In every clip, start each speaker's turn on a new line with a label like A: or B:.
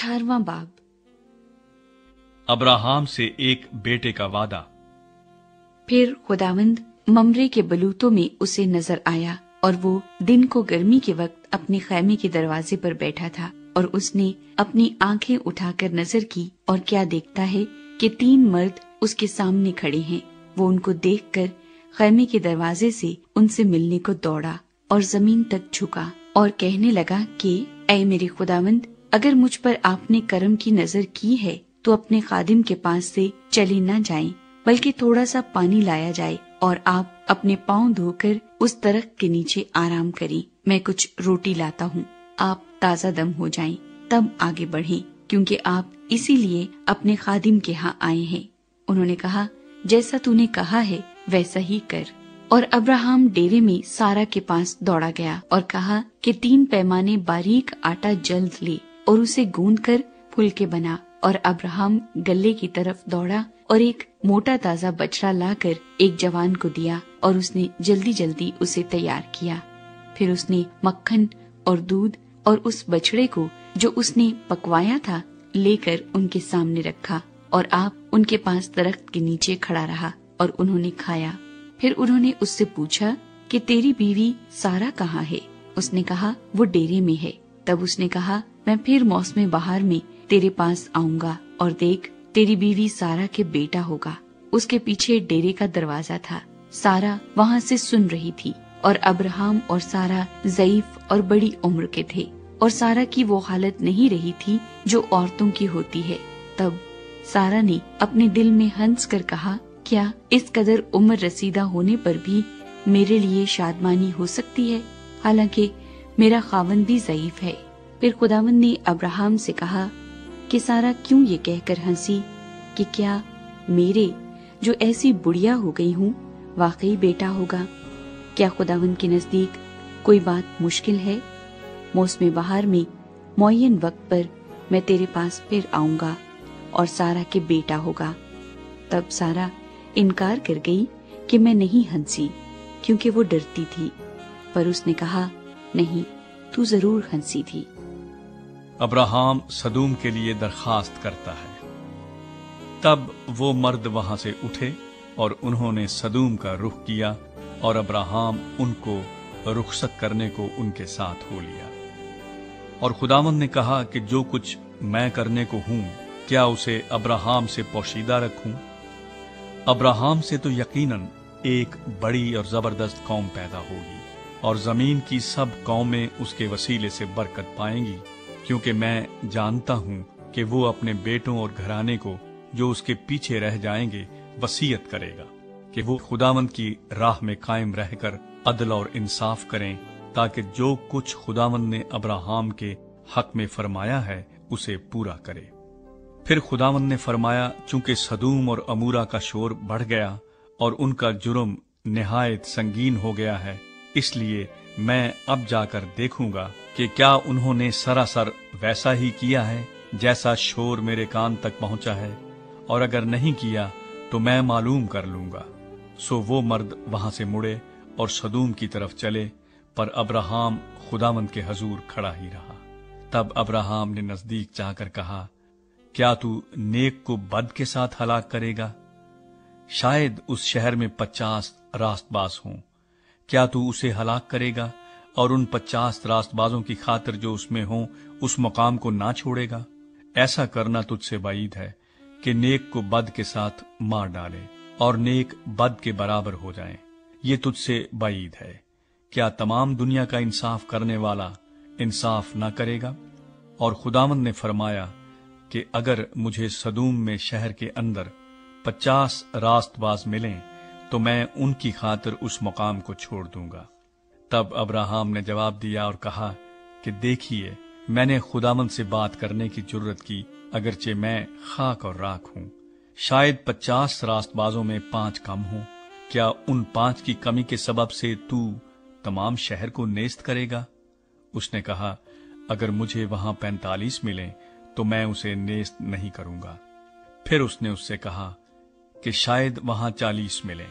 A: 18वां बाब।
B: अब्राहम से एक बेटे का वादा।
A: फिर खुदावंद ममरे के बलूतों में उसे नजर आया, और वो दिन को गर्मी के वक्त अपने खैमे के दरवाजे पर बैठा था, और उसने अपनी आंखें उठाकर नजर की, और क्या देखता है कि 3 मर्द उसके सामने खड़े हैं। वो उनको देखकर खैमे के दरवाजे से उनसे मिलने को दौड़ा और जमीन तक झुका और कहने लगा कि ऐ मेरे खुदावंद, अगर मुझ पर आपने करम की नजर की है तो अपने खादिम के पास से चले न जाएं, बल्कि थोड़ा सा पानी लाया जाए और आप अपने पांव धोकर उस दरख्त के नीचे आराम करें। मैं कुछ रोटी लाता हूँ, आप ताजा दम हो जाएं, तब आगे बढ़ें, क्योंकि आप इसीलिए अपने खादिम के यहाँ आए हैं। उन्होंने कहा, जैसा तूने कहा है वैसा ही कर। और अब्राहम डेरे में सारा के पास दौड़ा गया और कहा कि 3 पैमाने बारीक आटा जल्द ले और उसे गूंद कर फुलके बना। और अब्राहम गल्ले की तरफ दौड़ा और एक मोटा ताजा बछड़ा लाकर एक जवान को दिया, और उसने जल्दी जल्दी उसे तैयार किया। फिर उसने मक्खन और दूध और उस बछड़े को जो उसने पकवाया था लेकर उनके सामने रखा, और आप उनके पास दरख्त के नीचे खड़ा रहा और उन्होंने खाया। फिर उन्होंने उससे पूछा कि तेरी बीवी सारा कहाँ है? उसने कहा, वो डेरे में है। तब उसने कहा, मैं फिर मौसम बहार में तेरे पास आऊंगा, और देख, तेरी बीवी सारा के बेटा होगा। उसके पीछे डेरे का दरवाजा था। सारा वहाँ से सुन रही थी, और अब्राहम और सारा ज़ईफ और बड़ी उम्र के थे, और सारा की वो हालत नहीं रही थी जो औरतों की होती है। तब सारा ने अपने दिल में हंस कर कहा, क्या इस कदर उम्र रसीदा होने पर भी मेरे लिए शादमानी हो सकती है, हालांकि मेरा खावंद भी ज़ईफ है। फिर खुदावंद ने अब्राहम से कहा कि सारा क्यों ये कहकर हंसी कि क्या मेरे जो ऐसी बुढ़िया हो गई हूँ वाकई बेटा होगा? क्या खुदावंद के नजदीक कोई बात मुश्किल है? मौसम बहार में मुअय्यन वक्त पर मैं तेरे पास फिर आऊंगा और सारा के बेटा होगा। तब सारा इनकार कर गई कि मैं नहीं हंसी, क्योंकि वो डरती थी। पर उसने कहा, नहीं, तू जरूर हंसी थी।
B: अब्राहम सदूम के लिए दरखास्त करता है। तब वो मर्द वहां से उठे और उन्होंने सदूम का रुख किया, और अब्राहम उनको रुखसत करने को उनके साथ हो लिया। और खुदावंद ने कहा कि जो कुछ मैं करने को हूं, क्या उसे अब्राहम से पोशीदा रखूं? अब्राहम से तो यकीनन एक बड़ी और जबरदस्त कौम पैदा होगी, और जमीन की सब कौमें उसके वसीले से बरकत पाएंगी, क्योंकि मैं जानता हूं कि वो अपने बेटों और घराने को जो उसके पीछे रह जाएंगे वसीयत करेगा कि वो खुदावंद की राह में कायम रहकर अदल और इंसाफ करें, ताकि जो कुछ खुदावंद ने अब्राहम के हक में फरमाया है उसे पूरा करे। फिर खुदावंद ने फरमाया, चूंकि सदूम और अमूरा का शोर बढ़ गया और उनका जुर्म निहायत संगीन हो गया है, इसलिए मैं अब जाकर देखूंगा कि क्या उन्होंने सरासर वैसा ही किया है जैसा शोर मेरे कान तक पहुंचा है, और अगर नहीं किया तो मैं मालूम कर लूंगा। सो वो मर्द वहां से मुड़े और सदूम की तरफ चले, पर अब्राहम खुदावंद के हजूर खड़ा ही रहा। तब अब्राहम ने नजदीक जाकर कहा, क्या तू नेक को बद के साथ हलाक करेगा? शायद उस शहर में 50 रास्तबाज हों, क्या तू उसे हलाक करेगा और उन 50 रास्तबाजों की खातिर जो उसमें हों उस मकाम को ना छोड़ेगा? ऐसा करना तुझसे बाईद है कि नेक को बद के साथ मार डाले और नेक बद के बराबर हो जाए। ये तुझसे बाईद है। क्या तमाम दुनिया का इंसाफ करने वाला इंसाफ ना करेगा? और खुदावंद ने फरमाया कि अगर मुझे सदूम में शहर के अंदर 50 रास्तबाज मिलें तो मैं उनकी खातिर उस मकाम को छोड़ दूंगा। तब अब्राहम ने जवाब दिया और कहा कि देखिए, मैंने खुदावंद से बात करने की जुर्रत की, अगरचे मैं खाक और राख हूं। शायद 50 रास्तबाजों में 5 कम हों। क्या उन 5 की कमी के सबब से तू तमाम शहर को नेस्त करेगा? उसने कहा, अगर मुझे वहां 45 मिलें तो मैं उसे नेस्त नहीं करूंगा। फिर उसने उससे कहा कि शायद वहां 40 मिलें।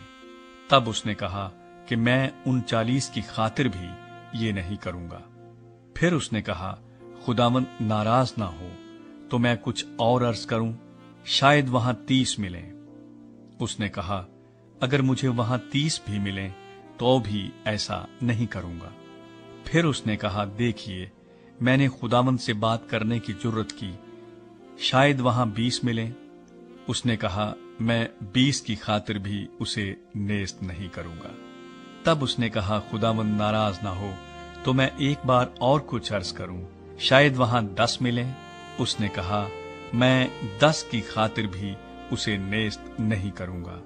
B: तब उसने कहा कि मैं उन 40 की खातिर भी ये नहीं करूंगा। फिर उसने कहा, खुदावंद नाराज ना हो تو मैं कुछ और अर्ज करूं, शायद वहां 30 मिलें। उसने कहा, अगर मुझे वहां 30 भी मिलें तो भी ऐसा नहीं करूंगा। फिर उसने कहा, देखिए, मैंने खुदावंद से बात करने की जुर्रत की, शायद वहां 20 मिलें। उसने कहा, मैं 20 की खातिर भी उसे नेस्त नहीं करूंगा। तब उसने कहा, खुदावंद नाराज ना हो तो मैं एक बार और कुछ अर्ज करूं, शायद वहां 10 मिलें। उसने कहा, मैं 10 की खातिर भी उसे नेस्त नहीं करूंगा।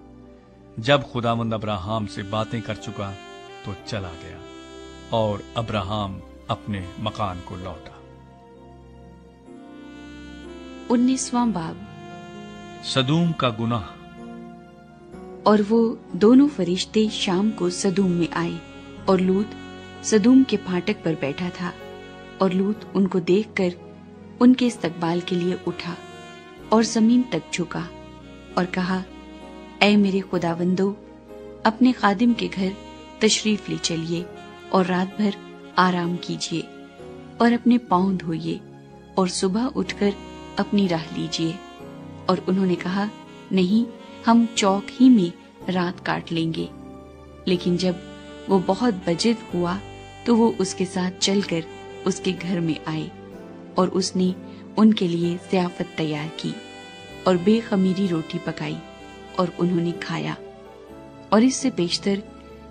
B: जब खुदावंद अब्राहम से बातें कर चुका तो चला गया और अब्राहम अपने मकान को लौटा।
A: 19वां बाब।
B: सदूम का गुनाह।
A: और वो दोनों फरिश्ते शाम को सदूम में आए, और लूत सदूम के फाटक पर बैठा था। और लूत उनको देखकर उनके इस्तकबाल के लिए उठा और जमीन तक झुका और कहा, ऐ मेरे खुदावंदो, अपने खादिम के घर तशरीफ ले चलिए और रात भर आराम कीजिए और अपने पांव धोइए और सुबह उठकर अपनी राह लीजिए। और उन्होंने कहा, नहीं, हम चौक ही में रात काट लेंगे। लेकिन जब वो बहुत बजिद हुआ तो वो उसके साथ चलकर उसके घर में आए, और उसने उनके लिए ज़ियाफत तैयार की और बेखमीरी रोटी पकाई और उन्होंने खाया। और इससे पेशतर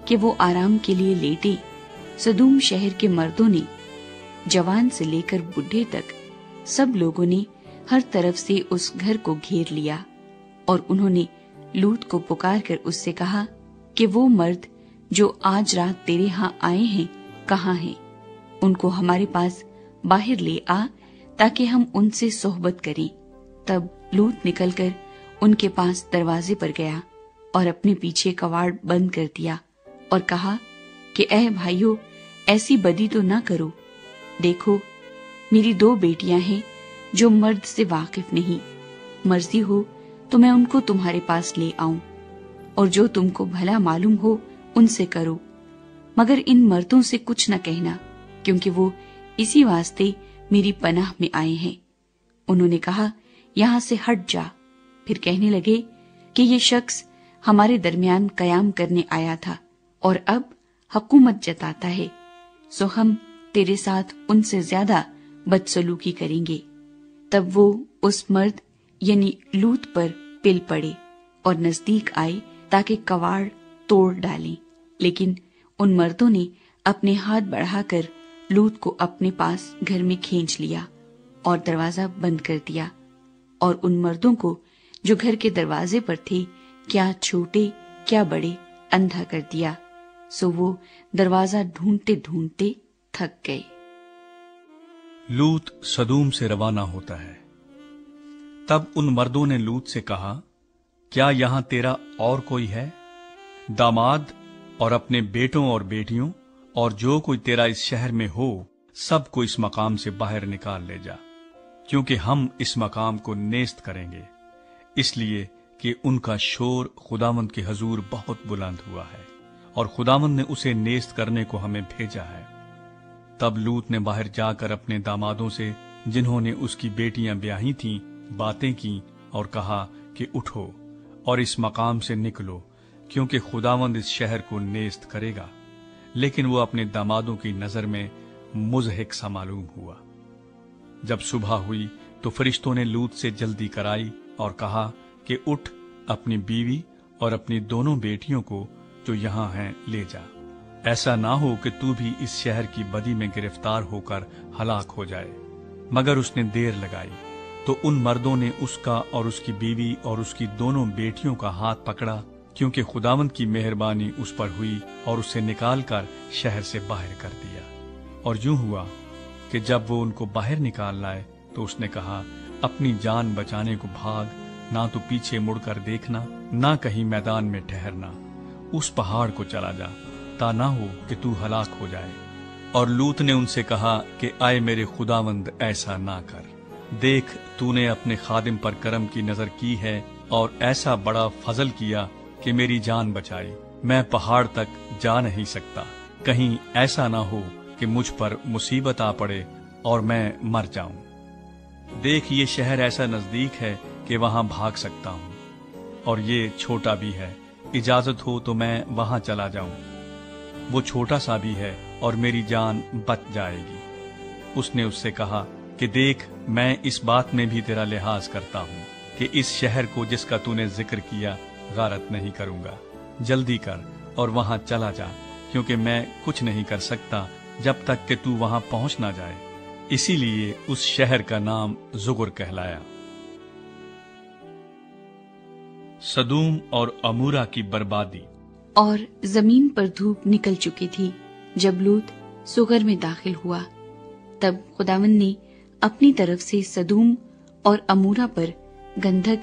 A: कि वो आराम के लिए लेटे, सदूम शहर के मर्दों ने, जवान से लेकर बुढ़े तक, सब लोगों ने हर तरफ से उस घर को घेर लिया। और उन्होंने लूत को पुकार कर उससे कहा कि वो मर्द जो आज रात तेरे यहाँ आए हैं कहाँ हैं? उनको हमारे पास बाहर ले आ, ताकि हम उनसे सोहबत करें। तब लूत निकलकर उनके पास दरवाजे पर गया और अपने पीछे कवाड़ बंद कर दिया और कहा कि ऐ भाइयों, ऐसी बदी तो ना करो। देखो, मेरी 2 बेटियां हैं जो मर्द से वाकिफ नहीं। मर्जी हो तो मैं उनको तुम्हारे पास ले आऊं, और जो तुमको भला मालूम हो उनसे करो, मगर इन मर्दों से कुछ न कहना, क्योंकि वो इसी वास्ते मेरी पनाह में आए हैं। उन्होंने कहा, यहाँ से हट जा। फिर कहने लगे कि ये शख्स हमारे दरमियान कयाम करने आया था और अब हुकूमत जताता है, सो हम तेरे साथ उनसे ज्यादा बदसलूकी करेंगे। तब वो उस मर्द यानी लूत पर पिल पड़े और नजदीक आए ताकि कवाड़ तोड़ डालें। लेकिन उन मर्दों ने अपने हाथ बढ़ाकर लूत को अपने पास घर में खींच लिया और दरवाजा बंद कर दिया। और उन मर्दों को जो घर के दरवाजे पर थे, क्या छोटे क्या बड़े, अंधा कर दिया। सो वो दरवाजा ढूंढते ढूंढते थक गए।
B: लूत सदूम से रवाना होता है। तब उन मर्दों ने लूत से कहा, क्या यहां तेरा और कोई है? दामाद और अपने बेटों और बेटियों और जो कोई तेरा इस शहर में हो, सबको इस मकाम से बाहर निकाल ले जा, क्योंकि हम इस मकाम को नेस्त करेंगे, इसलिए कि उनका शोर खुदावंद के हजूर बहुत बुलंद हुआ है और खुदावंद ने उसे नेस्त करने को हमें भेजा है। तब लूत ने बाहर जाकर अपने दामादों से, जिन्होंने उसकी बेटियां ब्याही थीं, बातें की और कहा कि उठो और इस मकाम से निकलो, क्योंकि खुदावंद इस शहर को नेस्त करेगा। लेकिन वो अपने दामादों की नजर में मुजहिक सा मालूम हुआ। जब सुबह हुई तो फरिश्तों ने लूत से जल्दी कराई और कहा कि उठ, अपनी बीवी और अपनी दोनों बेटियों को जो यहाँ हैं ले जा। ऐसा ना हो कि तू भी इस शहर की बदी में गिरफ्तार होकर हलाक हो जाए। मगर उसने देर लगाई तो उन मर्दों ने उसका और उसकी बीवी और उसकी दोनों बेटियों का हाथ पकड़ा, क्योंकि खुदावंद की मेहरबानी उस पर हुई और उसे निकालकर शहर से बाहर कर दिया। और यूं हुआ कि जब वो उनको बाहर निकाल लाए तो उसने कहा, अपनी जान बचाने को भाग, ना तो पीछे मुड़कर देखना, ना कहीं मैदान में ठहरना, उस पहाड़ को चला जा, ता ना हो कि तू हलाक हो जाए। और लूत ने उनसे कहा कि आए मेरे खुदावंद, ऐसा ना कर। देख, तूने अपने खादिम पर करम की नजर की है और ऐसा बड़ा फजल किया कि मेरी जान बचाई। मैं पहाड़ तक जा नहीं सकता, कहीं ऐसा ना हो कि मुझ पर मुसीबत आ पड़े और मैं मर जाऊं। देख ये शहर ऐसा नजदीक है कि वहां भाग सकता हूं, और ये छोटा भी है, इजाजत हो तो मैं वहां चला जाऊं। वो छोटा सा भी है और मेरी जान बच जाएगी। उसने उससे कहा कि देख, मैं इस बात में भी तेरा लिहाज करता हूं कि इस शहर को जिसका तूने जिक्र किया गारत नहीं करूंगा। जल्दी कर और वहां चला जा, क्योंकि मैं कुछ नहीं कर सकता जब तक कि तू वहां पहुंच ना जाए। इसीलिए उस शहर का नाम जुगर कहलाया। सदूम और अमूरा की बर्बादी।
A: और जमीन पर धूप निकल चुकी थी जब लूत सुगर में दाखिल हुआ। तब खुदावंद ने अपनी तरफ से सदूम और अमूरा पर गंधक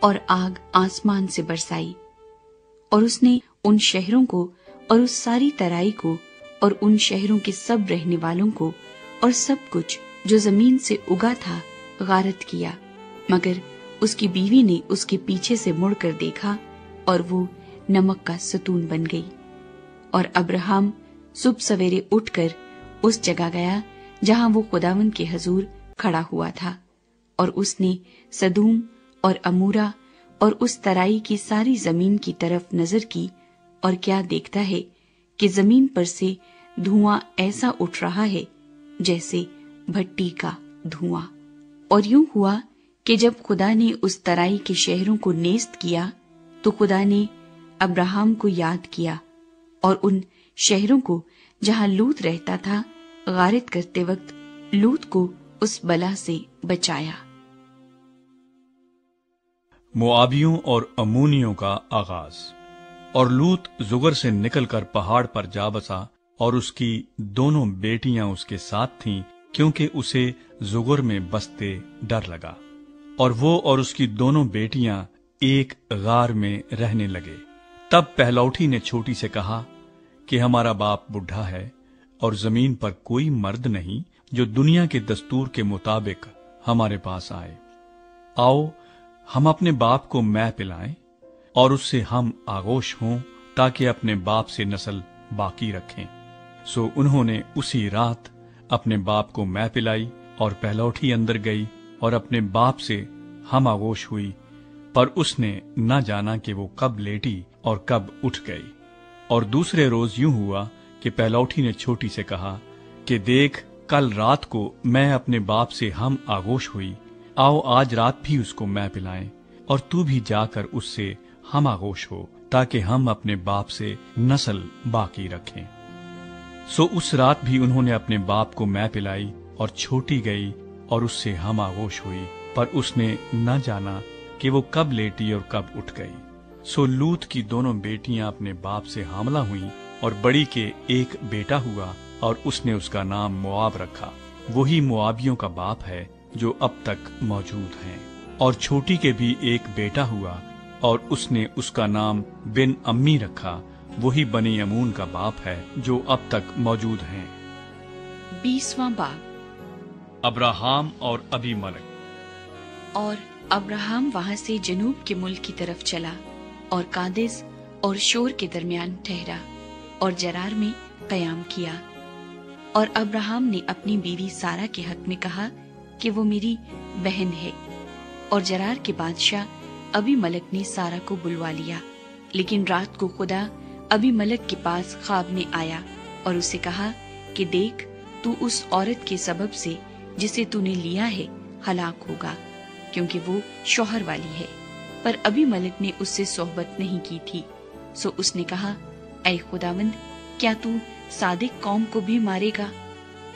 A: और आग आसमान से बरसाई, और उसने उन शहरों को और उस सारी तराई को और उन शहरों के सब रहने वालों को और सब कुछ जो जमीन से उगा था गारत किया। मगर उसकी बीवी ने उसके पीछे से मुड़कर देखा और वो नमक का सतून बन गई। और अब्राहम सुबह सवेरे उठकर उस जगह गया जहां वो खुदावंद के हजूर खड़ा हुआ था, और उसने सदूम और अमूरा और उस तराई की सारी जमीन की तरफ नजर की, और क्या देखता है कि जमीन पर से धुआं ऐसा उठ रहा है जैसे भट्टी का धुआं। और यूं हुआ कि जब खुदा ने उस तराई के शहरों को नेस्त किया तो खुदा ने अब्राहम को याद किया और उन शहरों को जहां लूत रहता था गारित करते वक्त लूत को उस बला से बचाया।
B: मोआबियों और अमूनियों का आगाज। और लूत जुगर से निकलकर पहाड़ पर जा बसा, और उसकी दोनों बेटियां उसके साथ थीं, क्योंकि उसे जुगर में बसते डर लगा। और वो और उसकी दोनों बेटियां एक गार में रहने लगे। तब पहलौठी ने छोटी से कहा कि हमारा बाप बुढ़ा है और जमीन पर कोई मर्द नहीं जो दुनिया के दस्तूर के मुताबिक हमारे पास आए। आओ हम अपने बाप को मैं पिलाएं और उससे हम आगोश हों, ताकि अपने बाप से नस्ल बाकी रखें। सो उन्होंने उसी रात अपने बाप को मैं पिलाई, और पहलौठी अंदर गई और अपने बाप से हम आगोश हुई, पर उसने न जाना कि वो कब लेटी और कब उठ गई। और दूसरे रोज यूं हुआ कि पहलौठी ने छोटी से कहा कि देख, कल रात को मैं अपने बाप से हम आगोश हुई, आओ आज रात भी उसको मैं पिलाएं, और तू भी जाकर उससे हम आगोश हो, ताकि हम अपने बाप से नस्ल बाकी रखें। सो उस रात भी उन्होंने अपने बाप को मैं पिलाई, और छोटी गई और उससे हम आगोश हुई, पर उसने न जाना कि वो कब लेटी और कब उठ गई। सो लूत की दोनों बेटियां अपने बाप से हामला हुईं, और बड़ी के एक बेटा हुआ, और उसने उसका नाम मोआब रखा। वही मोआबियों का बाप है जो अब तक मौजूद हैं। और छोटी के भी एक बेटा हुआ, और उसने उसका नाम बिन अम्मी रखा। वही बनी अमून का बाप है जो अब तक मौजूद हैं।
A: 20वां बाब।
B: अब्राहम और अबीमलेक।
A: और अब्राहम वहां से जनूब के मुल्क की तरफ चला और कादेस और शोर के दरमियान ठहरा और जरार में कयाम किया। और अब्राहम ने अपनी बीवी सारा के हक में कहा कि वो मेरी बहन है। और जरार के बादशाह अबीमलेक ने सारा को बुलवा लिया। लेकिन रात को खुदा अबीमलेक के पास ख्वाब में आया और उसे कहा कि देख, तू उस औरत के सबब से जिसे तूने लिया है हलाक होगा, क्योंकि वो शौहर वाली है। पर अबीमलेक ने उससे सोहबत नहीं की थी। सो उसने कहा, ऐ खुदावंद, क्या तू सादिक कौम को भी मारेगा?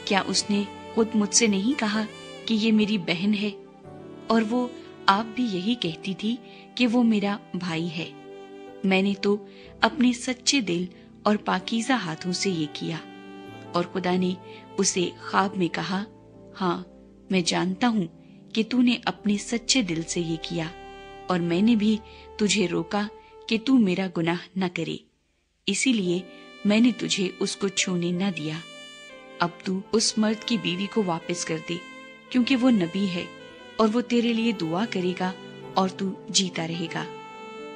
A: क्या उसने खुद मुझसे नहीं कहा कि ये मेरी बहन है? और वो आप भी यही कहती थी कि वो मेरा भाई है। मैंने तो अपने सच्चे दिल और पाकीज़ा हाथों से ये किया। और खुदा ने उसे ख्वाब में कहा, हाँ, मैं जानता हूँ कि तूने अपने सच्चे दिल से ये किया, और मैंने भी तुझे रोका कि तू मेरा गुनाह न करे, इसीलिए मैंने तुझे उसको छूने न दिया। अब तू उस मर्द की बीवी को वापस कर दे, क्योंकि वो नबी है और वो तेरे लिए दुआ करेगा और तू जीता रहेगा।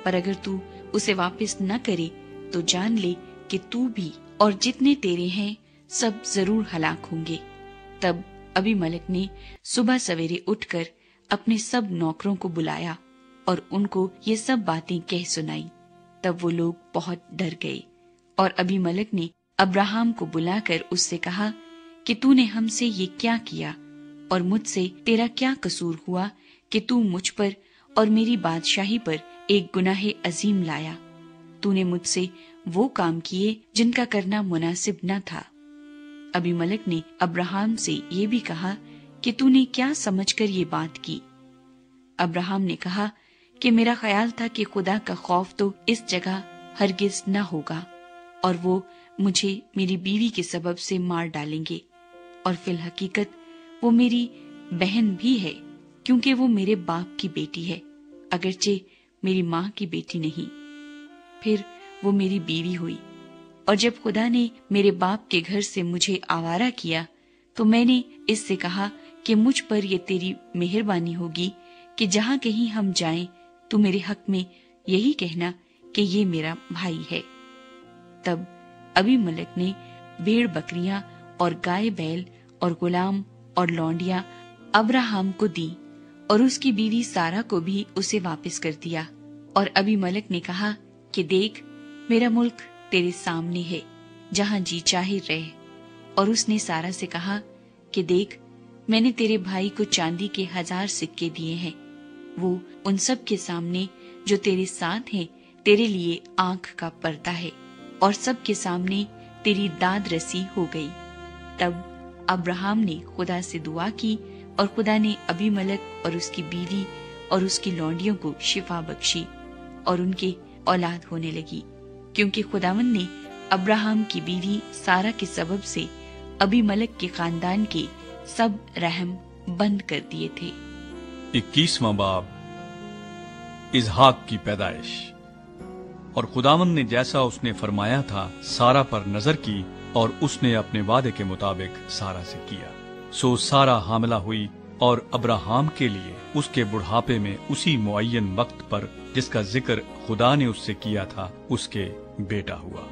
A: पर अगर तू उसे वापस न करे तो जान ले कि तू भी और जितने तेरे हैं सब जरूर हलाक होंगे। तब अबीमेलेक ने सुबह सवेरे उठकर अपने सब नौकरों को बुलाया और उनको ये सब बातें कह सुनाई। तब वो लोग बहुत डर गए। और अबीमेलेक ने अब्राहम को बुलाकर उससे कहा कि तूने हमसे ये क्या किया और मुझसे तेरा क्या कसूर हुआ कि तू मुझ पर और मेरी बादशाही पर एक गुनाह अजीम लाया। तूने मुझसे वो काम किए जिनका करना मुनासिब न था। अबीमेलेक ने अब्राहम से ये भी कहा कि तूने क्या समझकर ये बात की। अब्राहम ने कहा कि मेरा ख्याल था कि खुदा का खौफ तो इस जगह हरगिज न होगा और वो मुझे मेरी बीवी के सबब से मार डालेंगे, और फिल हकीकत वो मेरी बहन भी है, क्योंकि वो मेरे बाप की बेटी है, अगरचे मेरी माँ की बेटी नहीं। फिर वो मेरी बीवी हुई, और जब खुदा ने मेरे बाप के घर से मुझे आवारा किया तो मैंने इससे कहा कि मुझ पर ये तेरी मेहरबानी होगी कि जहाँ कहीं हम जाएं तो मेरे हक में यही कहना कि ये मेरा भाई है। तब अबीमेलेक ने भेड़ बकरियां और गाय बैल और गुलाम और लौंडियां अब्राहम को दी और उसकी बीवी सारा को भी उसे वापस कर दिया। और अबीमेलेक ने कहा कि देख, मेरा मुल्क तेरे सामने है, जहाँ जी चाहे रह। और उसने सारा से कहा कि देख, मैंने तेरे भाई को चांदी के 1000 सिक्के दिए हैं। वो उन सब के सामने जो तेरे साथ हैं तेरे लिए आंख का पर्दा है, और सब के सामने तेरी दाद रसी हो गई। तब अब्राहम ने खुदा से दुआ की और खुदा ने अबीमेलेक और उसकी बीवी और उसकी लौंडियों को शिफा बख्शी और उनके औलाद होने लगी, क्योंकि खुदावंद ने अब्राहम की बीवी सारा के सबब से अबीमेलेक के खानदान के सब रहम बंद कर दिए थे।
B: 21वां बाब, इसहाक की पैदाइश। और खुदावंद ने जैसा उसने फरमाया था सारा पर नजर की, और उसने अपने वादे के मुताबिक सारा से किया। सो सारा हामिला हुई और अब्राहम के लिए उसके बुढ़ापे में उसी मुअय्यन वक्त पर जिसका जिक्र खुदा ने उससे किया था उसके बेटा हुआ।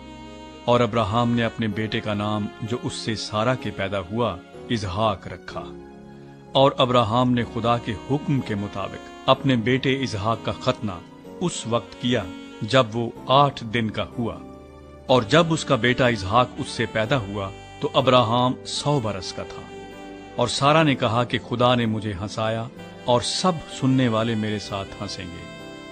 B: और अब्राहम ने अपने बेटे का नाम जो उससे सारा के पैदा हुआ इसहाक रखा। और अब्राहम ने खुदा के हुक्म के मुताबिक अपने बेटे इसहाक का खतना उस वक्त किया जब वो 8 दिन का हुआ। और जब उसका बेटा इसहाक उससे पैदा हुआ तो अब्राहम 100 बरस का था। और सारा ने कहा कि खुदा ने मुझे हंसाया और सब सुनने वाले मेरे साथ हंसेंगे।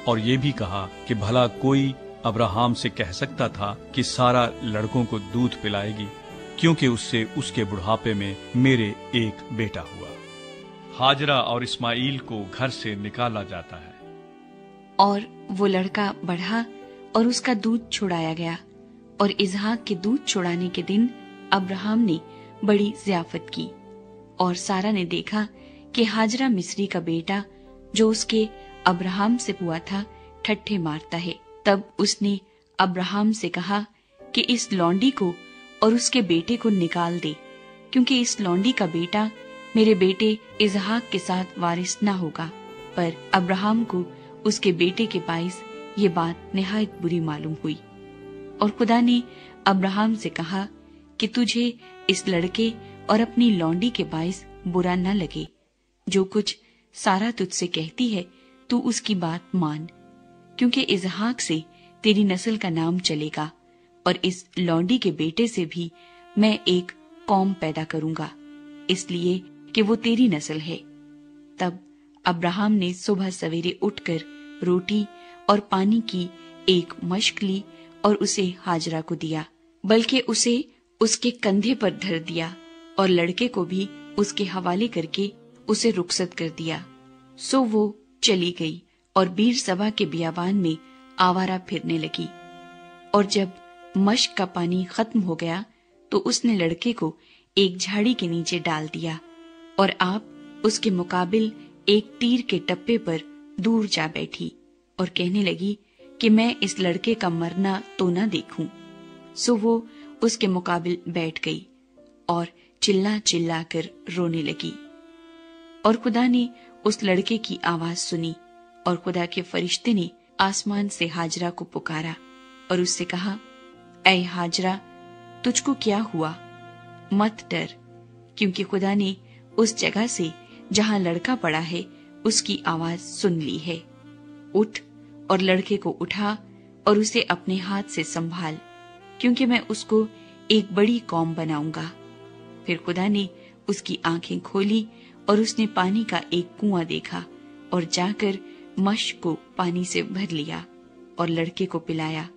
B: और ये भी कहा कि भला कोई अब्राहम से कह सकता था कि सारा लड़कों को दूध पिलाएगी, क्योंकि उससे उसके बुढ़ापे में मेरे एक बेटा हुआ। हाजरा और इस्माइल को घर से निकाला जाता है।
A: और वो लड़का बढ़ा और उसका दूध छुड़ाया गया। और इसहाक के दूध छुड़ाने के दिन अब्राहम ने बड़ी ज़ियाफत की। और सारा ने देखा कि हाजरा मिस्री का बेटा जो उसके अब्राहम से हुआ था ठट्ठे मारता है। तब उसने अब्राहम से कहा कि इस लौंडी को और उसके बेटे को निकाल दे, क्योंकि इस लौंडी का बेटा मेरे बेटे इसहाक के साथ वारिस न होगा। पर अब्राहम को उसके बेटे के बाइस ये बात निहायत बुरी मालूम हुई। और खुदा ने अब्राहम से कहा कि तुझे इस लड़के और अपनी लौंडी के बाइस बुरा न लगे। जो कुछ सारा तुझसे कहती है तू उसकी बात मान, क्योंकि इसहाक से तेरी नस्ल का नाम चलेगा, और इस लौंडी के बेटे से भी मैं एक कौम पैदा करूंगा, इसलिए कि वो तेरी नस्ल है। तब अब्राहम ने सुबह सवेरे उठकर रोटी और पानी की एक मश्क ली और उसे हाजरा को दिया, बल्कि उसे उसके कंधे पर धर दिया और लड़के को भी उसके हवाले करके उसे रुखसत कर दिया। सो वो चली गई और बीर सभा के बियाबान में आवारा फिरने लगी। और जब मश्क का पानी खत्म हो गया तो उसने लड़के को एक झाड़ी के नीचे डाल दिया, और आप उसके मुकाबिल एक तीर के टप्पे पर दूर जा बैठी और कहने लगी कि मैं इस लड़के का मरना तो न देखूं। सो वो उसके मुकाबिल बैठ गई और चिल्ला चिल्ला कर रोने लगी। और खुदा ने उस लड़के की आवाज सुनी, और खुदा के फरिश्ते ने आसमान से हाजरा को पुकारा और उससे कहा, ऐ हाजरा, तुझको क्या हुआ? मत डर, क्योंकि खुदा ने उस जगह से जहाँ लड़का पड़ा है उसकी आवाज सुन ली है। उठ और लड़के को उठा और उसे अपने हाथ से संभाल, क्योंकि मैं उसको एक बड़ी कौम बनाऊंगा। फिर खुदा ने उसकी आंखें खोली और उसने पानी का एक कुआं देखा और जाकर मश्क को पानी से भर लिया और लड़के को पिलाया।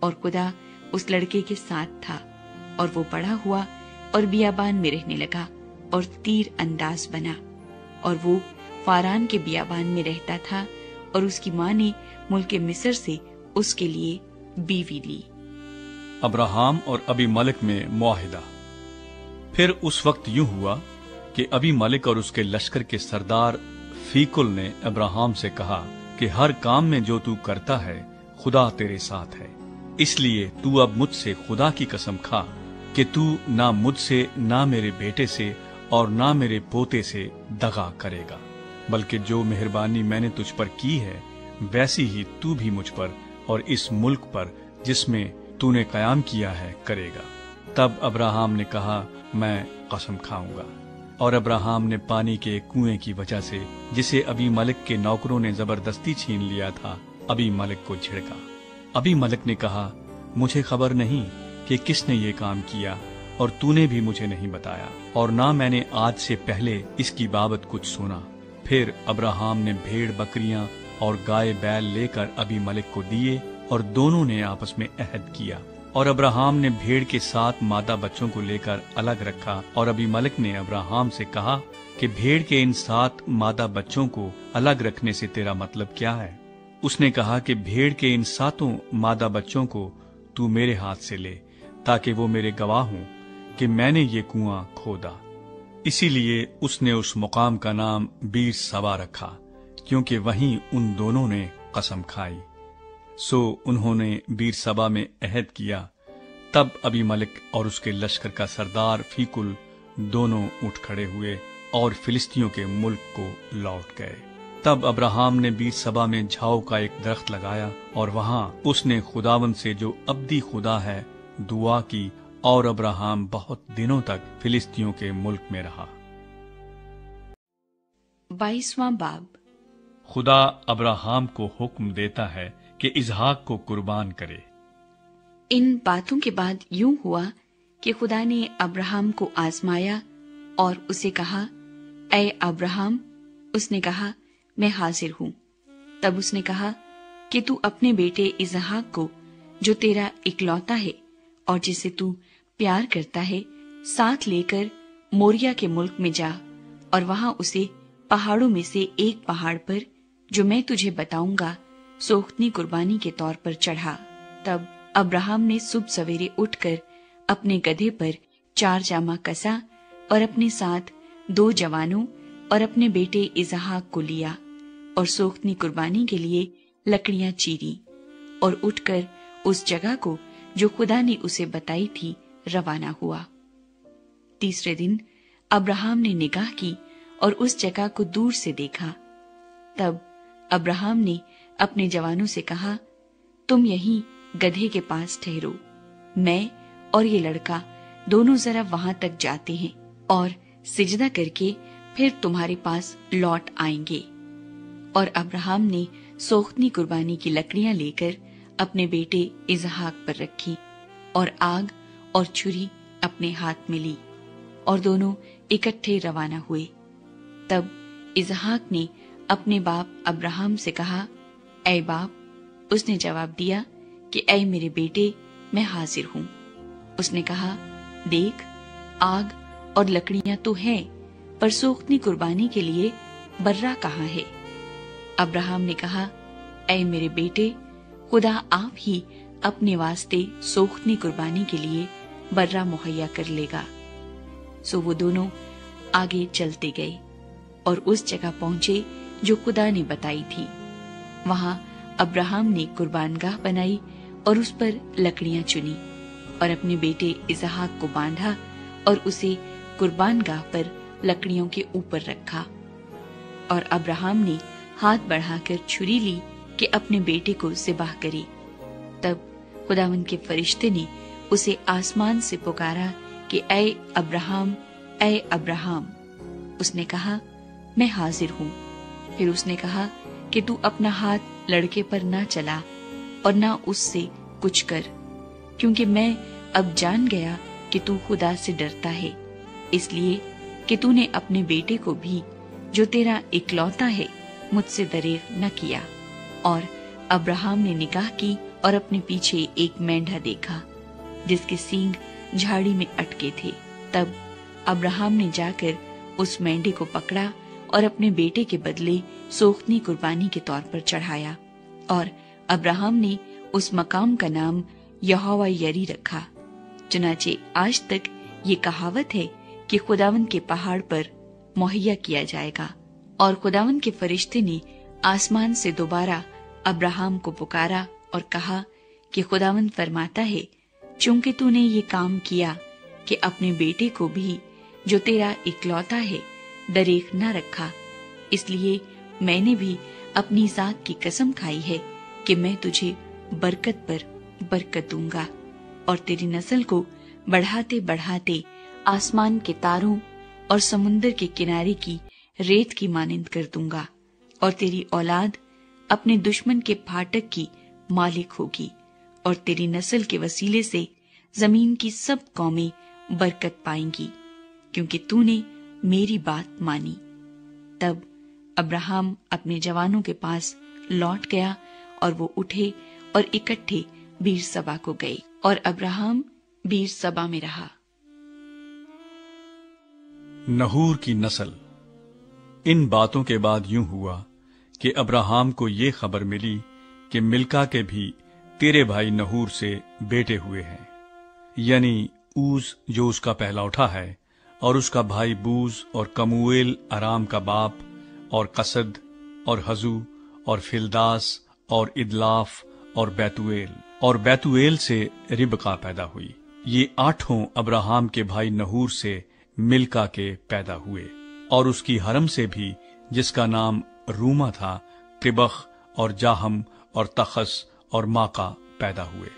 A: और खुदा उस लड़के के साथ था और वो बड़ा हुआ और बियाबान में रहने लगा और तीर अंदाज बना। और वो फारान के बियाबान में रहता था और उसकी माँ ने मुल्क मिस्र से उसके लिए बीवी ली।
B: अब्राहम और अबीमलेक में मुआहिदा। फिर उस वक्त यूं हुआ कि अबीमलेक और उसके लश्कर के सरदार फीकुल ने अब्राहम से कहा कि हर काम में जो तू करता है खुदा तेरे साथ है, इसलिए तू अब मुझसे खुदा की कसम खा कि तू ना मुझसे, ना मेरे बेटे से और ना मेरे पोते से दगा करेगा, बल्कि जो मेहरबानी मैंने तुझ पर की है वैसी ही तू भी मुझ पर और इस मुल्क पर जिसमें तूने कयाम किया है करेगा। तब अब्राहम ने कहा, मैं कसम खाऊंगा। और अब्राहम ने पानी के कुएं की वजह से, जिसे अबीमलेक के नौकरों ने जबरदस्ती छीन लिया था, अबीमलेक को झिड़का। अबीमलेक ने कहा, मुझे खबर नहीं कि किसने ये काम किया और तूने भी मुझे नहीं बताया, और ना मैंने आज से पहले इसकी बाबत कुछ सुना। फिर अब्राहम ने भेड़ बकरियां और गाय बैल लेकर अबीमलेक को दिए और दोनों ने आपस में अहद किया। और अब्राहम ने भेड़ के 7 मादा बच्चों को लेकर अलग रखा। और अबीमलेक ने अब्राहम से कहा कि भेड़ के इन 7 मादा बच्चों को अलग रखने से तेरा मतलब क्या है? उसने कहा कि भेड़ के इन 7 मादा बच्चों को तू मेरे हाथ से ले, ताकि वो मेरे गवाह हों कि मैंने ये कुआं खोदा। इसीलिए उसने उस मुकाम का नाम बीर सबा रखा, क्योंकि वहीं उन दोनों ने कसम खाई। सो उन्होंने बीर सबा में अहद किया। तब अबीमलेक और उसके लश्कर का सरदार फीकुल दोनों उठ खड़े हुए और फिलिस्तियों के मुल्क को लौट गए। तब अब्राहम ने बीर सबा में झाऊ का एक दरख्त लगाया और वहां उसने खुदावंद से, जो अब्दी खुदा है, दुआ की, और अब्राहम बहुत दिनों तक फिलिस्तियों के मुल्क में रहा।
A: 22वां बाब।
B: खुदा अब्राहम को हुक्म देता है कि इसहाक को कुर्बान करे।
A: इन बातों के बाद यूं हुआ कि खुदा ने अब्राहम को आजमाया और उसे कहा, ऐ अब्राहम। उसने कहा, मैं हाजिर हूं। तब उसने कहा कि तू अपने बेटे इसहाक को, जो तेरा इकलौता है और जिसे तू प्यार करता है, साथ लेकर मोरिया के मुल्क में जा और वहां उसे पहाड़ों में से एक पहाड़ पर, जो मैं तुझे बताऊंगा, सोख्तनी कुर्बानी के तौर पर चढ़ा। तब अब्राहम ने सुबह सवेरे उठकर अपने गधे पर 4 जामा कसा और अपने साथ 2 जवानों और अपने बेटे इसहाक को लिया और सोख्तनी कुर्बानी के लिए लकड़ियां चीरी और उठकर उस जगह को जो खुदा ने उसे बताई थी रवाना हुआ। तीसरे दिन अब्राहम ने निगाह की और उस जगह को दूर से देखा। तब अब्राहम ने अपने जवानों से कहा, तुम यहीं गधे के पास ठहरो, मैं और ये लड़का दोनों जरा वहां तक जाते हैं और सिजदा करके फिर तुम्हारे पास लौट आएंगे। और अब्राहम ने सोख्तनी कुर्बानी की लकड़ियां लेकर अपने बेटे इसहाक पर रखी और आग और छुरी अपने हाथ में ली और दोनों इकट्ठे रवाना हुए। तब इसहाक ने अपने बाप अब्राहम से कहा, ऐ बाप। उसने जवाब दिया कि ऐ मेरे बेटे, मैं हाजिर हूं। उसने कहा, देख, आग और लकड़ियां तो हैं, पर सोख्तनी कुर्बानी के लिए बर्रा कहाँ है? अब्राहम ने कहा, ऐ मेरे बेटे, खुदा आप ही अपने वास्ते सोख्तनी कुर्बानी के लिए बर्रा मुहैया कर लेगा। सो वो दोनों आगे चलते गए और उस जगह पहुंचे जो खुदा ने बताई थी। वहां अब्राहम ने कुर्बानगाह बनाई और उस पर लकड़ियां चुनी और अपने बेटे इसहाक को बांधा और उसे कुर्बानगाह पर लकड़ियों के ऊपर रखा। और अब्राहम ने हाथ बढ़ाकर छुरी ली कि अपने बेटे को ज़िबाह करे। तब खुदावंद के फरिश्ते ने उसे आसमान से पुकारा कि ऐ अब्राहम, ऐ अब्राहम। اس نے کہا میں حاضر ہوں۔ پھر اس نے کہا کہ تو اپنا ہاتھ لڑکے پر نہ چلا اور نہ اس سے کچھ کر، کیونکہ میں اب جان گیا کہ تو خدا سے ڈرتا ہے، اس لیے کہ تو نے اپنے بیٹے کو بھی جو تیرا اکلوتا ہے مجھ سے دریغ نہ کیا۔ اور ابراہیم نے نکاح کی اور اپنے پیچھے ایک مینڈھا دیکھا جس کے سینگ جھاڑی میں اٹکے تھے۔ تب ابراہیم نے جا کر اس مینڈھے کو پکڑا اور اپنے بیٹے کے بدلے سوختنی قربانی کے طور پر چڑھایا، اور ابراہیم نے اس مقام کا نام یہوہ یری رکھا۔ چنانچہ آج تک یہ کہاوت ہے کہ خداوند کے پہاڑ پر مہیا کیا جائے گا۔ اور خداوند کے فرشتے نے آسمان سے دوبارہ ابراہیم کو پکارا اور کہا کہ خداوند فرماتا ہے، چونکہ تو نے یہ کام کیا کہ اپنے بیٹے کو بھی جو تیرا اکلوتا ہے دریغ نہ رکھا، اس لیے میں نے بھی اپنی ذات کی قسم کھائی ہے کہ میں تجھے برکت پر برکت دوں گا، اور تیری نسل کو بڑھاتے بڑھاتے آسمان کے تاروں اور سمندر کے کنارے کی ریت کی مانند کر دوں گا، اور تیری اولاد اپنے دشمن کے پھاٹک کی مالک ہوگی، اور تیری نسل کے وسیلے سے زمین کی سب قومیں برکت پائیں گی، کیونکہ تو نے میری بات مانی۔ تب ابراہیم اپنے جوانوں کے پاس لوٹ گیا، اور وہ اٹھے اور اکٹھے بیر سبا کو گئے، اور ابراہیم بیر سبا میں رہا۔
B: نحور کی نسل۔ ان باتوں کے بعد یوں ہوا کہ ابراہیم کو یہ خبر ملی کہ ملکا کے بھی تیرے بھائی نحور سے بیٹے ہوئے ہیں، یعنی اوز جو اس کا پہلا اٹھا ہے، اور اس کا بھائی بوز، اور کمویل ارام کا باپ، اور قصد، اور حزو، اور فلداس، اور ادلاف، اور بیتویل سے ربقا پیدا ہوئی۔ یہ 8 ابراہیم کے بھائی نحور سے ملکا کے پیدا ہوئے، اور اس کی حرم سے بھی، جس کا نام روما تھا، قبخ اور جاہم اور تخس اور ماقا پیدا ہوئے۔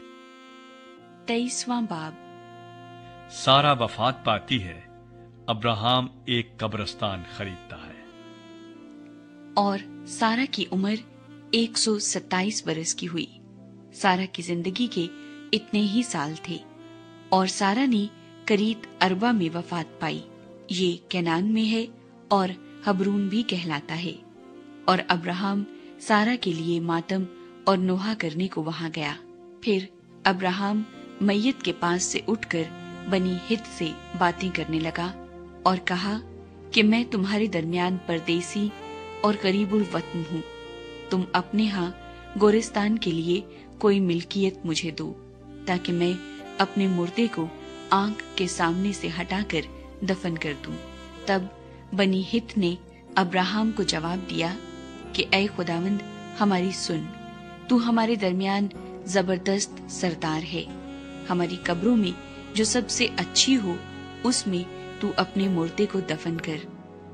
A: 23واں باب۔
B: سارا وفات پاتی ہے، ابراہیم ایک قبرستان خریدتا ہے۔
A: اور سارا کی عمر 127 برس کی ہوئی۔ سارا کی زندگی کے اتنے ہی سال تھے، اور سارا نے کریت اربا میں وفات پائی، یہ کینان میں ہے اور حبرون بھی کہلاتا ہے۔ اور ابراہیم سارا کے لیے ماتم اور نوحہ کرنے کو وہاں گیا۔ پھر ابراہیم میت کے پاس سے اٹھ کر بنی ہت سے باتیں کرنے لگا اور کہا کہ میں تمہارے درمیان پردیسی اور غریب الوطن ہوں، تم اپنے ہاں گورستان کے لیے کوئی ملکیت مجھے دو، تاکہ میں اپنے مردے کو آنکھ کے سامنے سے ہٹا کر دفن کر دوں۔ تب بنی ہت نے ابراہیم کو جواب دیا کہ اے خداوند ہماری سن، تو ہمارے درمیان زبردست سردار ہے، ہماری قبروں میں جو سب سے اچھی ہو اس میں تو اپنے مردے کو دفن کر،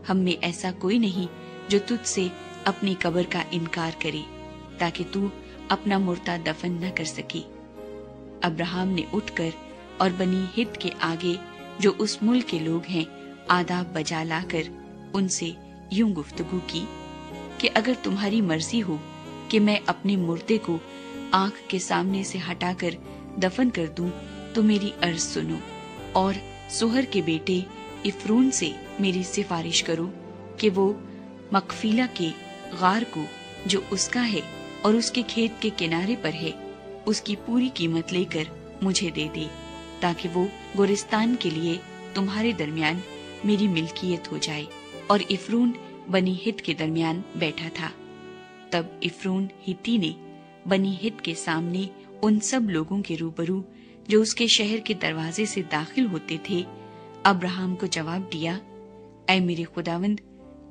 A: ہم میں ایسا کوئی نہیں جو تجھ سے اپنی قبر کا انکار کرے، تاکہ تو اپنا مردہ دفن نہ کر سکے۔ ابراہیم نے اٹھ کر اور بنی ہت کے آگے جو اس ملک کے لوگ ہیں آداب بجا لا کر ان سے یوں گفتگو کی کہ اگر تمہاری مرضی ہو کہ میں اپنے مردے کو آنکھ کے سامنے سے ہٹا کر دفن کر دوں تو میری عرض سنو، اور سہر کے بیٹے افرون سے میری سفارش کرو کہ وہ مقفیلہ کے غار کو جو اس کا ہے اور اس کے کھیت کے کنارے پر ہے اس کی پوری قیمت لے کر مجھے دے دے، تاکہ وہ گورستان کے لیے تمہارے درمیان میری ملکیت ہو جائے۔ اور افرون بنی ہت کے درمیان بیٹھا تھا۔ تب افرون ہتی نے بنی ہت کے سامنے ان سب لوگوں کے روبرو جو اس کے شہر کے دروازے سے داخل ہوتے تھے ابراہیم کو جواب دیا، اے میرے خداوند،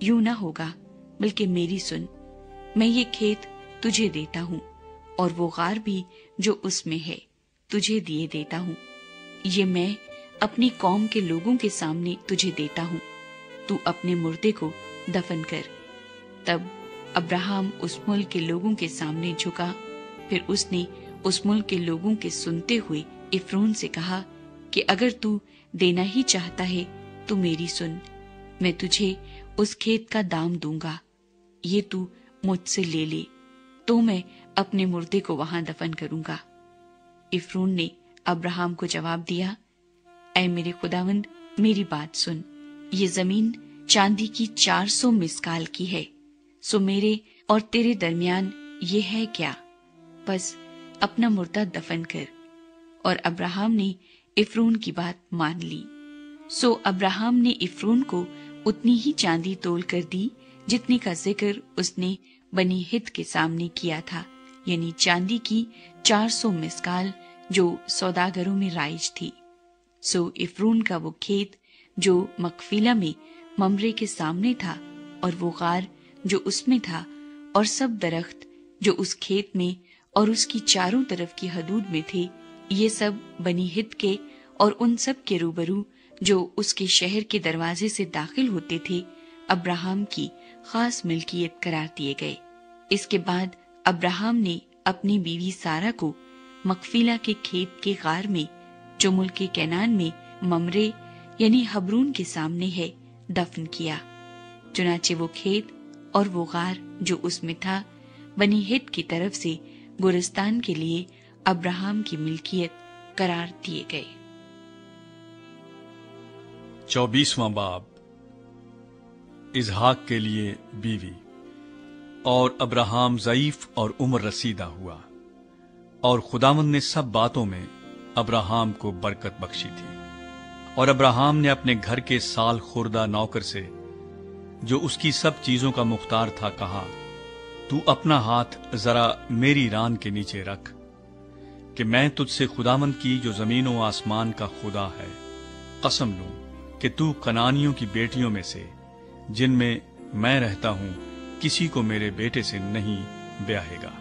A: یوں نہ ہوگا، بلکہ میری سن، میں یہ کھیت تجھے دیتا ہوں اور وہ غار بھی جو اس میں ہے تجھے دیے دیتا ہوں، یہ میں اپنی قوم کے لوگوں کے سامنے تجھے دیتا ہوں، تو اپنے مردے کو دفن کر۔ تب ابراہیم اس ملک کے لوگوں کے سامنے جھکا، پھر اس نے اس ملک کے لوگوں کے سنتے ہوئے افرون سے کہا کہ اگر تو دینا ہی چاہتا ہے تو میری سن، मैं तुझे उस खेत का दाम दूंगा, ये तू मुझसे ले ले, तो मैं अपने मुर्दे को वहां दफन करूंगा। इफ्रून ने अब्राहम को जवाब दिया, ऐ मेरे खुदावंद, मेरी बात सुन, ये जमीन चांदी की 400 मिस्काल की है, सो मेरे और तेरे दरमियान ये है क्या? बस अपना मुर्दा दफन कर। और अब्राहम ने इफ्रून की बात मान ली। सो अब्राहम ने इफ्रून को उतनी ही चांदी तोल कर दी जितने का जिक्र उसने बनी हित के सामने किया था, यानी चांदी की 400 मिस्काल जो सौदागरों में राइज थी। सो इफ्रून का वो खेत जो मकफीला में ममरे के सामने था, और वो गार जो उसमें था, और सब दरख्त जो उस खेत में और उसकी चारों तरफ की हदूद में थे, ये सब बनी हित के और उन सब के रूबरू जो उसके शहर के दरवाजे से दाखिल होते थे, अब्राहम की खास मिल्कियत करार दिए गए। इसके बाद अब्राहम ने अपनी बीवी सारा को मकफीला के खेत के गार में, जो मुल्क कैनान में ममरे यानी हबरून के सामने है, दफन किया। चुनाचे वो खेत और वो गार जो उसमें था, बनी हित की तरफ से गुलिस्तान के लिए अब्राहम की मिल्कियत करार दिए गए।
B: 24वां बाब, इजहाक के लिए बीवी। और अब्राहम ज़ईफ और उम्र रसीदा हुआ, और खुदावंद ने सब बातों में अब्राहम को बरकत बख्शी थी। और अब्राहम ने अपने घर के साल खुर्दा नौकर से, जो उसकी सब चीजों का मुख्तार था, कहा, तू अपना हाथ जरा मेरी रान के नीचे रख, कि मैं तुझसे खुदावंद की जो जमीन व आसमान का खुदा है कसम लूं कि तू कनानियों की बेटियों में से, जिनमें मैं रहता हूं, किसी को मेरे बेटे से नहीं ब्याहेगा,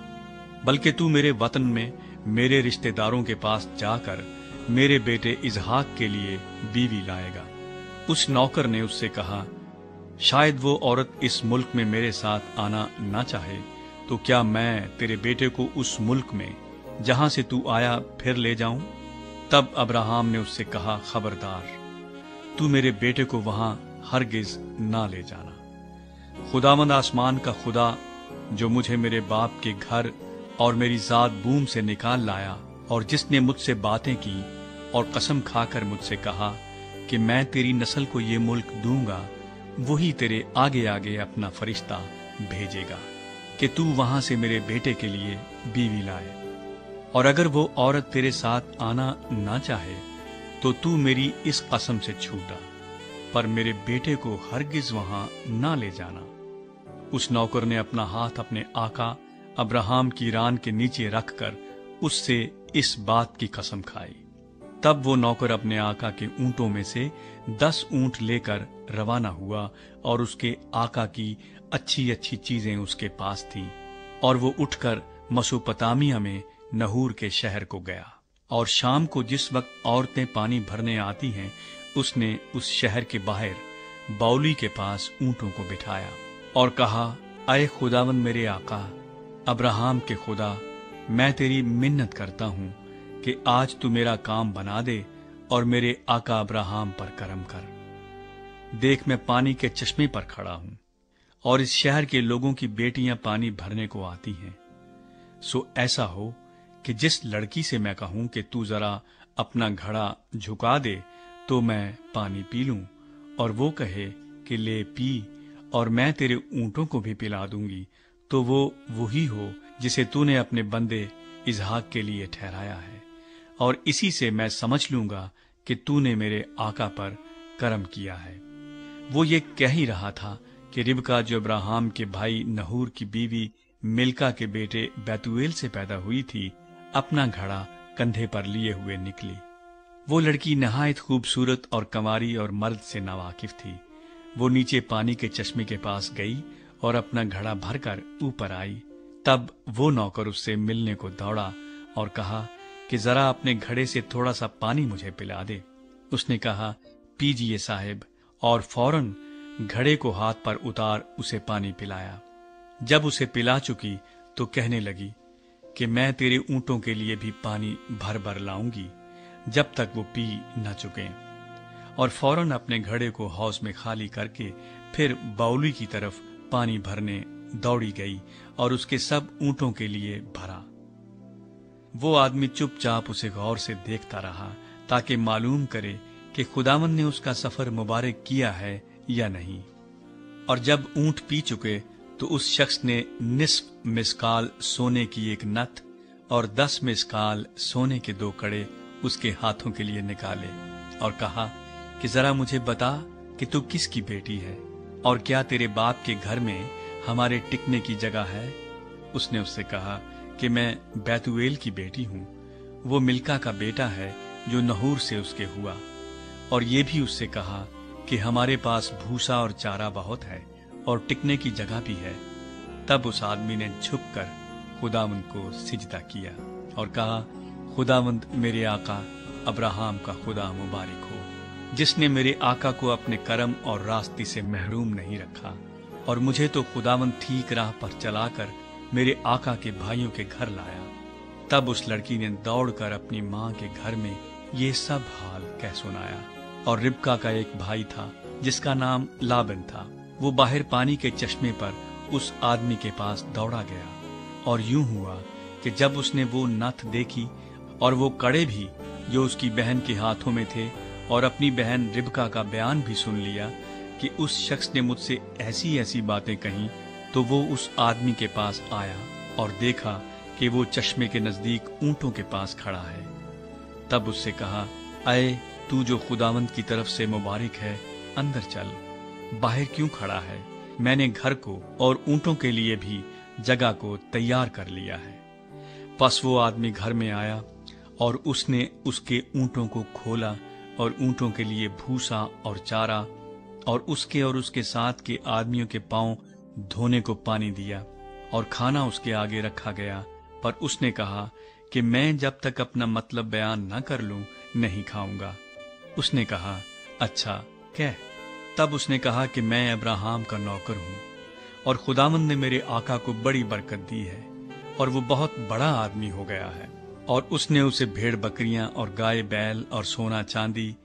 B: बल्कि तू मेरे वतन में मेरे रिश्तेदारों के पास जाकर मेरे बेटे इजहाक के लिए बीवी लाएगा। उस नौकर ने उससे कहा, शायद वो औरत इस मुल्क में मेरे साथ आना ना चाहे, तो क्या मैं तेरे बेटे को उस मुल्क में जहां से तू आया फिर ले जाऊं? तब अब्राहम ने उससे कहा, खबरदार, तू मेरे बेटे को वहां हरगिज ना ले जाना। खुदावंद आसमान का खुदा, जो मुझे मेरे बाप के घर और मेरी जात बूम से निकाल लाया, और जिसने मुझसे बातें की और कसम खाकर मुझसे कहा कि मैं तेरी नस्ल को ये मुल्क दूंगा, वही तेरे आगे आगे अपना फरिश्ता भेजेगा कि तू वहां से मेरे बेटे के लिए बीवी लाए। और अगर वो औरत तेरे साथ आना ना चाहे, तो तू मेरी इस कसम से छूटा, पर मेरे बेटे को हरगिज वहां ना ले जाना। उस नौकर ने अपना हाथ अपने आका अब्राहम की रान के नीचे रखकर उससे इस बात की कसम खाई। तब वो नौकर अपने आका के ऊंटों में से 10 ऊंट लेकर रवाना हुआ, और उसके आका की अच्छी अच्छी चीजें उसके पास थीं, और वो उठकर मसोपतामिया में नहूर के शहर को गया। और शाम को जिस वक्त औरतें पानी भरने आती हैं, उसने उस शहर के बाहर बाउली के पास ऊंटों को बिठाया और कहा, अय खुदावन मेरे आका अब्राहम के खुदा, मैं तेरी मिन्नत करता हूं कि आज तू मेरा काम बना दे और मेरे आका अब्राहम पर करम कर। देख, मैं पानी के चश्मे पर खड़ा हूं, और इस शहर के लोगों की बेटियां पानी भरने को आती हैं। सो ऐसा हो कि जिस लड़की से मैं कहूं कि तू जरा अपना घड़ा झुका दे तो मैं पानी पी लूं, और वो कहे कि ले पी, और मैं तेरे ऊंटों को भी पिला दूंगी, तो वो वही हो जिसे तूने अपने बंदे इजहाक के लिए ठहराया है। और इसी से मैं समझ लूंगा कि तूने मेरे आका पर करम किया है। वो ये कह ही रहा था कि रिबका, जो अब्राहम के भाई नहूर की बीवी मिल्का के बेटे बैतुएल से पैदा हुई थी, अपना घड़ा कंधे पर लिए हुए निकली। वो लड़की नहायत खूबसूरत और कंवारी और मर्द से नावाकिफ थी। वो नीचे पानी के चश्मे के पास गई और अपना घड़ा भरकर ऊपर आई। तब वो नौकर उससे मिलने को दौड़ा और कहा कि जरा अपने घड़े से थोड़ा सा पानी मुझे पिला दे। उसने कहा, पीजिए साहिब, और फौरन घड़े को हाथ पर उतार उसे पानी पिलाया। जब उसे पिला चुकी तो कहने लगी कि मैं तेरे ऊंटों के लिए भी पानी भर भर लाऊंगी, जब तक वो पी न चुके। और फौरन अपने घड़े को हौज में खाली करके फिर बाउली की तरफ पानी भरने दौड़ी गई और उसके सब ऊंटों के लिए भरा। वो आदमी चुपचाप उसे गौर से देखता रहा ताकि मालूम करे कि खुदावंद ने उसका सफर मुबारक किया है या नहीं। और जब ऊंट पी चुके तो उस शख्स ने निस्फ मिस्काल सोने की एक नथ और 10 मिस्काल सोने के 2 कड़े उसके हाथों के लिए निकाले और कहा कि जरा मुझे बता कि तू किसकी बेटी है और क्या तेरे बाप के घर में हमारे टिकने की जगह है। उसने उससे कहा कि मैं बैतुएल की बेटी हूँ, वो मिल्का का बेटा है जो नहूर से उसके हुआ। और ये भी उससे कहा कि हमारे पास भूसा और चारा बहुत है और टिकने की जगह भी है। तब उस आदमी ने झुककर खुदावंद को सिजदा किया और कहा, खुदावंद मेरे आका अब्राहम का खुदा मुबारक हो, जिसने मेरे आका को अपने करम और रास्ते से महरूम नहीं रखा और मुझे तो खुदावंद ठीक राह पर चलाकर मेरे आका के भाइयों के घर लाया। तब उस लड़की ने दौड़कर अपनी माँ के घर में ये सब हाल कह सुनाया। और रिबका का एक भाई था जिसका नाम लाबन था, वो बाहर पानी के चश्मे पर उस आदमी के पास दौड़ा गया। और यूं हुआ कि जब उसने वो नथ देखी और वो कड़े भी जो उसकी बहन के हाथों में थे और अपनी बहन रिबका का बयान भी सुन लिया कि उस शख्स ने मुझसे ऐसी ऐसी बातें कहीं, तो वो उस आदमी के पास आया और देखा कि वो चश्मे के नजदीक ऊंटों के पास खड़ा है। तब उससे कहा, अये तू जो खुदावंद की तरफ से मुबारक है, अंदर चल, बाहर क्यों खड़ा है? मैंने घर को और ऊंटों के लिए भी जगह को तैयार कर लिया है। पस वो आदमी घर में आया और उसने उसके ऊंटों को खोला और ऊंटों के लिए भूसा और चारा और उसके साथ के आदमियों के पांव धोने को पानी दिया और खाना उसके आगे रखा गया। पर उसने कहा कि मैं जब तक अपना मतलब बयान न कर लूं नहीं खाऊंगा। उसने कहा, अच्छा कह। तब उसने कहा कि मैं अब्राहम का नौकर हूं और खुदावंद ने मेरे आका को बड़ी बरकत दी है और वो बहुत बड़ा आदमी हो गया है। और उसने उसे भेड़ बकरियां और गाय बैल और सोना चांदी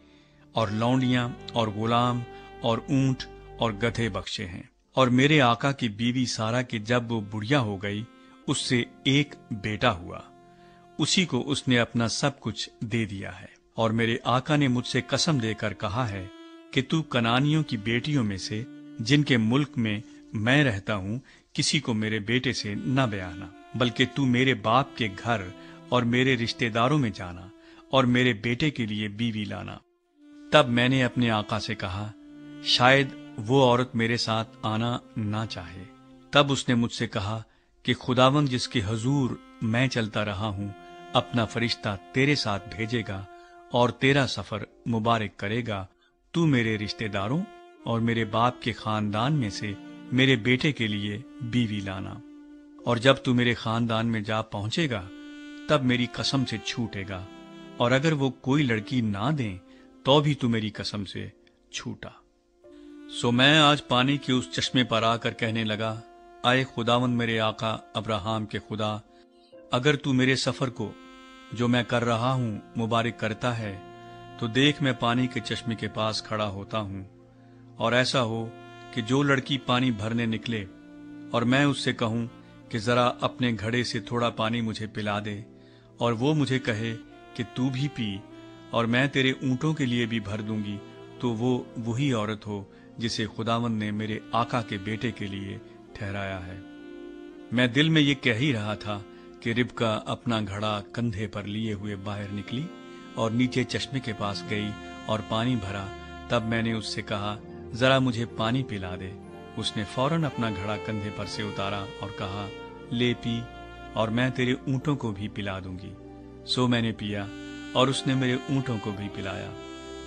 B: और लौंडियां और गुलाम और ऊंट और गधे बख्शे हैं। और मेरे आका की बीवी सारा के जब वो बुढ़िया हो गई, उससे एक बेटा हुआ, उसी को उसने अपना सब कुछ दे दिया है। और मेरे आका ने मुझसे कसम देकर कहा है कि तू कनानियों की बेटियों में से जिनके मुल्क में मैं रहता हूँ किसी को मेरे बेटे से न ब्याहना, बल्कि तू मेरे बाप के घर और मेरे रिश्तेदारों में जाना और मेरे बेटे के लिए बीवी लाना। तब मैंने अपने आका से कहा, शायद वो औरत मेरे साथ आना ना चाहे। तब उसने मुझसे कहा कि खुदावंद जिसके हुजूर मैं चलता रहा हूँ अपना फरिश्ता तेरे साथ भेजेगा और तेरा सफर मुबारक करेगा। तू मेरे रिश्तेदारों और मेरे बाप के खानदान में से मेरे बेटे के लिए बीवी लाना, और जब तू मेरे खानदान में जा पहुंचेगा तब मेरी कसम से छूटेगा, और अगर वो कोई लड़की ना दें तो भी तू मेरी कसम से छूटा। सो मैं आज पानी के उस चश्मे पर आकर कहने लगा, आए खुदावंद मेरे आका अब्राहम के खुदा, अगर तू मेरे सफर को जो मैं कर रहा हूं मुबारक करता है तो देख मैं पानी के चश्मे के पास खड़ा होता हूं, और ऐसा हो कि जो लड़की पानी भरने निकले और मैं उससे कहूं कि जरा अपने घड़े से थोड़ा पानी मुझे पिला दे, और वो मुझे कहे कि तू भी पी और मैं तेरे ऊंटों के लिए भी भर दूंगी, तो वो वही औरत हो जिसे खुदावंद ने मेरे आका के बेटे के लिए ठहराया है। मैं दिल में ये कह ही रहा था कि रिबका अपना घड़ा कंधे पर लिए हुए बाहर निकली और नीचे चश्मे के पास गई और पानी भरा। तब मैंने उससे कहा, जरा मुझे पानी पिला दे। उसने फौरन अपना घड़ा कंधे पर से उतारा और कहा, ले पी और मैं तेरे ऊंटों को भी पिला दूंगी। सो मैंने पिया और उसने मेरे ऊंटों को भी पिलाया।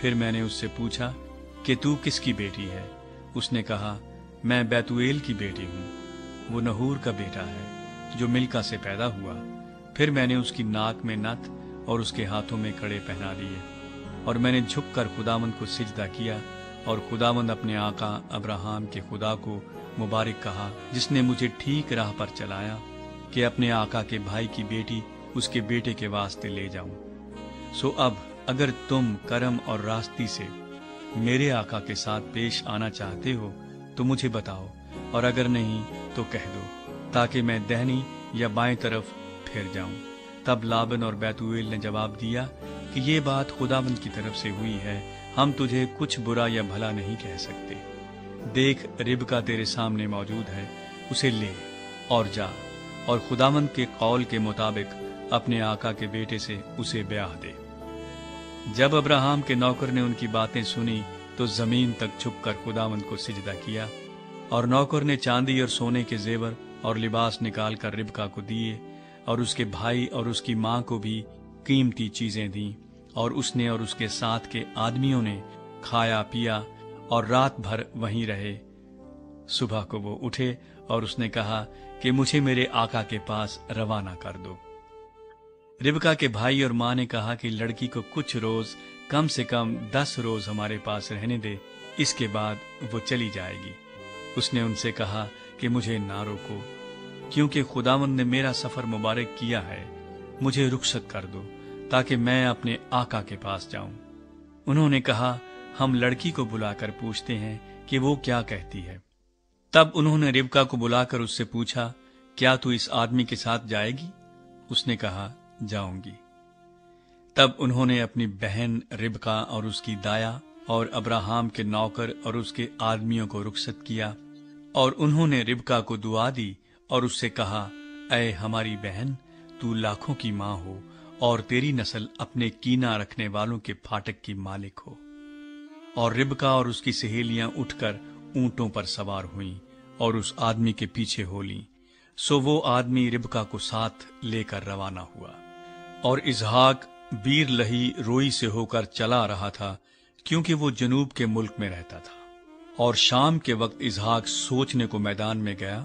B: फिर मैंने उससे पूछा कि तू किसकी बेटी है? उसने कहा, मैं बैतुएल की बेटी हूँ, वो नहूर का बेटा है जो मिल्का से पैदा हुआ। फिर मैंने उसकी नाक में नथ और उसके हाथों में कड़े पहना दिए, और मैंने झुककर खुदावंद को सिजदा किया, और खुदावंद अपने आका अब्राहम के खुदा को मुबारक कहा, जिसने मुझे ठीक राह पर चलाया कि अपने आका के भाई की बेटी उसके बेटे के वास्ते ले जाऊं। सो अब अगर तुम करम और रास्ती से میرے آقا کے ساتھ پیش آنا چاہتے ہو تو مجھے بتاؤ، اور اگر نہیں تو کہہ دو، تاکہ میں دہنی یا بائیں طرف پھر جاؤں۔ تب لابن اور بیتویل نے جواب دیا کہ یہ بات خداوند کی طرف سے ہوئی ہے، ہم تجھے کچھ برا یا بھلا نہیں کہہ سکتے۔ دیکھ، ربکا تیرے سامنے موجود ہے، اسے لے اور جا، اور خداوند کے قول کے مطابق اپنے آقا کے بیٹے سے اسے بیاہ دے۔ جب ابراہیم کے نوکر نے ان کی باتیں سنی تو زمین تک جھک کر خداوند کو سجدہ کیا، اور نوکر نے چاندی اور سونے کے زیور اور لباس نکال کر ربکا کو دیے، اور اس کے بھائی اور اس کی ماں کو بھی قیمتی چیزیں دیں، اور اس نے اور اس کے ساتھ کے آدمیوں نے کھایا پیا اور رات بھر وہیں رہے۔ صبح کو وہ اٹھے اور اس نے کہا کہ مجھے میرے آقا کے پاس روانہ کر دو۔ ربکا کے بھائی اور ماں نے کہا کہ لڑکی کو کچھ روز، کم سے کم 10 روز ہمارے پاس رہنے دے، اس کے بعد وہ چلی جائے گی۔ اس نے ان سے کہا کہ مجھے نہ روکو، کیونکہ خداوند نے میرا سفر مبارک کیا ہے، مجھے رخصت کر دو تاکہ میں اپنے آقا کے پاس جاؤں۔ انہوں نے کہا، ہم لڑکی کو بلا کر پوچھتے ہیں کہ وہ کیا کہتی ہے۔ تب انہوں نے ربکا کو بلا کر اس سے پوچھا، کیا تو اس آدمی کے ساتھ جائے گی؟ اس نے کہا، جاؤں گی۔ تب انہوں نے اپنی بہن ربکا اور اس کی دایا اور ابراہیم کے نوکر اور اس کے آدمیوں کو رخصت کیا، اور انہوں نے ربکا کو دعا دی اور اس سے کہا، اے ہماری بہن، تو لاکھوں کی ماں ہو، اور تیری نسل اپنے کینہ رکھنے والوں کے پھاٹک کی مالک ہو۔ اور ربکا اور اس کی سہیلیاں اٹھ کر اونٹوں پر سوار ہوئیں اور اس آدمی کے پیچھے ہو لیں۔ سو وہ آدمی ربکا کو ساتھ لے کر روانہ ہوا، اور اسحاق بیر لہی روئی سے ہو کر چلا رہا تھا، کیونکہ وہ جنوب کے ملک میں رہتا تھا۔ اور شام کے وقت اسحاق سوچنے کو میدان میں گیا،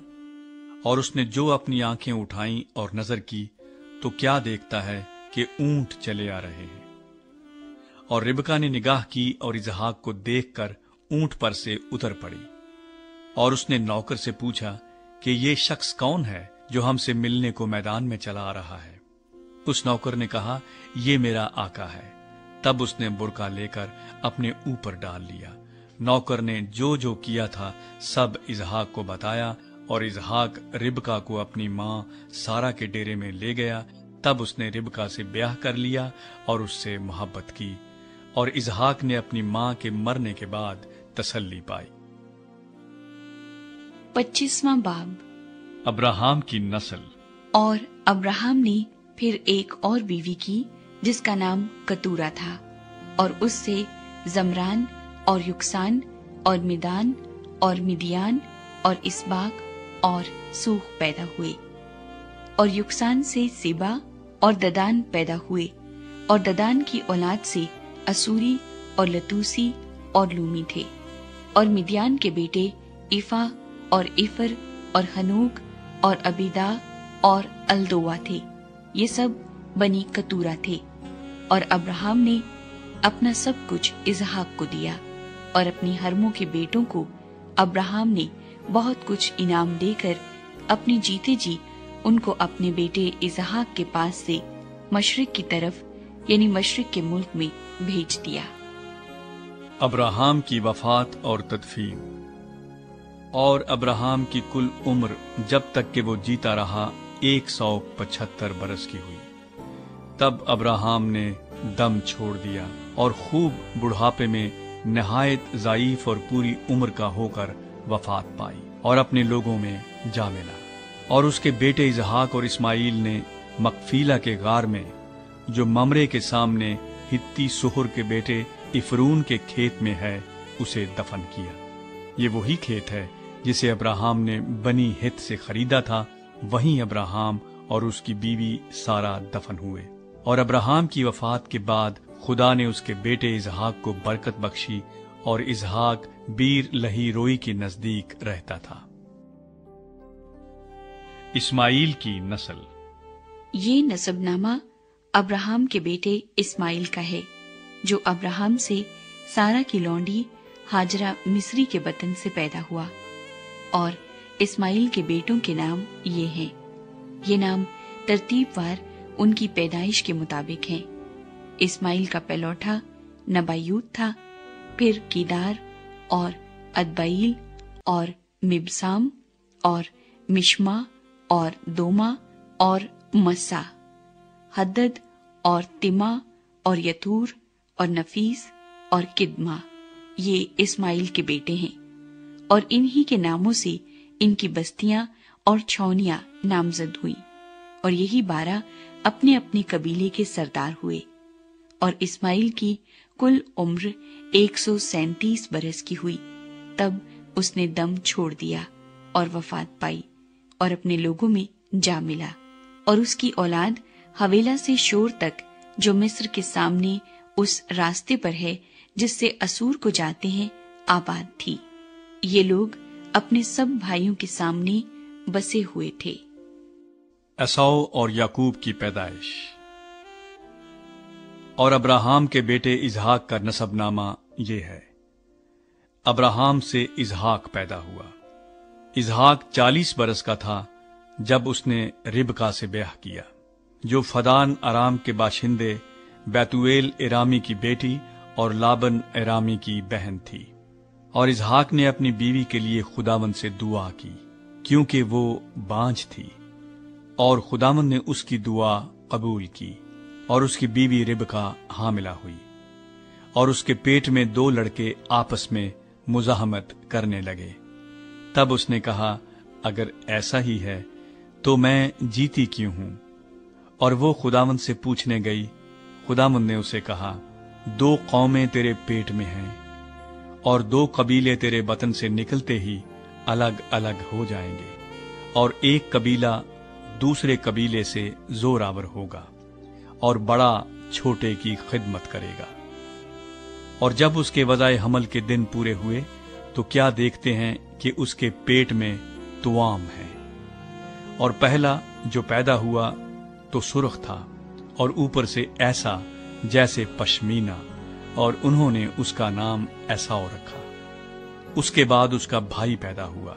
B: اور اس نے جو اپنی آنکھیں اٹھائیں اور نظر کی تو کیا دیکھتا ہے کہ اونٹ چلے آ رہے ہیں۔ اور ربکا نے نگاہ کی اور اسحاق کو دیکھ کر اونٹ پر سے اتر پڑی، اور اس نے نوکر سے پوچھا کہ یہ شخص کون ہے جو ہم سے ملنے کو میدان میں چلا آ رہا ہے؟ اس نوکر نے کہا، یہ میرا آقا ہے۔ تب اس نے برقع لے کر اپنے اوپر ڈال لیا۔ نوکر نے جو جو کیا تھا سب اسحاق کو بتایا، اور اسحاق ربکا کو اپنی ماں سارا کے ڈیرے میں لے گیا۔ تب اس نے ربکا سے بیاہ کر لیا اور اس سے محبت کی، اور اسحاق نے اپنی ماں کے مرنے کے بعد تسلی پائی۔
A: 25واں باب۔
B: ابراہیم کی نسل۔
A: اور ابراہیم نے پھر ایک اور بیوی کی جس کا نام کتورا تھا، اور اس سے زمران اور یکسان اور میدان اور مدیان اور اسباق اور سوخ پیدا ہوئے، اور یکسان سے سیبا اور ددان پیدا ہوئے، اور ددان کی اولاد سے اسوری اور لتوسی اور لومی تھے، اور مدیان کے بیٹے ایفا اور ایفر اور ہنوک اور ابیدا اور الدوا تھے، یہ سب بنی کتورا تھے۔ اور ابراہیم نے اپنا سب کچھ اسحاق کو دیا، اور اپنی حرموں کے بیٹوں کو ابراہیم نے بہت کچھ انعام دے کر اپنے جیتے جی ان کو اپنے بیٹے اسحاق کے پاس سے مشرق کی طرف یعنی مشرق کے ملک میں بھیج دیا۔
B: ابراہیم کی وفات اور تدفین۔ اور ابراہیم کی کل عمر جب تک کہ وہ جیتا رہا 175 برس کی ہوئی۔ تب ابراہیم نے دم چھوڑ دیا اور خوب بڑھاپے میں نہایت ضعیف اور پوری عمر کا ہو کر وفات پائی، اور اپنے لوگوں میں جا ملا۔ اور اس کے بیٹے اسحاق اور اسماعیل نے مقفیلا کے غار میں، جو ممرے کے سامنے ہتی سہر کے بیٹے افرون کے کھیت میں ہے، اسے دفن کیا۔ یہ وہی کھیت ہے جسے ابراہیم نے بنی ہت سے خریدا تھا، وہیں ابراہیم اور اس کی بیوی سارا دفن ہوئے۔ اور ابراہیم کی وفات کے بعد خدا نے اس کے بیٹے اسحاق کو برکت بخشی، اور اسحاق بیر لہی روئی کے نزدیک رہتا تھا۔ اسماعیل کی نسل۔
A: یہ نسب نامہ ابراہیم کے بیٹے اسماعیل کا ہے، جو ابراہیم سے سارا کی لونڈی ہاجرہ مصری کے بطن سے پیدا ہوا۔ اور اسماعیل کے بیٹوں کے نام یہ ہیں، یہ نام ترتیب وار ان کی پیدائش کے مطابق ہیں۔ اسماعیل کا پہلوٹا نبایوت تھا، फिर कीदार और अदबईल और मिबसाम और मिश्मा और दोमा और मस्सा, हद्दद और तिमा और यतूर और नफीस और किदमा, ये इस्माइल के बेटे हैं। और इन्हीं के नामों से इनकी बस्तियां और छावनियां नामजद हुई। और यही 12 अपने अपने कबीले के सरदार हुए। और इस्माइल की कुल उम्र 137 बरस की हुई, तब उसने दम छोड़ दिया और वफात पाई और अपने लोगों में जा मिला। और उसकी औलाद हवेला से शोर तक, जो मिस्र के सामने उस रास्ते पर है जिससे असूर को जाते हैं, आबाद थी। ये लोग अपने सब भाइयों के सामने बसे हुए थे।
B: एसाव और याकूब की पैदाइश। और अब्राहम के बेटे इजहाक का नसबनामा ये है। अब्राहम से इजहाक पैदा हुआ। इजहाक 40 बरस का था जब उसने रिबका से ब्याह किया, जो फदान अराम के बाशिंदे बैतुएल इरामी की बेटी और लाबन इरामी की बहन थी। और इजहाक ने अपनी बीवी के लिए खुदावन से दुआ की, क्योंकि वो बांझ थी, और खुदावन ने उसकी दुआ कबूल की। और उसकी बीवी रिबका हामिला हुई, और उसके पेट में 2 लड़के आपस में मुजाहमत करने लगे। तब उसने कहा, अगर ऐसा ही है तो मैं जीती क्यों हूं? और वो खुदावन से पूछने गई। खुदावन ने उसे कहा, 2 कौमें तेरे पेट में हैं, और 2 कबीले तेरे बतन से निकलते ही अलग अलग हो जाएंगे, और एक कबीला दूसरे कबीले से जोरावर होगा, और बड़ा छोटे की खिदमत करेगा। और जब उसके वज़ाए हमल के दिन पूरे हुए तो क्या देखते हैं कि उसके पेट में तुआम है। और पहला जो पैदा हुआ तो सुर्ख था, और ऊपर से ऐसा जैसे पश्मीना, और उन्होंने उसका नाम एसाव रखा। उसके बाद उसका भाई पैदा हुआ,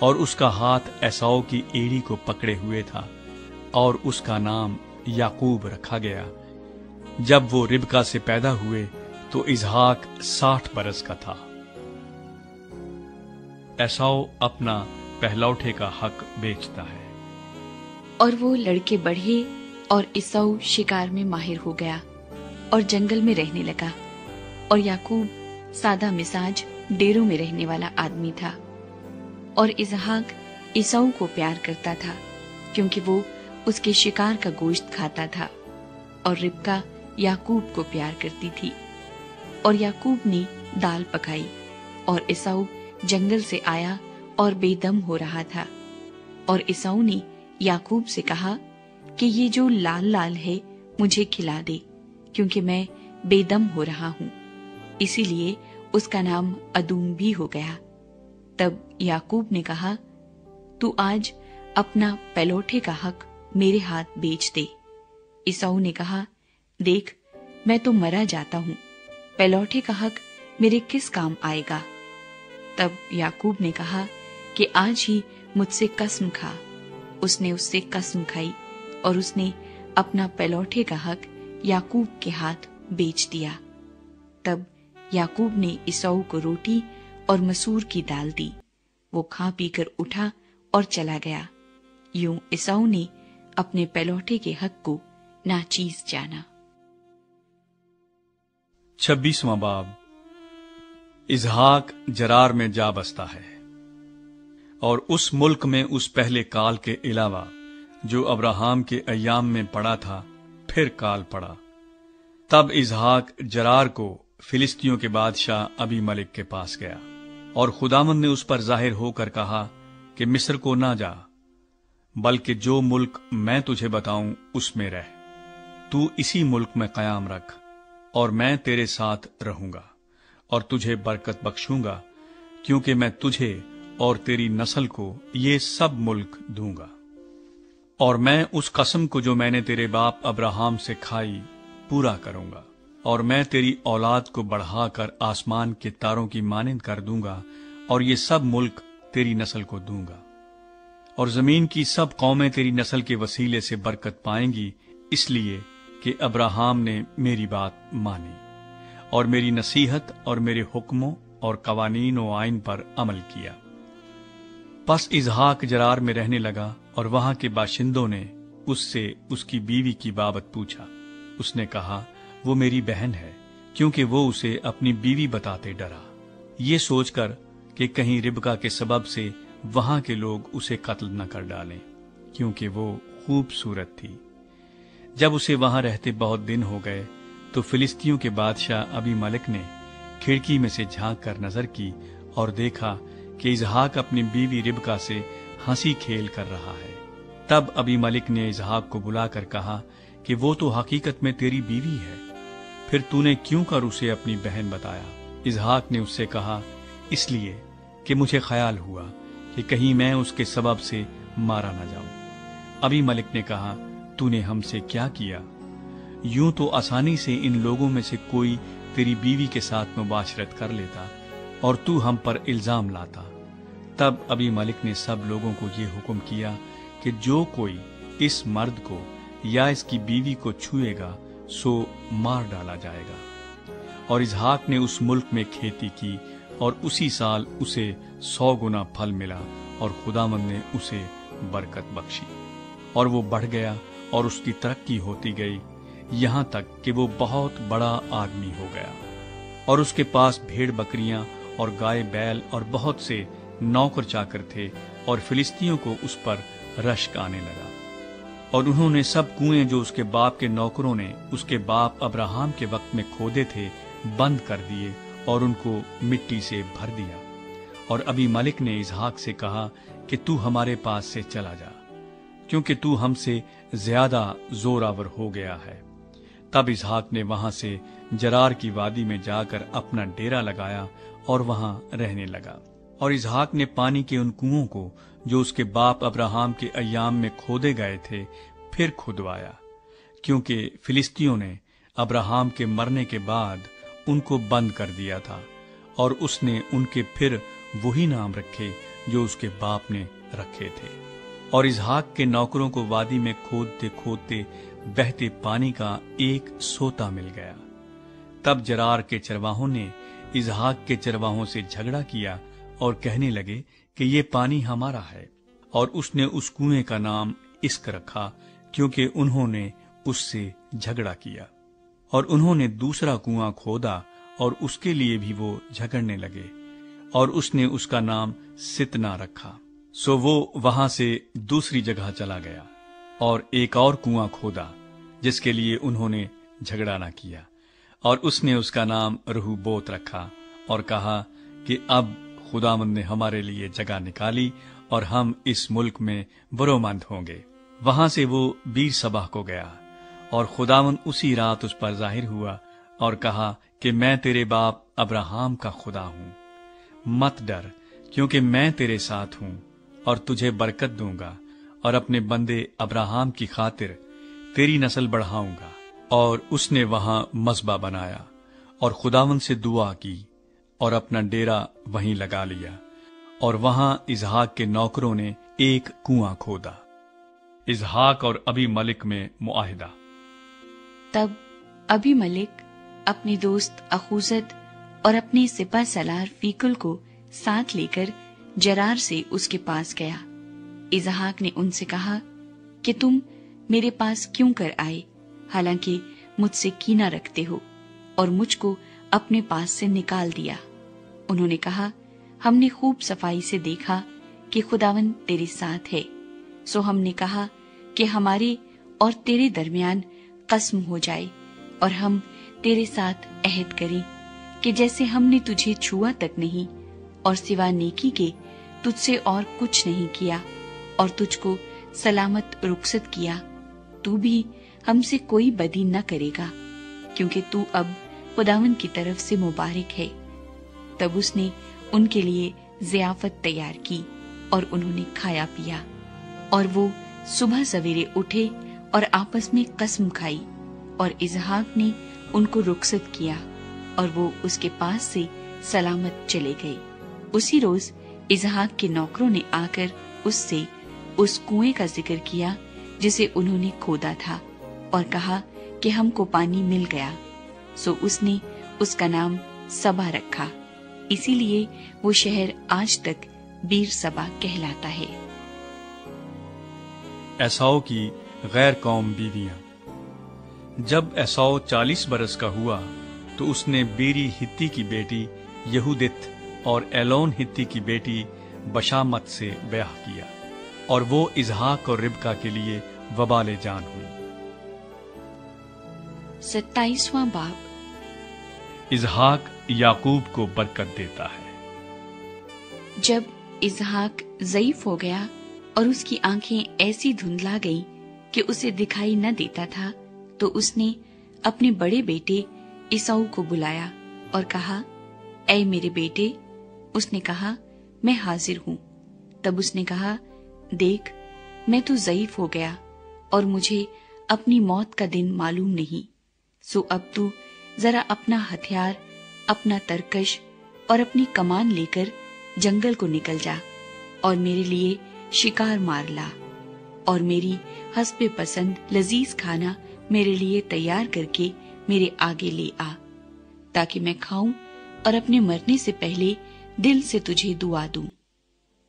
B: और उसका हाथ एसाव की एड़ी को पकड़े हुए था, और उसका नाम याकूब रखा गया। जब वो रिबका से पैदा हुए तो इजहाक 60 बरस का था। एसाव अपना पहलौठे का हक बेचता है।
A: और वो लड़के बढ़े और एसाव शिकार में माहिर हो गया और जंगल में रहने लगा। और याकूब सादा मिजाज डेरों में रहने वाला आदमी था। और इजहाक एसाव को प्यार करता था, क्योंकि वो उसके शिकार का गोश्त खाता था। और रिबका याकूब को प्यार करती थी। और याकूब ने दाल पकाई, और एसाव जंगल से आया और बेदम हो रहा था। और एसाव ने याकूब से कहा कि ये जो लाल लाल है मुझे खिला दे, क्योंकि मैं बेदम हो रहा हूं। इसीलिए उसका नाम अदूम भी हो गया। तब याकूब ने कहा, तू आज अपना पहलौठे का हक मेरे हाथ बेच दे। एसाव ने कहा, देख, मैं तो मरा जाता हूं, पहलौठे का हक मेरे किस काम आएगा? तब याकूब ने कहा कि आज ही मुझसे कसम खा। उसने उससे कसम खाई, और उसने अपना पहलौठे का हक याकूब के हाथ बेच दिया। तब याकूब ने एसाव को रोटी और मसूर की दाल दी। वो खा पीकर उठा और चला गया। यूं एसाव ने अपने पहलौठे के हक को नाचीज जाना।
B: 26वां बाब। इजहाक जरार में जा बसता है, और उस मुल्क में उस पहले काल के अलावा जो अब्राहम के अय्याम में पड़ा था, फिर काल पड़ा। तब इजहाक जरार को फिलिस्तियों के बादशाह अबी मलिक के पास गया, और खुदावंद ने उस पर जाहिर होकर कहा कि मिस्र को ना जा, बल्कि जो मुल्क मैं तुझे बताऊं उसमें रह। तू इसी मुल्क में कयाम रख, और मैं तेरे साथ रहूंगा और तुझे बरकत बख्शूंगा, क्योंकि मैं तुझे और तेरी नस्ल को ये सब मुल्क दूंगा। और मैं उस कसम को जो मैंने तेरे बाप अब्राहम से खाई पूरा करूंगा, और मैं तेरी औलाद को बढ़ाकर आसमान के तारों की मानिंद कर दूंगा, और ये सब मुल्क तेरी नस्ल को दूंगा। और जमीन की सब कौमें तेरी नस्ल के वसीले से बरकत पाएंगी, इसलिए कि अब्राहम ने मेरी बात मानी। اور میری نصیحت اور میرے حکموں اور قوانین و آئین پر عمل کیا۔ پس اسحاق جرار میں رہنے لگا، اور وہاں کے باشندوں نے اس سے اس کی بیوی کی بابت پوچھا۔ اس نے کہا، وہ میری بہن ہے، کیونکہ وہ اسے اپنی بیوی بتاتے ڈرا، یہ سوچ کر کہ کہیں ربکا کے سبب سے وہاں کے لوگ اسے قتل نہ کر ڈالیں، کیونکہ وہ خوبصورت تھی۔ جب اسے وہاں رہتے بہت دن ہو گئے تو فلسطینیوں کے بادشاہ ابی ملک نے کھڑکی میں سے جھانک کر نظر کی اور دیکھا کہ اسحاق اپنی بیوی ربکا سے ہنسی کھیل کر رہا ہے۔ تب ابی ملک نے اسحاق کو بلا کر کہا کہ وہ تو حقیقت میں تیری بیوی ہے، پھر تو نے کیوں کر اسے اپنی بہن بتایا؟ اسحاق نے اس سے کہا، اس لیے کہ مجھے خیال ہوا کہ کہیں میں اس کے سبب سے مارا نہ جاؤں۔ ابی ملک نے کہا، تو نے ہم سے کیا کیا؟ یوں تو آسانی سے ان لوگوں میں سے کوئی تیری بیوی کے ساتھ مباشرت کر لیتا اور تو ہم پر الزام لاتا۔ تب ابی ملک نے سب لوگوں کو یہ حکم کیا کہ جو کوئی اس مرد کو یا اس کی بیوی کو چھوئے گا سو مار ڈالا جائے گا۔ اور اسحاق نے اس ملک میں کھیتی کی اور اسی سال اسے 100 گنا پھل ملا، اور خداوند نے اسے برکت بخشی، اور وہ بڑھ گیا اور اس کی ترقی ہوتی گئی، یہاں تک کہ وہ بہت بڑا آدمی ہو گیا، اور اس کے پاس بھیڑ بکریاں اور گائے بیل اور بہت سے نوکر چاکر تھے، اور فلسطینیوں کو اس پر رشک آنے لگا۔ اور انہوں نے سب کنویں جو اس کے باپ کے نوکروں نے اس کے باپ ابراہام کے وقت میں کھودے تھے بند کر دیے اور ان کو مٹی سے بھر دیا۔ اور ابی ملک نے اسحاق سے کہا کہ تو ہمارے پاس سے چلا جا، کیونکہ تو ہم سے زیادہ زوراور ہو گیا ہے۔ تب اسحاق نے وہاں سے جرار کی وادی میں جا کر اپنا ڈیرا لگایا اور وہاں رہنے لگا۔ اور اسحاق نے پانی کے ان کنووں کو جو اس کے باپ ابراہام کے ایام میں کھودے گئے تھے پھر کھدوایا، کیونکہ فلسطینیوں نے ابراہام کے مرنے کے بعد ان کو بند کر دیا تھا، اور اس نے ان کے پھر وہی نام رکھے جو اس کے باپ نے رکھے تھے۔ اور اسحاق کے نوکروں کو وادی میں کھودتے کھودتے بہتے پانی کا ایک سوتا مل گیا۔ تب جرار کے چرواہوں نے اسحاق کے چرواہوں سے جھگڑا کیا اور کہنے لگے کہ یہ پانی ہمارا ہے، اور اس نے اس کنویں کا نام اسک رکھا، کیونکہ انہوں نے اس سے جھگڑا کیا۔ اور انہوں نے دوسرا کنواں کھودا اور اس کے لیے بھی وہ جھگڑنے لگے، اور اس نے اس کا نام ستنا رکھا۔ سو وہ وہاں سے دوسری جگہ چلا گیا اور ایک اور کنواں کھودا جس کے لیے انہوں نے جھگڑا نہ کیا، اور اس نے اس کا نام رہوبوت رکھا، اور کہا کہ اب خداوند نے ہمارے لیے جگہ نکالی اور ہم اس ملک میں برومند ہوں گے۔ وہاں سے وہ بیر سبا کو گیا، اور خداوند اسی رات اس پر ظاہر ہوا اور کہا کہ میں تیرے باپ ابراہام کا خدا ہوں، مت ڈر، کیونکہ میں تیرے ساتھ ہوں اور تجھے برکت دوں گا، اور اپنے بندے ابراہام کی خاطر تیری نسل بڑھاؤں گا۔ اور اس نے وہاں مذبح بنایا اور خداوند سے دعا کی اور اپنا ڈیرا وہیں لگا لیا، اور وہاں اسحاق کے نوکروں نے ایک کنواں کھودا۔ اسحاق اور ابی ملک میں معاہدہ۔
A: تب ابی ملک اپنے دوست اخوزد اور اپنے سپہ سالار فیکل کو ساتھ لے کر جرار سے اس کے پاس گیا۔ اسحاق نے ان سے کہا کہ تم میرے پاس کیوں کر آئے، حالانکہ مجھ سے کینہ رکھتے ہو، اور مجھ کو اپنے پاس سے نکال دیا۔ انہوں نے کہا، ہم نے خوب صفائی سے دیکھا کہ خداوند تیرے ساتھ ہے، سو ہم نے کہا کہ ہمارے اور تیرے درمیان قسم ہو جائے، اور ہم تیرے ساتھ عہد کریں کہ جیسے ہم نے تجھے چھوا تک نہیں اور سوا نیکی کے تجھ سے اور کچھ نہیں کیا، اور تجھ کو سلامت رخصت کیا، تو بھی ہم سے کوئی بدی نہ کرے گا، کیونکہ تو اب خداوند کی طرف سے مبارک ہے۔ تب اس نے ان کے لیے ضیافت تیار کی، اور انہوں نے کھایا پیا، اور وہ صبح سویرے اٹھے اور آپس میں قسم کھائی، اور اسحاق نے ان کو رخصت کیا، اور وہ اس کے پاس سے سلامت چلے گئے۔ اسی روز اسحاق کے نوکروں نے آ کر اس سے اس کنویں کا ذکر کیا جسے انہوں نے کھودا تھا، اور کہا کہ ہم کو پانی مل گیا۔ سو اس نے اس کا نام सबा रखा। इसीलिए वो शहर आज तक बीर सबा कहलाता है।
B: एसाव की गैर कौम बीवियां। जब एसाव 40 बरस का हुआ तो उसने बेरी हित्ती की बेटी यहूदित और एलोन हित्ती की बेटी बशामत से ब्याह किया, और वो इजहाक और रिबका के लिए वबाले जान हुई।
A: 27वां बाब।
B: इजहाक याकूब को बरकत देता है।
A: जब इजहाक ज़ईफ हो गया और उसकी आंखें ऐसी धुंधला गई कि उसे दिखाई न देता था, तो उसने अपने बड़े बेटे ईसाऊ को बुलाया और कहा, ऐ मेरे बेटे। उसने कहा, मैं हाजिर हूँ। तब उसने कहा, देख, मैं तो ज़ईफ हो गया और मुझे अपनी मौत का दिन मालूम नहीं, सो अब तू जरा अपना हथियार, अपना तरकश और अपनी कमान लेकर जंगल को निकल जा और मेरे लिए शिकार मार ला, और मेरी हस्बे पसंद लजीज खाना मेरे लिए तैयार करके मेरे आगे ले आ, ताकि मैं खाऊं और अपने मरने से पहले दिल से तुझे दुआ दूं।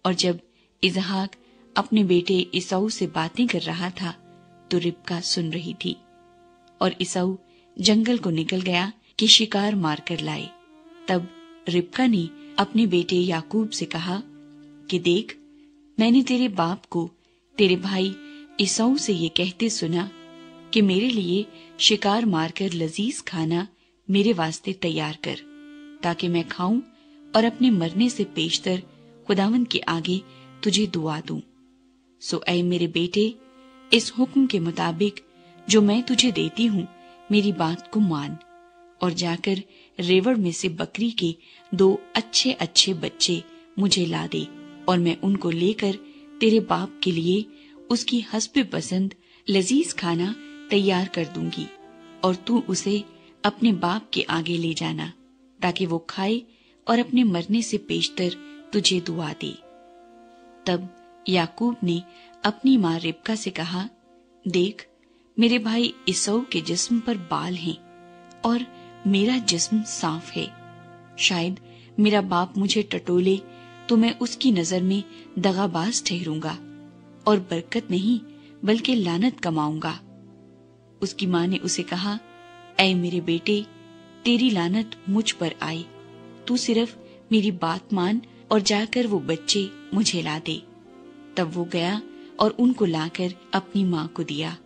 A: और जब इजहाक अपने बेटे ईसाऊ से बातें कर रहा था तो रिबका सुन रही थी, और ईसाऊ जंगल को निकल गया कि शिकार मार कर लाए। तब रिबका ने अपने बेटे याकूब से कहा कि देख, मैंने तेरे बाप को तेरे भाई ईसाऊ से ये कहते सुना कि मेरे लिए शिकार मारकर लजीज खाना मेरे वास्ते तैयार कर, ताकि मैं खाऊं और अपने मरने से पेशतर खुदावंद के आगे तुझे दुआ दूं। सो ऐ मेरे बेटे, इस हुक्म के मुताबिक जो मैं तुझे देती हूँ, मेरी बात को मान और जाकर रेवड़ में से बकरी के 2 अच्छे अच्छे बच्चे मुझे ला दे, और मैं उनको लेकर तेरे बाप के लिए उसकी हस्बे पसंद लजीज खाना तैयार कर दूंगी, और तू उसे अपने बाप के आगे ले जाना, ताकि वो खाए और अपने मरने से पेशतर तुझे दुआ दे। तब याकूब ने अपनी माँ रिबका से कहा, देख, मेरे भाई ईसाऊ के जिस्म पर बाल हैं और मेरा जिस्म साफ है। शायद मेरा बाप मुझे टटोले तो मैं उसकी नजर में दगाबाज ठहरूंगा और बरकत नहीं बल्कि लानत कमाऊंगा। उसकी माँ ने उसे कहा, ऐ मेरे बेटे, तेरी लानत मुझ पर आए, तू सिर्फ मेरी बात मान और जाकर वो बच्चे मुझे ला दे। तब वो गया और उनको लाकर अपनी माँ को दिया,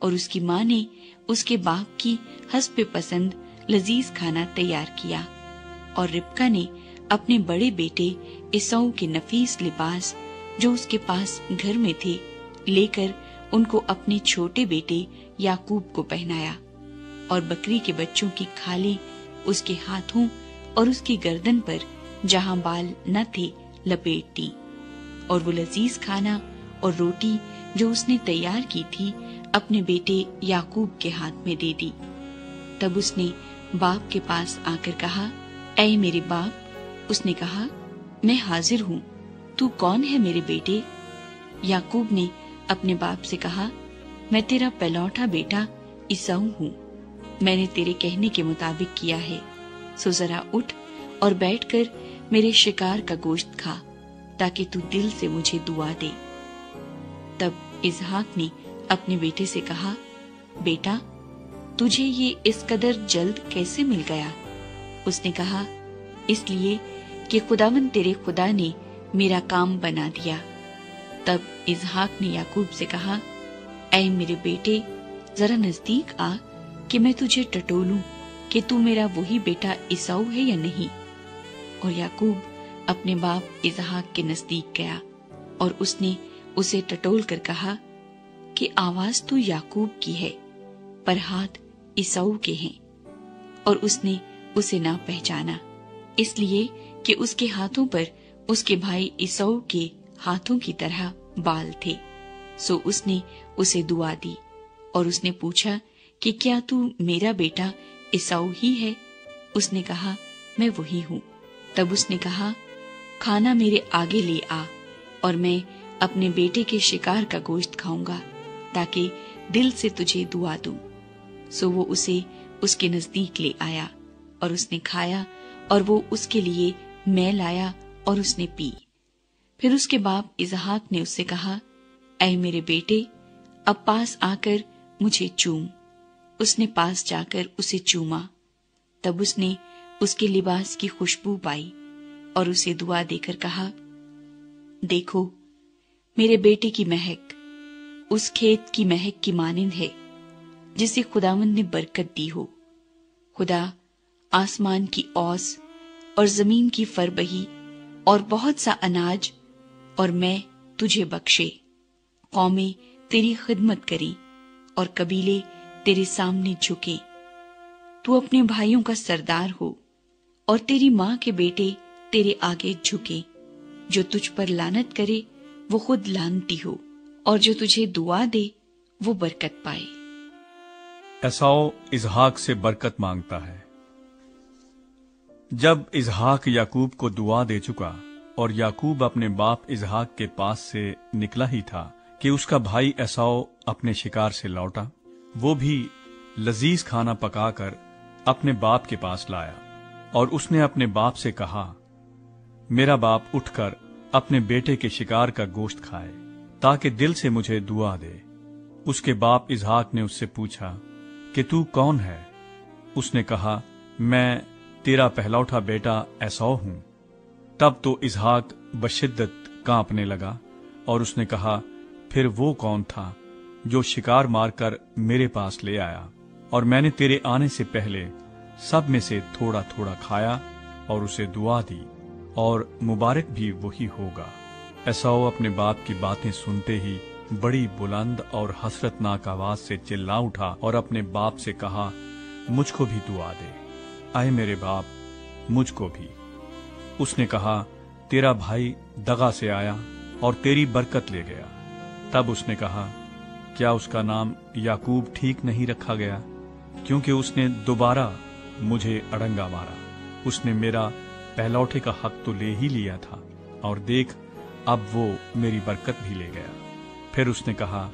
A: और उसकी माँ ने उसके बाप की हस्बे पसंद लजीज खाना तैयार किया, और रिबका ने अपने बड़े बेटे ईसाऊ के नफीस लिबास जो उसके पास घर में थे लेकर उनको अपने छोटे बेटे याकूब को पहनाया, और बकरी के बच्चों की खालें उसके हाथों और उसकी गर्दन पर जहां बाल न थे लपेट दी, और वो लजीज खाना और रोटी जो उसने तैयार की थी अपने बेटे याकूब के हाथ में दे दी। तब उसने बाप के पास आकर कहा, ऐ मेरे बाप। उसने कहा, मैं हाजिर हूँ, तू कौन है मेरे बेटे? याकूब ने अपने बाप से कहा, मैं तेरा पहलौठा बेटा ईसाऊ हूँ। मैंने तेरे कहने के मुताबिक किया है, सो जरा उठ और बैठकर मेरे शिकार का गोश्त खा, ताकि तू दिल से मुझे दुआ दे। तब इसहाक ने अपने बेटे से कहा, बेटा, तुझे ये इस कदर जल्द कैसे मिल गया? उसने कहा, इसलिए कि खुदावंद तेरे खुदा ने मेरा काम बना दिया। तब इसहाक ने याकूब से कहा, ऐ मेरे बेटे, जरा नजदीक आ कि मैं तुझे टटोलूं कि तू मेरा वही बेटा ईसाऊ है या नहीं। और याकूब अपने बाप इसहाक के नजदीक गया, और उसने उसे टटोल कर कहा कि आवाज तो याकूब की है, पर हाथ ईसाऊ के हैं। और उसने उसे ना पहचाना, इसलिए कि उसके हाथों पर उसके भाई ईसाऊ के हाथों की तरह बाल थे। सो उसने उसे दुआ दी, और उसने पूछा कि क्या तू मेरा बेटा ईसाऊ ही है? उसने कहा, मैं वही हूँ। तब उसने कहा, खाना मेरे आगे ले आ, और मैं अपने बेटे के शिकार का गोश्त खाऊंगा, ताकि दिल से तुझे दुआ दूं। सो वो उसे उसके नजदीक ले आया, اور اس نے کھایا، اور وہ اس کے لیے مے لایا اور اس نے پی۔ پھر اس کے باپ اسحاق نے اس سے کہا، اے میرے بیٹے، اب پاس آ کر مجھے چوم۔ اس نے پاس جا کر اسے چوما۔ تب اس نے اس کے لباس کی خوشبو پائی اور اسے دعا دے کر کہا، دیکھو میرے بیٹے کی مہک اس کھیت کی مہک کی مانند ہے جسے خداوند نے برکت دی ہو۔ خدا آسمان کی اوس اور زمین کی فربہی اور بہت سا اناج اور میں تجھے بخشے۔ قومیں تیری خدمت کریں اور قبیلے تیرے سامنے جھکیں۔ تو اپنے بھائیوں کا سردار ہو اور تیری ماں کے بیٹے تیرے آگے جھکیں۔ جو تجھ پر لعنت کرے وہ خود لعنتی ہو، اور جو تجھے دعا دے وہ برکت پائے۔
B: ایساؤ اسحاق سے برکت مانگتا ہے۔ جب اسحاق یعقوب کو دعا دے چکا اور یعقوب اپنے باپ اسحاق کے پاس سے نکلا ہی تھا کہ اس کا بھائی ایساؤ اپنے شکار سے لوٹا۔ وہ بھی لذیذ کھانا پکا کر اپنے باپ کے پاس لایا، اور اس نے اپنے باپ سے کہا، میرا باپ اٹھ کر اپنے بیٹے کے شکار کا گوشت کھائے تاکہ دل سے مجھے دعا دے۔ اس کے باپ اسحاق نے اس سے پوچھا کہ تو کون ہے؟ اس نے کہا، میں تیرا پہلوٹا بیٹا ایساؤ ہوں۔ تب تو اسحاق بشدت کانپنے لگا، اور اس نے کہا، پھر وہ کون تھا جو شکار مار کر میرے پاس لے آیا، اور میں نے تیرے آنے سے پہلے سب میں سے تھوڑا تھوڑا کھایا اور اسے دعا دی، اور مبارک بھی وہی ہوگا۔ ایساؤ اپنے باپ کی باتیں سنتے ہی بڑی بلند اور حسرت ناک آواز سے چلا اٹھا اور اپنے باپ سے کہا، مجھ کو بھی دعا دے، اے میرے باپ، مجھ کو بھی۔ اس نے کہا، تیرا بھائی دغا سے آیا اور تیری برکت لے گیا۔ تب اس نے کہا، کیا اس کا نام یعقوب ٹھیک نہیں رکھا گیا؟ کیونکہ اس نے دوبارہ مجھے اڑنگا مارا۔ اس نے میرا پہلوٹے کا حق تو لے ہی لیا تھا، اور دیکھ اب وہ میری برکت بھی لے گیا۔ پھر اس نے کہا،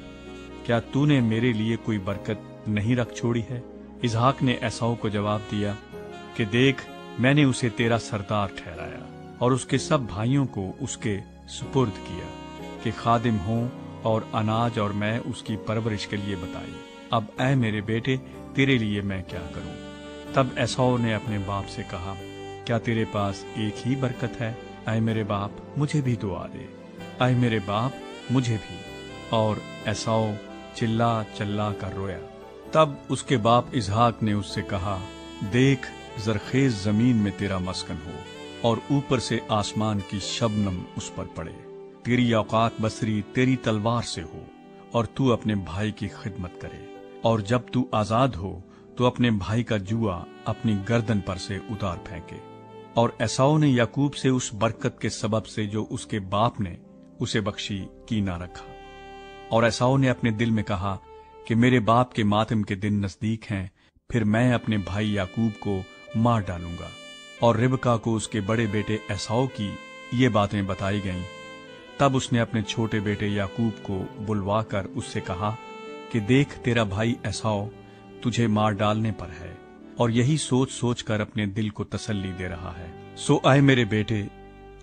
B: کیا تو نے میرے لیے کوئی برکت نہیں رکھ چھوڑی ہے؟ اسحاق نے ایساؤ کو جواب دیا کہ دیکھ، میں نے اسے تیرا سردار ٹھہرایا اور اس کے سب بھائیوں کو اس کے سپرد کیا کہ خادم ہوں، اور اناج اور میں اس کی پرورش کے لیے بتائی۔ اب اے میرے بیٹے، تیرے لیے میں کیا کروں؟ تب ایساؤ نے اپنے باپ سے کہا، کیا تیرے پاس ایک ہی برکت ہے؟ اے میرے باپ، مجھے بھی دعا دے، اے میرے باپ، مجھے بھی۔ اور ایساؤ چلا چلا کر رویا۔ تب اس کے باپ اسحاق نے اس سے کہا، دیکھ، زرخیز زمین میں تیرا مسکن ہو، اور اوپر سے آسمان کی شبنم اس پر پڑے۔ تیری اوقات بصری تیری تلوار سے ہو، اور تو اپنے بھائی کی خدمت کرے، اور جب تو آزاد ہو تو اپنے بھائی کا جوا اپنی گردن پر سے اتار پھینکے۔ اور ایساؤ نے یعقوب سے اس برکت کے سبب سے جو اس کے باپ نے اسے بخشی کی نہ رکھا۔ اور ایساؤ نے اپنے دل میں کہا کہ میرے باپ کے ماتم کے دن نزدیک ہیں، پھر میں اپنے بھائی یعقوب کو مار ڈالوں گا۔ اور ربکا کو اس کے بڑے بیٹے ایساؤ کی یہ باتیں بتائی گئیں۔ تب اس نے اپنے چھوٹے بیٹے یعقوب کو بلوا کر اس سے کہا کہ دیکھ، تیرا بھائی ایساؤ تجھے مار ڈالنے پر ہے، اور یہی سوچ سوچ کر اپنے دل کو تسلی دے رہا ہے۔ سو اے میرے بیٹے،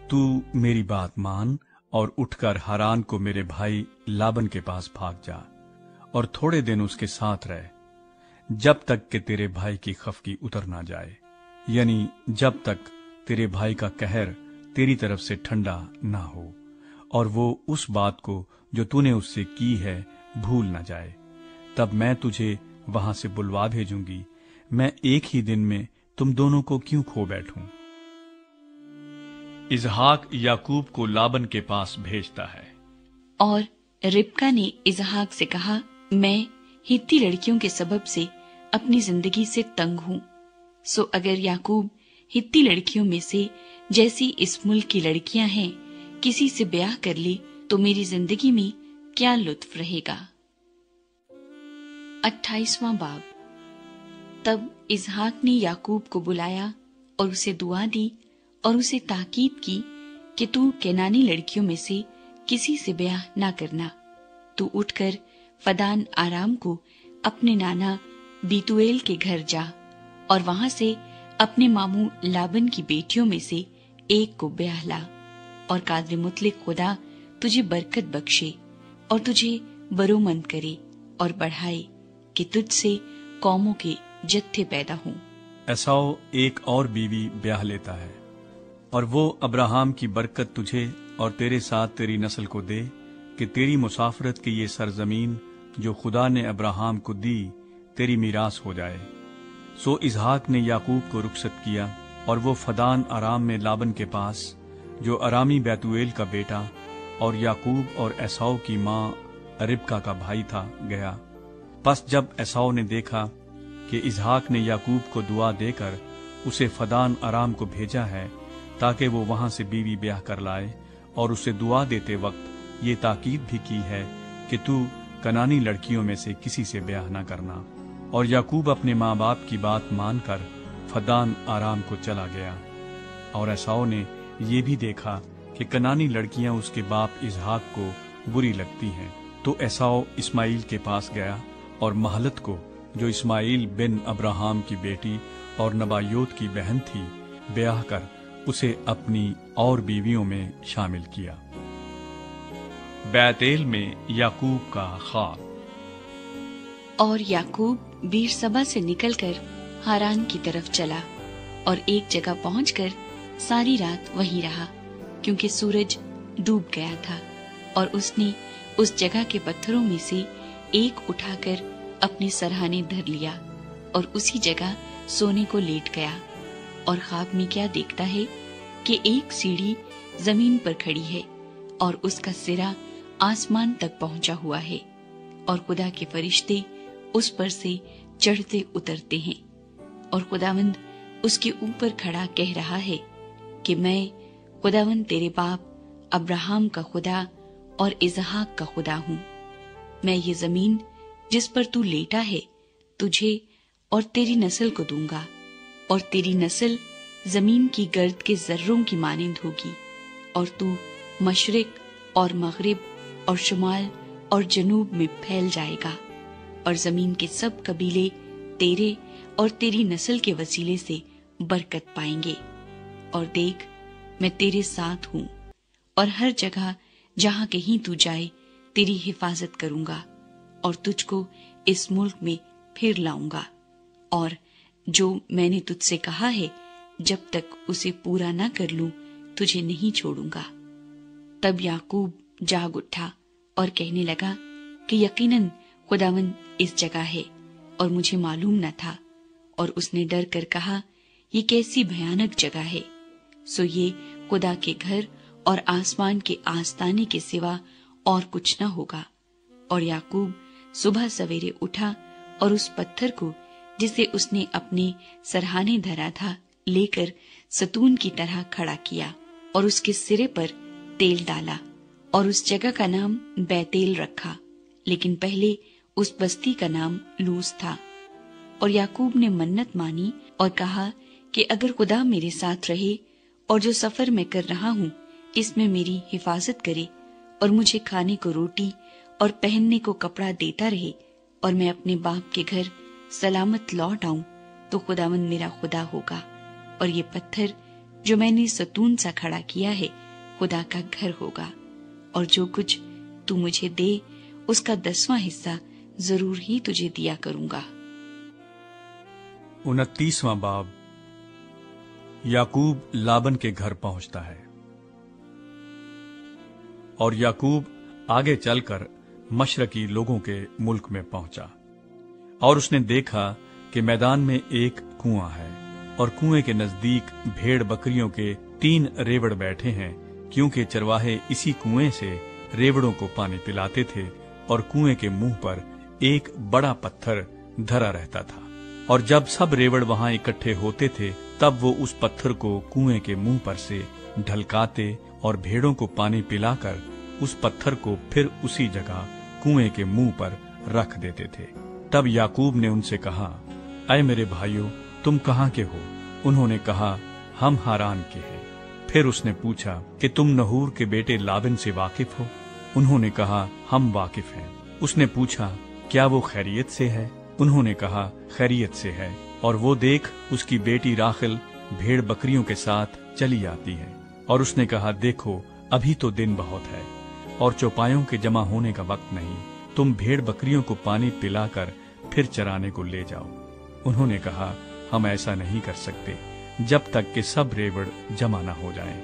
B: تو میری بات مان اور اٹھ کر ہاران کو میرے بھائی لابن کے پاس بھاگ جا، اور تھوڑے دن اس کے ساتھ رہ، جب تک کہ تیرے بھائی کی خفگی اتر نہ جائے، یعنی جب تک تیرے بھائی کا قہر تیری طرف سے ٹھنڈا نہ ہو، اور وہ اس بات کو جو تو نے اس سے کی ہے بھول نہ جائے۔ تب میں تجھے وہاں سے بلوا بھیجوں گی۔ میں ایک ہی دن میں تم دونوں کو کیوں کھو بیٹھوں؟ اسحاق یعقوب کو لابن کے پاس بھیجتا ہے۔
A: اور ربکا نے اسحاق سے کہا، میں ہتی لڑکیوں کے سبب سے اپنی زندگی سے تنگ ہوں، سو اگر یعقوب ہتی لڑکیوں میں سے جیسی اس ملک کی لڑکیاں ہیں کسی سے بیاہ کر لی تو میری زندگی میں کیا لطف رہے گا۔ 28واں باب۔ تب اسحاق نے یعقوب کو بلایا اور اسے دعا دی اور اسے تاکید کی کہ تو کینانی لڑکیوں میں سے کسی سے بیاہ نہ کرنا، تو اٹھ کر فدان آرام کو اپنے نانا بیتویل کے گھر جا، اور وہاں سے अपने मामू लाबन की बेटियों में से एक को ब्याह ला, और कादर मुतलिक खुदा तुझे बरकत बख्शे और तुझे बरोमंद करे और बढ़ाए कि तुझसे कौमों के जत्थे पैदा हों।
B: एसाव एक और बीवी ब्याह लेता है, और वो अब्राहम की बरकत तुझे और तेरे साथ तेरी नस्ल को दे कि तेरी मुसाफरत की ये सरजमीन जो खुदा ने अब्राहम को दी तेरी मीरास हो जाए। सो इसहाक ने याकूब को रुखसत किया, और वो फदान आराम में लाबन के पास, जो अरामी बैतुएल का बेटा और याकूब और एसाव की माँ रिबका का भाई था, गया। बस जब एसाव ने देखा कि इसहाक ने याकूब को दुआ देकर उसे फदान आराम को भेजा है ताकि वो वहां से बीवी ब्याह कर लाए, और उसे दुआ देते वक्त ये ताकीद भी की है कि तू कनानी लड़कियों में से किसी से ब्याह न करना। और याकूब अपने माँ बाप की बात मानकर फदान आराम को चला गया। और एसाव ने ये भी देखा कि कनानी लड़कियां उसके बाप इसहाक को बुरी लगती हैं, तो एसाव इस्माइल के पास गया और महलत को, जो इस्माइल बिन अब्राहम की बेटी और नबायोत की बहन थी, ब्याह कर उसे अपनी और बीवियों में शामिल किया। बैतेल में याकूब का ख्वाब।
A: और याकूब बीरसबा से निकलकर हारान की तरफ चला और एक जगह पहुंचकर सारी रात वहीं रहा, क्योंकि सूरज डूब गया था। और उसने उस जगह के पत्थरों में से एक उठाकर अपने सरहाने धर लिया और उसी जगह सोने को लेट गया। और ख्वाब में क्या देखता है कि एक सीढ़ी जमीन पर खड़ी है और उसका सिरा आसमान तक पहुंचा हुआ है, और खुदा के फरिश्ते उस पर से चढ़ते उतरते हैं। और खुदावंद उसके ऊपर खड़ा कह रहा है कि मैं खुदावंद तेरे बाप अब्राहम का खुदा और इसहाक का खुदा हूँ। मैं ये जमीन जिस पर तू लेटा है तुझे और तेरी नस्ल को दूंगा, और तेरी नस्ल जमीन की गर्द के जर्रों की मानिंद होगी, और तू मशरिक और मगरिब और शुमाल और जनूब में फैल जाएगा, और जमीन के सब कबीले तेरे और तेरी नस्ल के वसीले से बरकत पाएंगे। और देख, मैं तेरे साथ हूँ, और हर जगह जहाँ कहीं तू जाए तेरी हिफाजत करूंगा, और तुझको इस मुल्क में फिर लाऊंगा, और जो मैंने तुझसे कहा है जब तक उसे पूरा न कर लूं तुझे नहीं छोड़ूंगा। तब याकूब जाग उठा और कहने लगा कि यकीनन खुदावंद इस जगह है और मुझे मालूम न था। और उसने डर कर कहा, ये कैसी भयानक जगह है। सो ये खुदा के घर और आसमान के आस्ताने के सिवा और कुछ न होगा। और याकूब सुबह सवेरे उठा और उस पत्थर को जिसे उसने अपने सरहाने धरा था लेकर सतून की तरह खड़ा किया और उसके सिरे पर तेल डाला, और उस जगह का नाम बैतेल रखा, लेकिन पहले उस बस्ती का नाम लूज था। और याकूब ने मन्नत मानी और कहा कि अगर खुदा मेरे साथ रहे और जो सफर मैं कर रहा हूँ इसमें मेरी हिफाजत करे, और मुझे खाने को रोटी और पहनने को कपड़ा देता रहे, और मैं अपने बाप के घर सलामत लौट आऊं, तो खुदावंद मेरा खुदा होगा, और ये पत्थर जो मैंने सतून सा खड़ा किया है खुदा का घर होगा, और जो कुछ तू मुझे दे उसका 10वां हिस्सा जरूर ही तुझे दिया करूंगा।
B: 29वां बाब। याकूब लाबन के घर पहुंचता है। और याकूब आगे चलकर मशरकी लोगों के मुल्क में पहुंचा, और उसने देखा कि मैदान में एक कुआं है, और कुएं के नजदीक भेड़ बकरियों के 3 रेवड़ बैठे हैं, क्योंकि चरवाहे इसी कुएं से रेवड़ों को पानी पिलाते थे, और कुएं के मुंह पर एक बड़ा पत्थर धरा रहता था। और जब सब रेवड़ वहां इकट्ठे होते थे तब वो उस पत्थर को कुएं के मुंह पर से ढलकाते और भेड़ों को पानी पिलाकर उस पत्थर को फिर उसी जगह कुएं के मुंह पर रख देते थे। तब याकूब ने उनसे कहा, अय मेरे भाइयों, तुम कहाँ के हो? उन्होंने कहा, हम हारान के हैं। फिर उसने पूछा कि तुम नहूर के बेटे लाबन से वाकिफ हो? उन्होंने कहा, हम वाकिफ हैं। उसने पूछा, क्या वो खैरियत से है? उन्होंने कहा, खैरियत से है। اور وہ دیکھ اس کی بیٹی راخل بھیڑ بکریوں کے ساتھ چلی آتی ہے، اور اس نے کہا دیکھو ابھی تو دن بہت ہے اور چوپایوں کے جمع ہونے کا وقت نہیں، تم بھیڑ بکریوں کو پانی پلا کر پھر چرانے کو لے جاؤ۔ انہوں نے کہا ہم ایسا نہیں کر سکتے جب تک کہ سب ریوڑ جمع نہ ہو جائیں،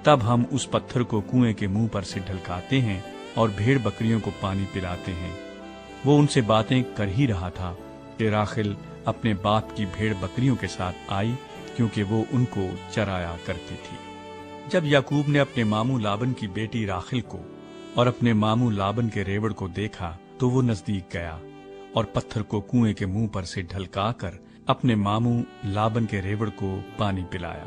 B: تب ہم اس پتھر کو کنویں کے منہ پر سے ڈھلکاتے ہیں اور بھیڑ بکریوں کو پانی پلاتے ہیں۔ وہ ان سے باتیں کر ہی رہا تھا کہ راخل اپنے باپ کی بھیڑ بکریوں کے ساتھ آئی، کیونکہ وہ ان کو چرایا کرتی تھی۔ جب یعقوب نے اپنے ماموں لابن کی بیٹی راخل کو اور اپنے ماموں لابن کے ریوڑ کو دیکھا تو وہ نزدیک گیا اور پتھر کو کنویں کے منہ پر سے ڈھلکا کر اپنے ماموں لابن کے ریوڑ کو پانی پلایا،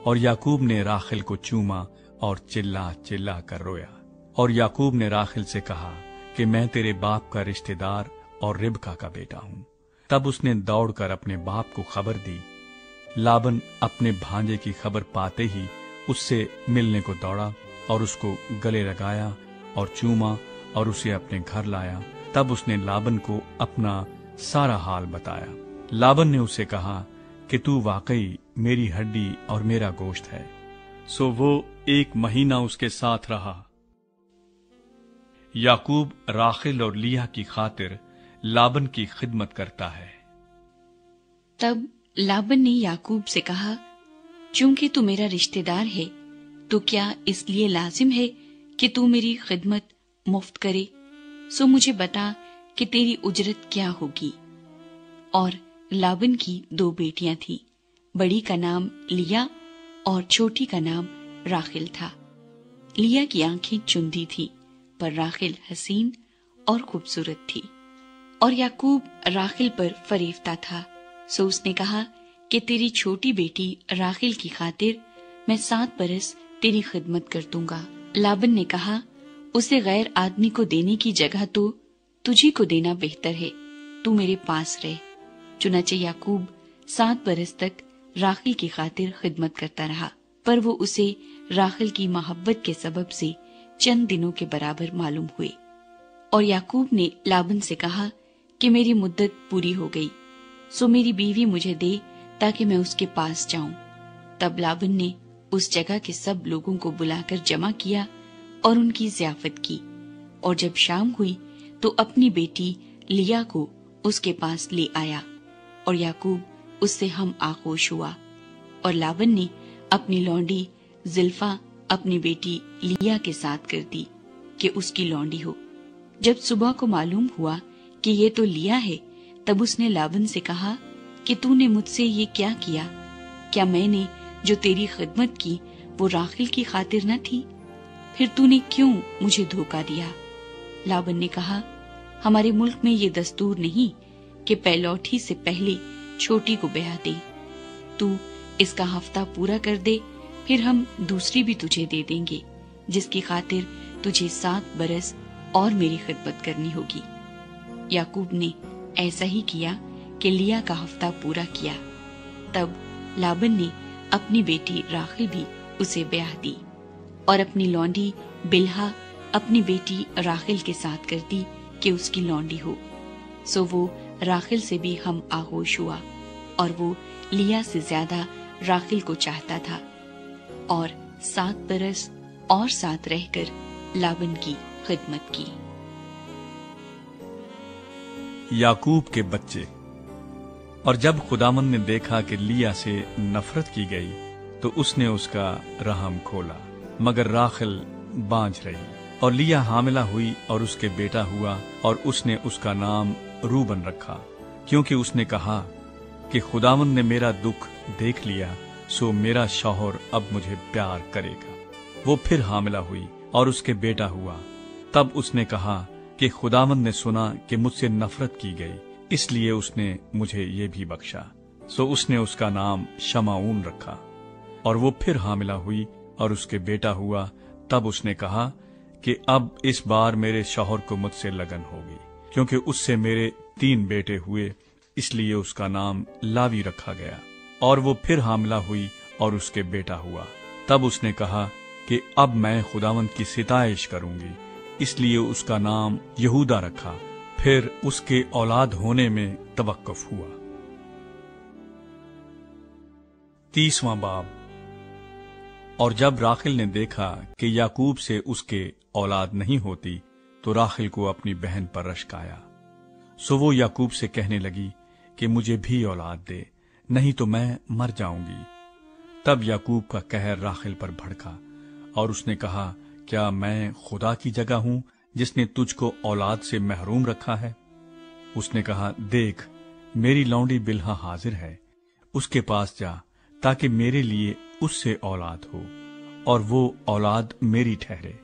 B: اور یعقوب نے راخل کو چوما اور چلا چلا کر رویا۔ اور یعقوب نے راخل سے کہا کہ میں تیرے باپ کا رشتہ دار اور ربکا کا بیٹا ہوں۔ تب اس نے دوڑ کر اپنے باپ کو خبر دی۔ لابن اپنے بھانجے کی خبر پاتے ہی اس سے ملنے کو دوڑا اور اس کو گلے لگایا اور چوما اور اسے اپنے گھر لایا۔ تب اس نے لابن کو اپنا سارا حال بتایا۔ لابن نے اسے کہا کہ تو واقعی میری ہڈی اور میرا گوشت ہے۔ سو وہ 1 مہینہ اس کے ساتھ رہا۔ یعقوب راخل اور لیا کی خاطر لابن کی خدمت کرتا ہے۔
A: تب لابن نے یعقوب سے کہا چونکہ تو میرا رشتہ دار ہے تو کیا اس لیے لازم ہے کہ تو میری خدمت مفت کرے؟ سو مجھے بتا کہ تیری اجرت کیا ہوگی۔ اور لابن کی 2 بیٹیاں تھیں، بڑی کا نام لیا اور چھوٹی کا نام راخل تھا۔ لیا کی آنکھیں چندی تھی پر راخل حسین اور خوبصورت تھی، اور یعقوب راخل پر فریفتہ تھا۔ سو اس نے کہا کہ تیری چھوٹی بیٹی راخل کی خاطر میں 7 برس تیری خدمت کر دوں گا۔ لابن نے کہا اسے غیر آدمی کو دینے کی جگہ تو تجھی کو دینا بہتر ہے، تو میرے پاس رہ۔ چنانچہ یعقوب 7 برس تک راخل کی خاطر خدمت کرتا رہا، پر وہ اسے راخل کی محبت کے سبب سے چند دنوں کے برابر معلوم ہوئے۔ اور یعقوب نے لابن سے کہا کہ میری مدت پوری ہو گئی، سو میری بیوی مجھے دے تاکہ میں اس کے پاس جاؤں۔ تب لابن نے اس جگہ کے سب لوگوں کو بلا کر جمع کیا اور ان کی ضیافت کی، اور جب شام ہوئی تو اپنی بیٹی لیا کو اس کے پاس لے آیا، اور یعقوب اس سے ہم آغوش ہوا، اور لابن نے اپنی لونڈی زلفا اپنی بیٹی لیا کے ساتھ کر دی کہ اس کی لونڈی ہو۔ جب صبح کو معلوم ہوا کہ یہ تو لیا ہے، تب اس نے لابن سے کہا کہ تو نے مجھ سے یہ کیا کیا؟ کیا میں نے جو تیری خدمت کی وہ راخل کی خاطر نہ تھی؟ پھر تو نے کیوں مجھے دھوکا دیا؟ لابن نے کہا ہمارے ملک میں یہ دستور نہیں کہ پہلوٹھی سے پہلے چھوٹی کو بیاہ دے۔ تو اس کا ہفتہ پورا کر دے، پھر ہم دوسری بھی تجھے دے دیں گے، جس کی خاطر تجھے 7 برس اور میری خدمت کرنی ہوگی۔ یعقوب نے ایسا ہی کیا کہ لیا کا ہفتہ پورا کیا۔ تب لابن نے اپنی بیٹی راخل بھی اسے بیاہ دی، اور اپنی لونڈی بلہا اپنی بیٹی راخل کے ساتھ کر دی کہ اس کی لونڈی ہو۔ سو وہ راخل سے بھی ہم آغوش ہوا، اور وہ لیا سے زیادہ راخل کو چاہتا تھا، اور 7 برس اور ساتھ رہ کر لابن کی خدمت کی۔
B: یعقوب کے بچے۔ اور جب خداوند نے دیکھا کہ لیا سے نفرت کی گئی تو اس نے اس کا رحم کھولا، مگر راخل بانجھ رہی، اور لیا حاملہ ہوئی اور اس کے بیٹا ہوا، اور اس نے اس کا نام روبن رکھا، کیونکہ اس نے کہا کہ خداوند نے میرا دکھ دیکھ لیا، سو میرا شوہر اب مجھے پیار کرے گا۔ وہ پھر حاملہ ہوئی اور اس کے بیٹا ہوا۔ تب اس نے کہا کہ خداوند نے سنا کہ مجھ سے نفرت کی گئی، اس لیے اس نے مجھے یہ بھی بخشا، سو اس نے اس کا نام شمعون رکھا۔ اور وہ پھر حاملہ ہوئی اور اس کے بیٹا ہوا۔ تب اس نے کہا کہ اب اس بار میرے شوہر کو مجھ سے لگن ہوگی، کیونکہ اس سے میرے 3 بیٹے ہوئے، اس لیے اس کا نام لاوی رکھا گیا۔ اور وہ پھر حاملہ ہوئی اور اس کے بیٹا ہوا۔ تب اس نے کہا کہ اب میں خداوند کی ستائش کروں گی، اس لیے اس کا نام یہودا رکھا۔ پھر اس کے اولاد ہونے میں توقف ہوا۔ 30वां बाब। और जब राखिल ने देखा कि याकूब से उसके औलाद नहीं होती, तो राखिल को अपनी बहन पर रश्क आया। सो वो याकूब से कहने लगी कि मुझे भी औलाद दे, नहीं तो मैं मर जाऊंगी। तब याकूब का कहर राखिल पर भड़का और उसने कहा, क्या मैं खुदा की जगह हूं जिसने तुझको औलाद से महरूम रखा है? उसने कहा, देख, मेरी लौंडी बिल्हा हाजिर है, उसके पास जा, ताकि मेरे लिए उससे औलाद हो और वो औलाद मेरी ठहरे।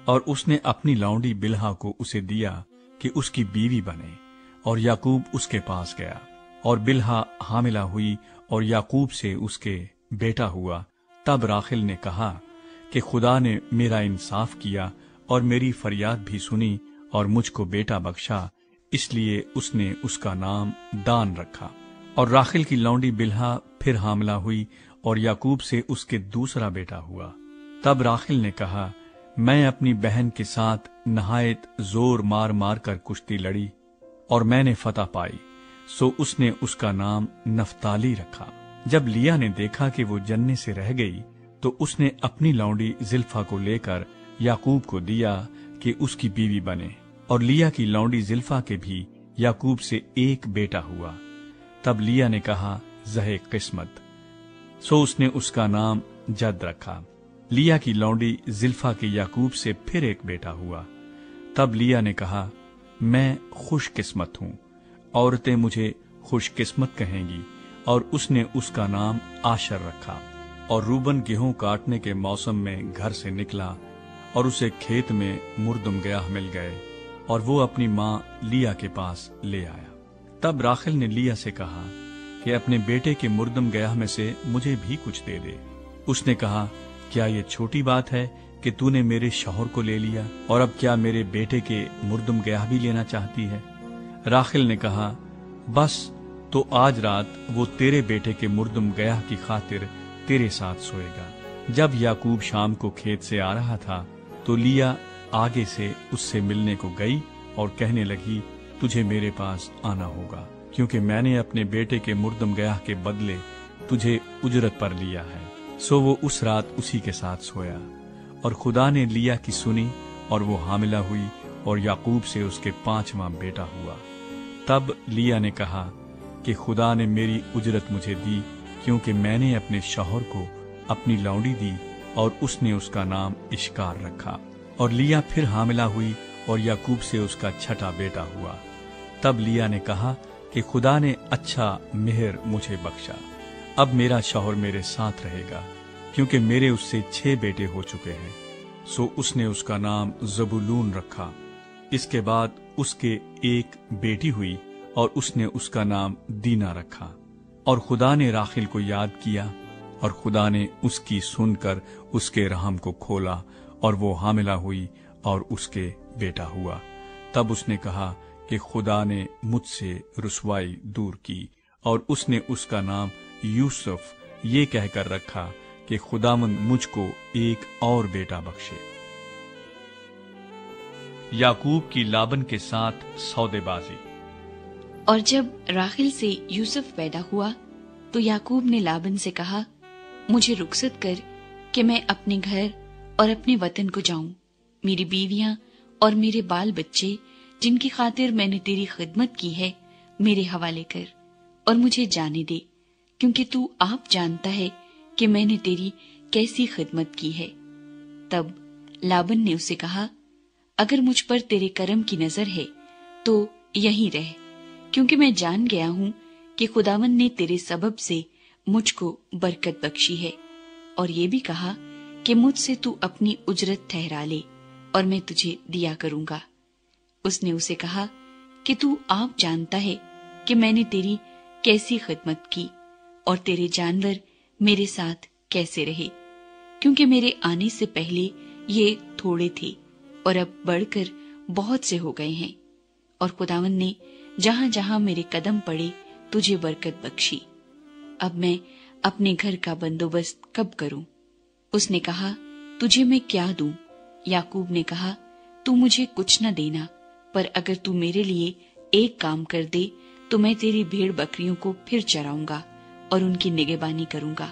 B: और उसने अपनी लौंडी बिल्हा को उसे दिया कि उसकी बीवी बने। और याकूब उसके पास गया और बिल्हा हामिला हुई और याकूब से उसके बेटा हुआ। तब राखिल ने कहा कि खुदा ने मेरा इंसाफ किया और मेरी फरियाद भी सुनी और मुझको बेटा बख्शा, इसलिए उसने उसका नाम दान रखा। और राखिल की लौंडी बिल्हा फिर हामिला हुई और याकूब से उसके दूसरा बेटा हुआ। तब राखिल ने कहा, मैं अपनी बहन के साथ नहायत जोर मार मार कर कुश्ती लड़ी और मैंने फतह पाई, सो उसने उसका नाम नफ्ताली रखा। जब लिया ने देखा कि वो जन्ने से रह गई, तो उसने अपनी लौंडी जिल्फा को लेकर याकूब को दिया कि उसकी बीवी बने। और लिया की लौंडी जिल्फा के भी याकूब से एक बेटा हुआ। तब लिया ने कहा, ज़हे किस्मत, सो उसने उसका नाम जद रखा। लिया की लौंडी जिल्फा के याकूब से फिर एक बेटा हुआ। तब लिया ने कहा, मैं खुशकिस्मत हूं, औरतें मुझे खुशकिस्मत कहेंगी। और उसने उसका नाम आशर रखा। और रूबन गेहूं काटने के मौसम में घर से निकला और उसे खेत में मुर्दम गयाह मिल गए और वो अपनी मां लिया के पास ले आया। तब राखिल ने लिया से कहा कि अपने बेटे के मुर्दम गयाह में से मुझे भी कुछ दे दे। उसने कहा, क्या ये छोटी बात है कि तूने मेरे शौहर को ले लिया, और अब क्या मेरे बेटे के मुर्दम गयाह भी लेना चाहती है? राखिल ने कहा, बस तो आज रात वो तेरे बेटे के मुर्दम गयाह की खातिर तेरे साथ सोएगा। जब याकूब शाम को खेत से आ रहा था, तो लिया आगे से उससे मिलने को गई और कहने लगी, तुझे मेरे पास आना होगा, क्योंकि मैंने अपने बेटे के मुर्दम गयाह के बदले तुझे उजरत पर लिया है। सो वो उस रात उसी के साथ सोया। और खुदा ने लिया की सुनी और वो हामिला हुई और याकूब से उसके 5वां बेटा हुआ। तब लिया ने कहा कि खुदा ने मेरी उजरत मुझे दी, क्योंकि मैंने अपने शौहर को अपनी लौंडी दी और उसने उसका नाम इश्कार रखा। और लिया फिर हामिला हुई और याकूब से उसका 6ठा बेटा हुआ। तब लिया ने कहा कि खुदा ने अच्छा मेहर मुझे बख्शा, अब मेरा शौहर मेरे साथ रहेगा, क्योंकि मेरे उससे 6 बेटे हो चुके हैं। सो उसने उसका नाम जबूलून रखा। इसके बाद उसके एक बेटी हुई और उसने उसका नाम दीना रखा। और खुदा ने राखिल को याद किया और खुदा ने उसकी सुनकर उसके रहम को खोला और वो हामिला हुई और उसके बेटा हुआ। तब उसने कहा कि खुदा ने मुझसे रुसवाई दूर की, और उसने उसका नाम यूसुफ ये कहकर रखा कि खुदावंद मुझको एक और बेटा बख्शे। याकूब की लाबन के साथ सौदेबाजी।
A: और जब राखिल से यूसुफ पैदा हुआ, तो याकूब ने लाबन से कहा, मुझे रुखसत कर कि मैं अपने घर और अपने वतन को जाऊं। मेरी बीवियां और मेरे बाल बच्चे, जिनकी खातिर मैंने तेरी खिदमत की है, मेरे हवाले कर और मुझे जाने दे, क्योंकि तू आप जानता है कि मैंने तेरी कैसी खिदमत की है। तब लाबन ने उसे कहा, अगर मुझ पर तेरे करम की नजर है तो यहीं रह, क्योंकि मैं जान गया हूं कि खुदावंद ने तेरे सबब से मुझको बरकत बख्शी है, और ये भी कहा कि मुझसे तू अपनी उजरत ठहरा ले और मैं तुझे दिया करूंगा। उसने उसे कहा कि तू आप जानता है कि मैंने तेरी कैसी खिदमत की और तेरे जानवर मेरे साथ कैसे रहे, क्योंकि मेरे आने से पहले ये थोड़े थे और अब बढ़कर बहुत से हो गए हैं, और खुदावंद ने जहां जहां मेरे कदम पड़े तुझे बरकत बख्शी। अब मैं अपने घर का बंदोबस्त कब करूं? उसने कहा, तुझे मैं क्या दूं? याकूब ने कहा, तू मुझे कुछ न देना, पर अगर तू मेरे लिए एक काम कर दे तो मैं तेरी भेड़ बकरियों को फिर चराऊंगा और उनकी निगहबानी करूंगा।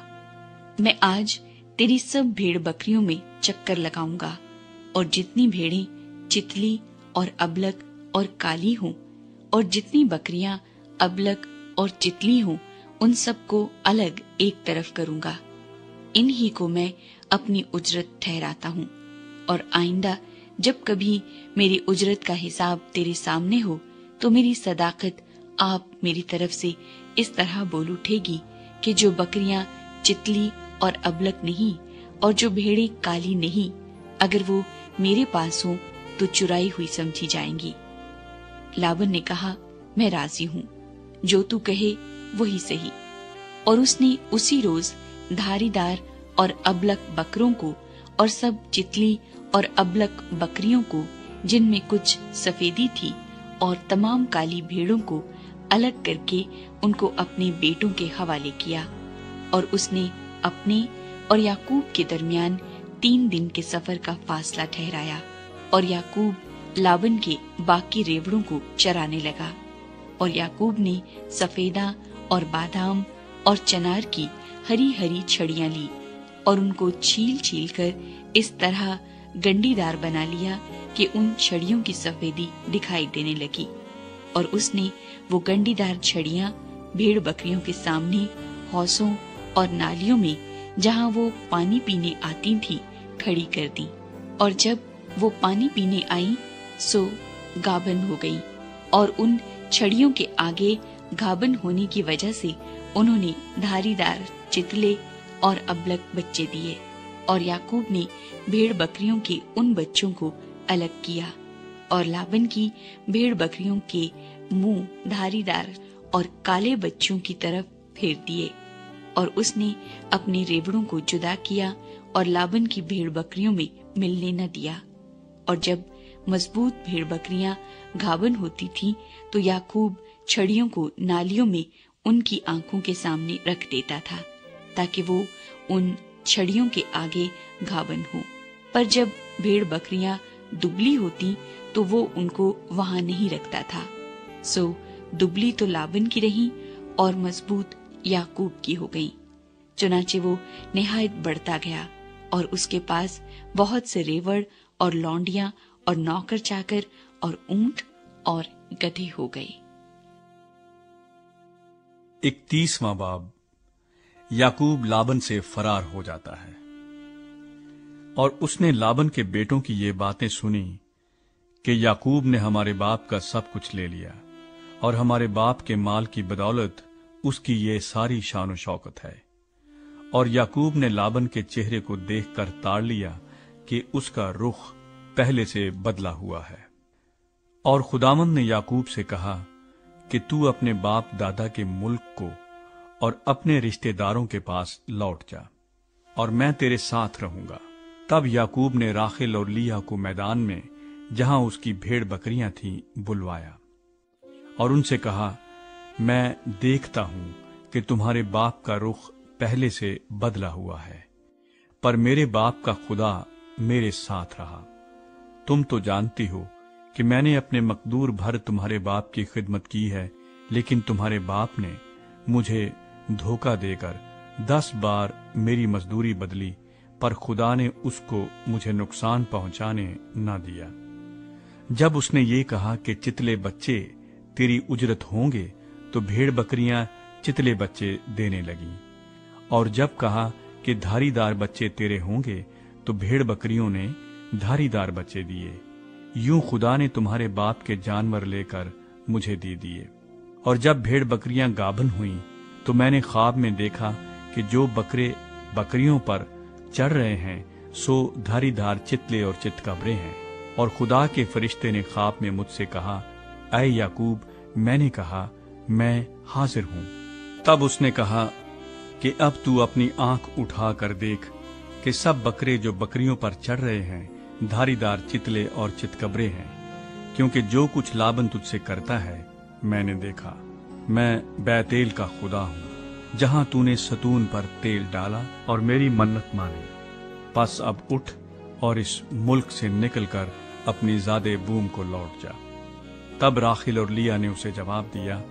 A: मैं आज तेरी सब भेड़ बकरियों में चक्कर लगाऊंगा, और जितनी भेड़ें चितली और अबलक और काली हों, और जितनी बकरियां अबलक और चितली हों, उन सबको अलग एक तरफ करूंगा। इन्हीं को मैं अपनी उजरत ठहराता हूँ, और आइंदा जब कभी मेरी उजरत का हिसाब तेरे सामने हो, तो मेरी सदाकत आप मेरी तरफ से इस तरह बोल उठेगी कि जो बकरियां चितली और अबलक नहीं, और जो भेड़ें काली नहीं, अगर वो मेरे पास हो तो चुराई हुई समझी जाएंगी। लाबन ने कहा, मैं राजी हूँ, जो तू कहे वही सही। और उसने उसी रोज धारीदार और अबलक बकरों को और सब चितली और अबलक बकरियों को, जिनमें कुछ सफेदी थी, और तमाम काली भेड़ों को अलग करके उनको अपने बेटों के हवाले किया। और उसने अपने और याकूब के दरमियान 3 दिन के सफर का फासला ठहराया, और याकूब लाबन के बाकी रेवड़ों को चराने लगा। और याकूब ने सफेदा और बादाम और चनार की हरी हरी छड़ियां ली, और उनको छील छील कर इस तरह गंडीदार बना लिया कि उन छड़ियों की सफेदी दिखाई देने लगी। और उसने वो गंडीदार छड़ियां भेड़ बकरियों के सामने हौसों और नालियों में, जहाँ वो पानी पीने आती थी, खड़ी कर दी। और जब वो पानी पीने आई सो गाबन हो गई, और उन छड़ियों के आगे गाबन होने की वजह से उन्होंने धारीदार चितले और अबलक बच्चे दिए। और याकूब ने भेड़ बकरियों के उन बच्चों को अलग किया, और लाबन की भेड़ बकरियों के मुंह धारीदार और काले बच्चों की तरफ फेर दिए। और उसने अपने रेवड़ों को जुदा किया और लाबन की भेड़ बकरियों में मिलने न दिया। और जब मजबूत भेड़ बकरियां गाबन होती थीं, तो याकूब छड़ियों को नालियों में उनकी आंखों के सामने रख देता था, ताकि वो उन छड़ियों के आगे गाबन हो। पर जब भेड़ बकरियां दुबली होती, तो वो उनको वहां नहीं रखता था। सो दुबली तो लाबन की रही, और मजबूत याकूब की हो गई। चुनाचे वो निहायत बढ़ता गया, और उसके पास बहुत से रेवड़ और लौंडियां और नौकर चाकर और ऊंट और गधे हो गए।
B: 31वां बाब। याकूब लाबन से फरार हो जाता है। और उसने लाबन के बेटों की ये बातें सुनी कि याकूब ने हमारे बाप का सब कुछ ले लिया, और हमारे बाप के माल की बदौलत उसकी ये सारी शान शौकत है। और याकूब ने लाबन के चेहरे को देखकर ताड़ लिया कि उसका रुख पहले से बदला हुआ है। और खुदावंद ने याकूब से कहा कि तू अपने बाप दादा के मुल्क को और अपने रिश्तेदारों के पास लौट जा, और मैं तेरे साथ रहूंगा। तब याकूब ने राखेल और लिया को मैदान में, जहां उसकी भेड़ बकरियां थीं, बुलवाया, और उनसे कहा, मैं देखता हूं कि तुम्हारे बाप का रुख पहले से बदला हुआ है, पर मेरे बाप का खुदा मेरे साथ रहा। तुम तो जानती हो कि मैंने अपने मकदूर भर तुम्हारे बाप की खिदमत की है, लेकिन तुम्हारे बाप ने मुझे धोखा देकर 10 बार मेरी मजदूरी बदली, पर खुदा ने उसको मुझे नुकसान पहुंचाने न दिया। जब उसने ये कहा कि चितले बच्चे तेरी उजरत होंगे, तो भेड़ बकरियां चितले बच्चे देने लगीं। और जब कहा कि धारीदार बच्चे तेरे होंगे, तो भेड़ बकरियों ने धारीदार बच्चे दिए। यूं खुदा ने तुम्हारे बाप के जानवर लेकर मुझे दे दिए। और जब भेड़ बकरियां गाभन हुईं, तो मैंने ख्वाब में देखा कि जो बकरे बकरियों पर चढ़ रहे हैं, सो धारीदार चितले और चितकबरे हैं। और खुदा के फरिश्ते ने ख्वाब में मुझसे कहा, ऐ याकूब। मैंने कहा, मैं हाजिर हूं। तब उसने कहा कि अब तू अपनी आंख उठा कर देख कि सब बकरे जो बकरियों पर चढ़ रहे हैं धारीदार चितले और चितकबरे हैं, क्योंकि जो कुछ लाबन तुझसे करता है मैंने देखा। मैं बैतेल का खुदा हूं, जहां तूने सतून पर तेल डाला और मेरी मन्नत मानी। बस अब उठ और इस मुल्क से निकलकर अपनी ज़ादे बूम को लौट जा। तब राखिल और लिया ने उसे जवाब दिया,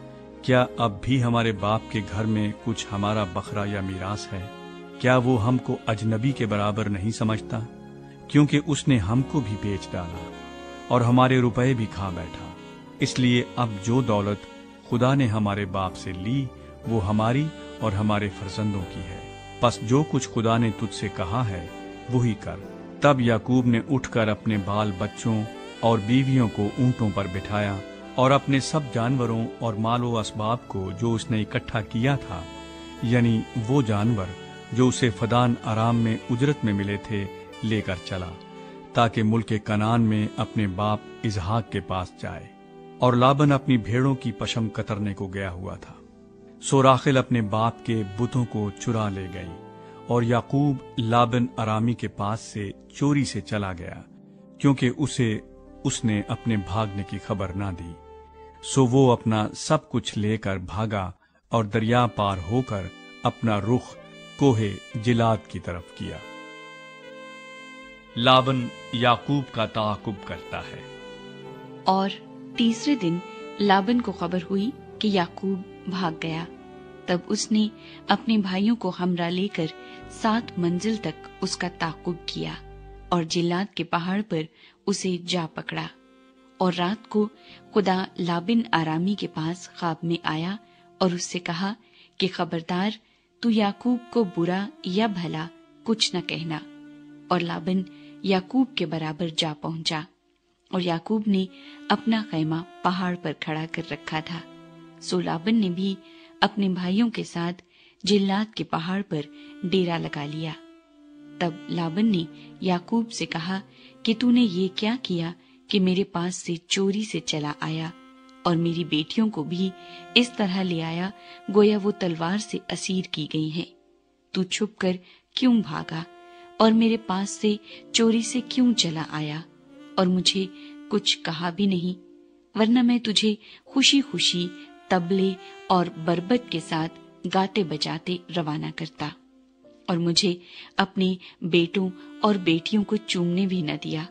B: क्या अब भी हमारे बाप के घर में कुछ हमारा बकरा या मीरास है? کیا وہ ہم کو اجنبی کے برابر نہیں سمجھتا؟ کیونکہ اس نے ہم کو بھی بیچ ڈالا اور ہمارے روپے بھی کھا بیٹھا۔ اس لیے اب جو دولت خدا نے ہمارے باپ سے لی وہ ہماری اور ہمارے فرزندوں کی ہے، پس جو کچھ خدا نے تجھ سے کہا ہے وہی کر۔ تب یعقوب نے اٹھ کر اپنے بال بچوں اور بیویوں کو اونٹوں پر بٹھایا اور اپنے سب جانوروں اور مال و اسباب کو جو اس نے اکٹھا کیا تھا، یعنی وہ جانور جو اسے فدان ارام میں اجرت میں ملے تھے، لے کر چلا، تاکہ ملک کنعان میں اپنے باپ اسحاق کے پاس جائے۔ اور لابن اپنی بھیڑوں کی پشم کترنے کو گیا ہوا تھا، سو راخل اپنے باپ کے بتوں کو چرا لے گئی، اور یعقوب لابن ارامی کے پاس سے چوری سے چلا گیا، کیونکہ اس نے اپنے بھاگنے کی خبر نہ دی۔ سو وہ اپنا سب کچھ لے کر بھاگا اور دریا پار ہو کر اپنا رخ کوہ جلاد کی طرف کیا۔ لابن یعقوب کا تعاقب کرتا ہے۔
A: اور تیسرے دن لابن کو خبر ہوئی کہ یعقوب بھاگ گیا، تب اس نے اپنے بھائیوں کو ہمراہ لے کر 7 منزل تک اس کا تعاقب کیا اور جلاد کے پہاڑ پر اسے جا پکڑا۔ اور رات کو خدا لابن آرامی کے پاس خواب میں آیا اور اس سے کہا کہ خبردار، تو یعقوب کو برا یا بھلا کچھ نہ کہنا۔ اور لابن یعقوب کے برابر جا پہنچا، اور یعقوب نے اپنا خیمہ پہاڑ پر کھڑا کر رکھا تھا۔ سو لابن نے بھی اپنے بھائیوں کے ساتھ جلاد کے پہاڑ پر ڈیرا لگا لیا۔ تب لابن نے یعقوب سے کہا کہ تو نے یہ کیا کیا کہ میرے پاس سے چوری سے چلا آیا اور میری بیٹیوں کو بھی اس طرح لے آیا گویا وہ تلوار سے اسیر کی گئی ہیں۔ تو چھپ کر کیوں بھاگا اور میرے پاس سے چوری سے کیوں چلا آیا اور مجھے کچھ کہا بھی نہیں؟ ورنہ میں تجھے خوشی خوشی طبلے اور بربط کے ساتھ گاتے بجاتے روانہ کرتا، اور مجھے اپنے بیٹوں اور بیٹیوں کو چومنے بھی نہ دیا۔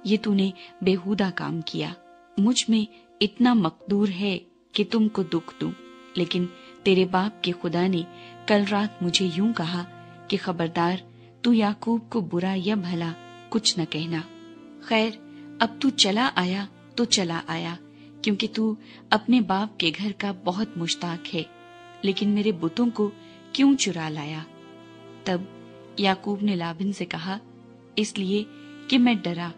A: یہ تو نے بےہودہ کام کیا۔ مجھ میں اتنا مقدور ہے کہ تم کو دکھ دوں، لیکن تیرے باپ کے خدا نے کل رات مجھے یوں کہا کہ خبردار، تو یعقوب کو برا یا بھلا کچھ نہ کہنا۔ خیر، اب تو چلا آیا تو چلا آیا، کیونکہ تو اپنے باپ کے گھر کا بہت مشتاق ہے، لیکن میرے بتوں کو کیوں چرا لایا؟ تب یعقوب نے لابن سے کہا، اس لیے کہ میں ڈرا،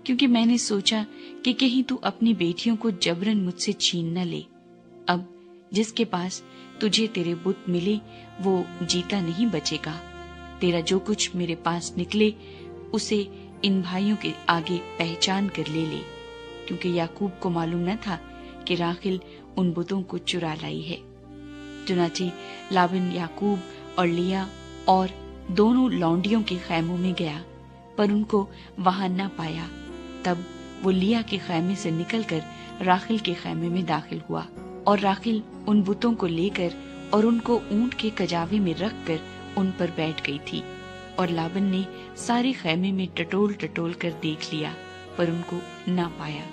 A: کیونکہ میں نے سوچا کہ کہیں تو اپنی بیٹیوں کو جبرن مجھ سے چھین نہ لے۔ اب جس کے پاس تجھے تیرے بت ملے وہ جیتا نہیں بچے گا۔ تیرا جو کچھ میرے پاس نکلے اسے ان بھائیوں کے آگے پہچان کر لے لے، کیونکہ یعقوب کو معلوم نہ تھا کہ راخل ان بتوں کو چرا لائی ہے۔ چنانچہ لابن یعقوب اور لیا اور دونوں لونڈیوں کے خیموں میں گیا، پر ان کو وہاں نہ پایا۔ تب وہ لیا کے خیمے سے نکل کر راخل کے خیمے میں داخل ہوا، اور راخل ان بتوں کو لے کر اور ان کو اونٹ کے کجاوے میں رکھ کر ان پر بیٹھ گئی تھی۔ اور لابن نے سارے خیمے میں ٹٹول ٹٹول کر دیکھ لیا، پر ان کو نہ پایا۔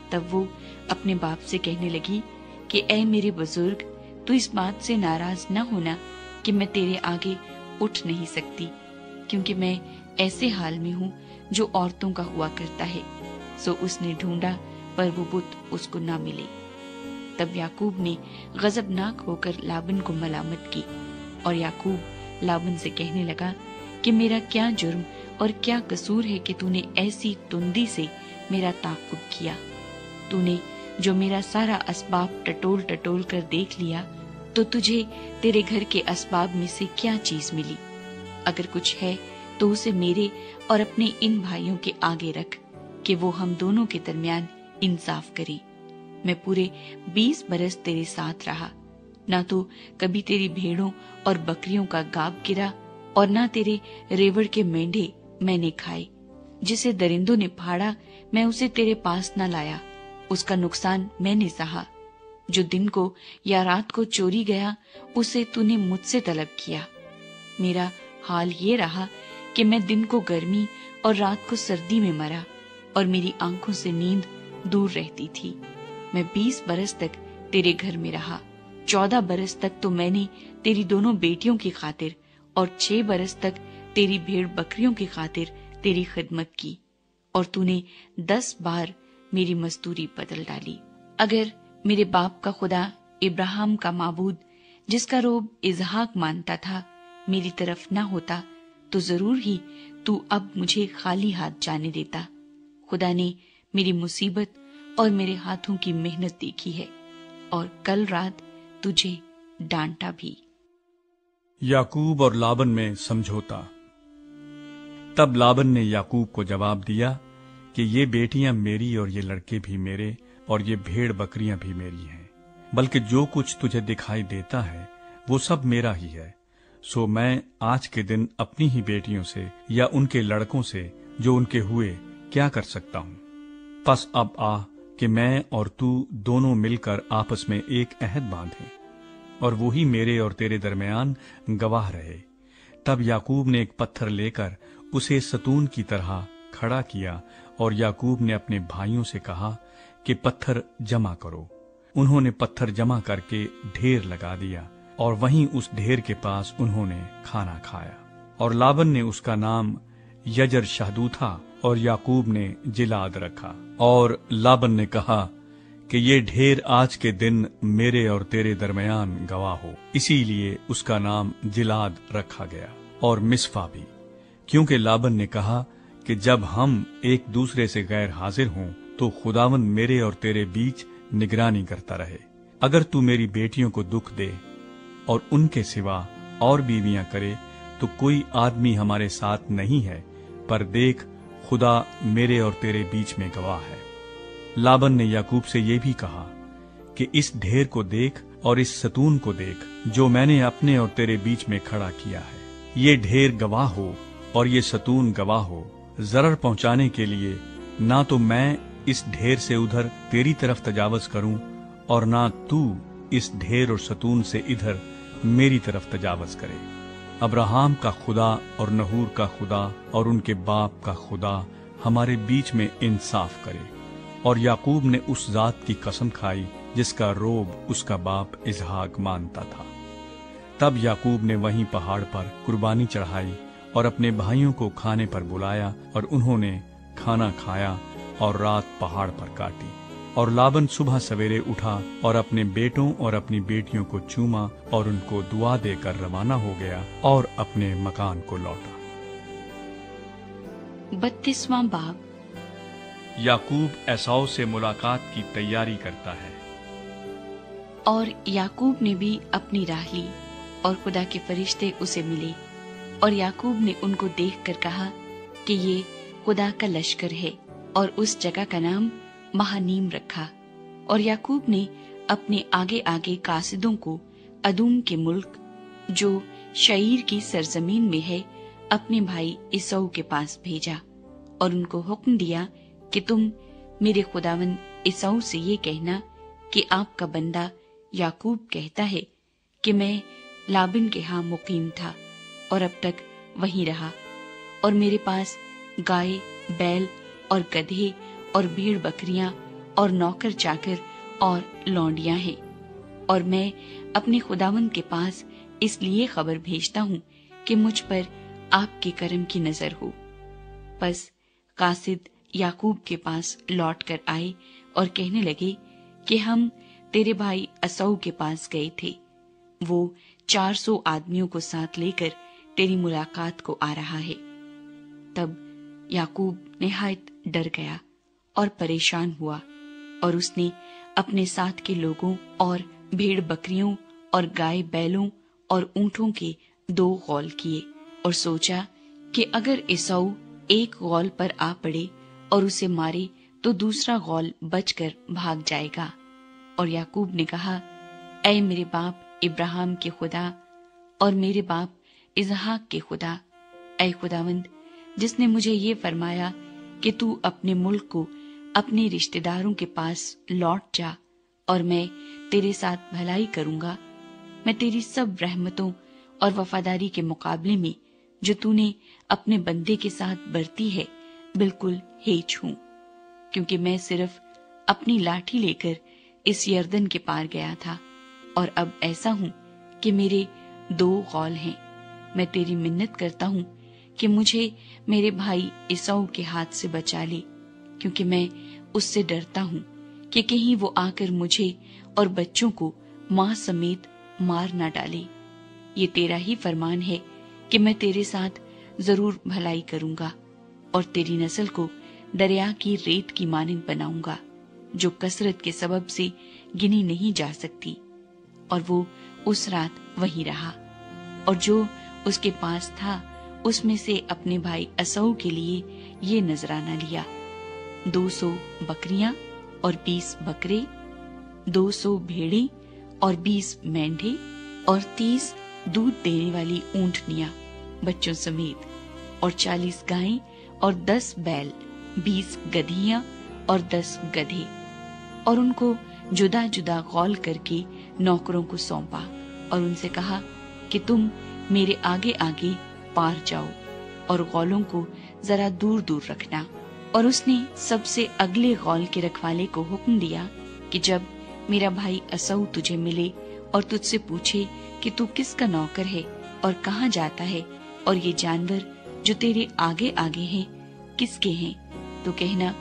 A: تب وہ اپنے باپ سے کہنے لگی کہ اے میرے بزرگ، تو اس بات سے ناراض نہ ہونا کہ میں تیرے آگے اٹھ نہیں سکتی، کیونکہ میں ایسے حال میں ہوں جو عورتوں کا ہوا کرتا ہے۔ سو اس نے ڈھونڈا، پر وہ بت اس کو نہ ملے۔ تب یعقوب نے غضبناک ہو کر لابن کو ملامت کی، اور یعقوب لابن سے کہنے لگا کہ میرا کیا جرم اور کیا قصور ہے کہ تو نے ایسی تندی سے میرا تعاقب کیا؟ تو نے جو میرا سارا اسباب ٹٹول ٹٹول کر دیکھ لیا، تو تجھے تیرے گھر کے اسباب میں سے کیا چیز ملی؟ اگر کچھ ہے تو اسے میرے اور اپنے ان بھائیوں کے آگے رکھ کہ وہ ہم دونوں کے درمیان انصاف کرے۔ میں پورے 20 برس تیرے ساتھ رہا، نہ تو کبھی تیری بھیڑوں اور بکریوں کا گاب گرا، اور نہ تیرے ریوڑ کے مینڈھے میں نے کھائے۔ جسے درندوں نے پھاڑا میں اسے تیرے پاس نہ لایا، اس کا نقصان میں نے سہا۔ جو دن کو یا رات کو چوری گیا اسے تو نے مجھ سے طلب کیا۔ میرا حال یہ رہا کہ میں دن کو گرمی اور رات کو سردی میں مرا، اور میری آنکھوں سے نیند دور رہتی تھی۔ میں 20 برس تک تیرے گھر میں رہا، 14 برس تک تو میں نے تیری دونوں بیٹیوں کی خاطر اور 6 برس تک تیری بھیڑ بکریوں کی خاطر تیری خدمت کی، اور تو نے 10 بار میری مزدوری بدل ڈالی۔ اگر میرے باپ کا خدا ابراہیم کا معبود، جس کا روب اسحاق مانتا تھا، میری طرف نہ ہوتا تو ضرور ہی تو اب مجھے خالی ہاتھ جانے دیتا۔ خدا نے میری مصیبت اور میرے ہاتھوں کی محنت دیکھی ہے، اور کل رات تجھے ڈانٹا بھی۔
B: یعقوب اور لابن میں سمجھوتا۔ تب لابن نے یعقوب کو جواب دیا کہ یہ بیٹیاں میری اور یہ لڑکے بھی میرے اور یہ بھیڑ بکریاں بھی میری ہیں، بلکہ جو کچھ تجھے دکھائی دیتا ہے وہ سب میرا ہی ہے، سو میں آج کے دن اپنی ہی بیٹیوں سے یا ان کے لڑکوں سے جو ان کے ہوئے کیا کر سکتا ہوں؟ پس اب آ کہ میں اور تو دونوں مل کر آپس میں ایک عہد باندھیں، اور وہی میرے اور تیرے درمیان گواہ رہے۔ تب یعقوب نے ایک پتھر لے کر اسے ستون کی طرح کھڑا کیا، اور یعقوب نے اپنے بھائیوں سے کہا کہ پتھر جمع کرو۔ انہوں نے پتھر جمع کر کے ڈھیر لگا دیا، اور وہیں اس ڈھیر کے پاس انہوں نے کھانا کھایا۔ اور لابن نے اس کا نام یجر شہدو تھا، اور یعقوب نے جلاد رکھا۔ اور لابن نے کہا کہ یہ ڈھیر آج کے دن میرے اور تیرے درمیان گواہ ہو، اسی لیے اس کا نام جلاد رکھا گیا، اور مصفا بھی، کیونکہ لابن نے کہا کہ جب ہم ایک دوسرے سے غیر حاضر ہوں تو خداوند میرے اور تیرے بیچ نگرانی کرتا رہے۔ اگر تو میری بیٹیوں کو دکھ دے اور ان کے سوا اور بیویاں کرے تو کوئی آدمی ہمارے ساتھ نہیں ہے، پر دیکھ خدا میرے اور تیرے بیچ میں گواہ ہے۔ لابن نے یعقوب سے یہ بھی کہا کہ اس ڈھیر کو دیکھ اور اس ستون کو دیکھ جو میں نے اپنے اور تیرے بیچ میں کھڑا کیا ہے، یہ ڈھیر گواہ ہو اور یہ ستون گواہ ہو، ضرر پہنچانے کے لیے نہ تو میں اس ڈھیر سے ادھر تیری طرف تجاوز کروں اور نہ تو اس ڈھیر اور ستون سے ادھر میری طرف تجاوز کرے۔ ابراہیم کا خدا اور نحور کا خدا اور ان کے باپ کا خدا ہمارے بیچ میں انصاف کرے۔ اور یعقوب نے اس ذات کی قسم کھائی جس کا روب اس کا باپ اسحاق مانتا تھا۔ تب یعقوب نے وہیں پہاڑ پر قربانی چڑھائی اور اپنے بھائیوں کو کھانے پر بلایا، اور انہوں نے کھانا کھایا اور رات پہاڑ پر کاٹی۔ اور لابن صبح سویرے اٹھا اور اپنے بیٹوں اور اپنی بیٹیوں کو چوما اور ان کو دعا دے کر روانہ ہو گیا اور اپنے مکان کو لوٹا۔
A: 32واں باب۔
B: یعقوب ایساؤ سے ملاقات کی تیاری کرتا ہے۔
A: اور یعقوب نے بھی اپنی راہ لی، اور خدا کے فرشتے اسے ملے، اور یعقوب نے ان کو دیکھ کر کہا کہ یہ خدا کا لشکر ہے، اور اس جگہ کا نام مہانیم رکھا۔ اور یعقوب نے اپنے آگے آگے قاصدوں کو ادوم کے ملک جو شعیر کی سرزمین میں ہے اپنے بھائی عیسو کے پاس بھیجا، اور ان کو حکم دیا کہ تم میرے خداوند عیسو سے یہ کہنا کہ آپ کا بندہ یعقوب کہتا ہے کہ میں لابن کے ہاں مقیم تھا اور اب تک وہیں رہا، اور میرے پاس گائے، بیل اور گدھے اور بھیڑ بکریاں اور نوکر چاکر اور لونڈیاں ہیں، اور میں اپنے خداوند کے پاس اس لیے خبر بھیجتا ہوں کہ مجھ پر آپ کے کرم کی نظر ہو۔ پس قاصد یعقوب کے پاس لوٹ کر آئے اور کہنے لگے کہ ہم تیرے بھائی عیسو کے پاس گئے تھے، وہ 400 آدمیوں کو ساتھ لے کر تیری ملاقات کو آ رہا ہے۔ تب یعقوب نہایت ڈر گیا اور پریشان ہوا، اور اس نے اپنے ساتھ کے لوگوں اور بھیڑ بکریوں اور گائے بیلوں اور اونٹوں کے 2 غول کیے، اور سوچا کہ اگر عیسو ایک غول پر آ پڑے اور اسے مارے تو دوسرا غول بچ کر بھاگ جائے گا۔ اور یعقوب نے کہا، اے میرے باپ ابراہیم کے خدا اور میرے باپ اسحاق کے خدا، اے خداوند جس نے مجھے یہ فرمایا کہ تو اپنے ملک کو اپنے رشتہ داروں کے پاس لوٹ جا اور میں تیرے ساتھ بھلائی کروں گا، میں تیری سب رحمتوں اور وفاداری کے مقابلے میں جو تو نے اپنے بندے کے ساتھ برتی ہے بالکل ہیچ ہوں، کیونکہ میں صرف اپنی لاٹھی لے کر اس یردن کے پار گیا تھا، اور اب ایسا ہوں کہ میرے 2 غول ہیں، मैं तेरी मिन्नत करता हूँ कि मुझे मेरे भाई एसाऊ के हाथ से बचा ले, क्योंकि मैं उससे डरता हूँ कि कहीं वो आकर मुझे और बच्चों को माँ समेत मार ना डाले। ये तेरा ही फरमान है कि मैं तेरे साथ जरूर भलाई करूंगा और तेरी नस्ल को दरिया की रेत की मानिंद बनाऊंगा, जो कसरत के सबब से गिनी नहीं जा सकती। और वो उस रात वहीं रहा, और जो उसके पास था उसमें से अपने भाई एसाऊ के लिए ये नजराना लिया, 200 बकरियां और 20 बकरे, 200 भेड़ें और 20 मेंढे और 30 दूध देने वाली ऊंटनियां बच्चों समेत, और 40 गायें और 10 बैल, 20 गधियां और 10 गधे। और उनको जुदा जुदा गौल करके नौकरों को सौंपा और उनसे कहा कि तुम मेरे आगे आगे पार जाओ और गौलों को जरा दूर दूर रखना। और उसने सबसे अगले गौल के रखवाले को हुक्म दिया कि जब मेरा भाई एसाऊ तुझे मिले और तुझसे पूछे कि तू किसका नौकर है और कहाँ जाता है, और ये जानवर जो तेरे आगे आगे हैं किसके हैं, तो कहना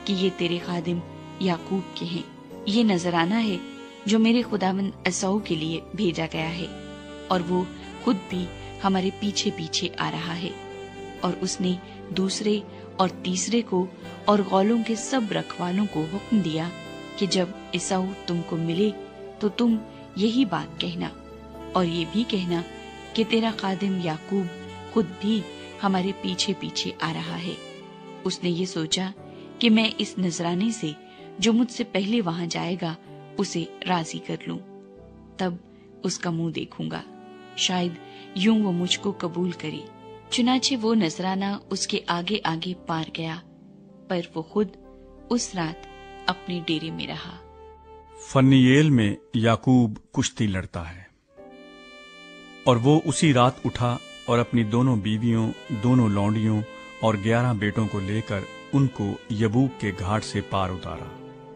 A: कि ये तेरे खादिम याकूब के हैं। ये नजराना है जो मेरे खुदावंद एसाऊ के लिए भेजा गया है, और वो खुद भी हमारे पीछे पीछे आ रहा है। और उसने दूसरे और तीसरे को और गौलों के सब रखवालों को हुक्म दिया कि जब एसाऊ तुमको मिले तो तुम यही बात कहना, और ये भी कहना कि तेरा खादिम याकूब खुद भी हमारे पीछे पीछे आ रहा है। उसने ये सोचा कि मैं इस नजराने से जो मुझसे पहले वहां जाएगा उसे राजी कर लूं, तब उसका मुंह देखूंगा, शायद यूं वो मुझको कबूल करे। चुनाचे वो नजराना उसके आगे आगे पार गया, पर वो खुद उस रात अपने डेरे में रहा।
B: फन्निएल में याकूब कुश्ती लड़ता है, और वो उसी रात उठा और अपनी दोनों बीवियों, दोनों लौंडियों और 11 बेटों को लेकर उनको यबूक के घाट से पार उतारा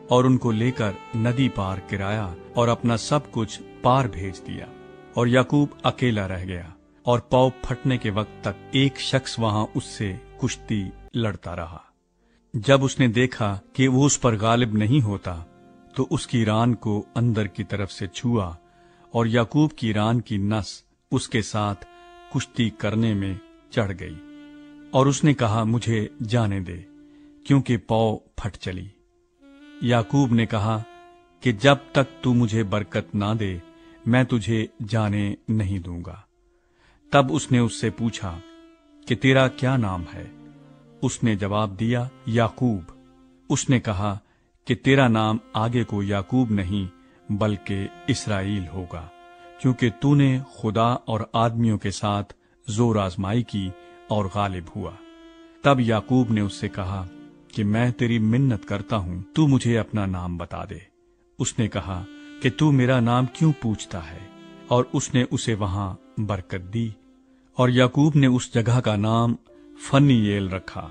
B: और उनको लेकर नदी पार किराया और अपना सब कुछ पार भेज दिया। और याकूब अकेला रह गया, और पौ फटने के वक्त तक एक शख्स वहां उससे कुश्ती लड़ता रहा। जब उसने देखा कि वो उस पर गालिब नहीं होता, तो उसकी रान को अंदर की तरफ से छुआ, और याकूब की रान की नस उसके साथ कुश्ती करने में चढ़ गई, और उसने कहा, मुझे जाने दे, क्योंकि पौ फट चली। याकूब ने कहा कि जब तक तू मुझे बरकत ना दे, मैं तुझे जाने नहीं दूंगा। तब उसने उससे पूछा कि तेरा क्या नाम है? उसने जवाब दिया, याकूब। उसने कहा कि तेरा नाम आगे को याकूब नहीं बल्कि इसराइल होगा, क्योंकि तूने खुदा और आदमियों के साथ जोर आजमाई की और गालिब हुआ। तब याकूब ने उससे कहा कि मैं तेरी मिन्नत करता हूं, तू मुझे अपना नाम बता दे। उसने कहा कि तू मेरा नाम क्यों पूछता है? और उसने उसे वहां बरकत दी। और याकूब ने उस जगह का नाम फन्निएल रखा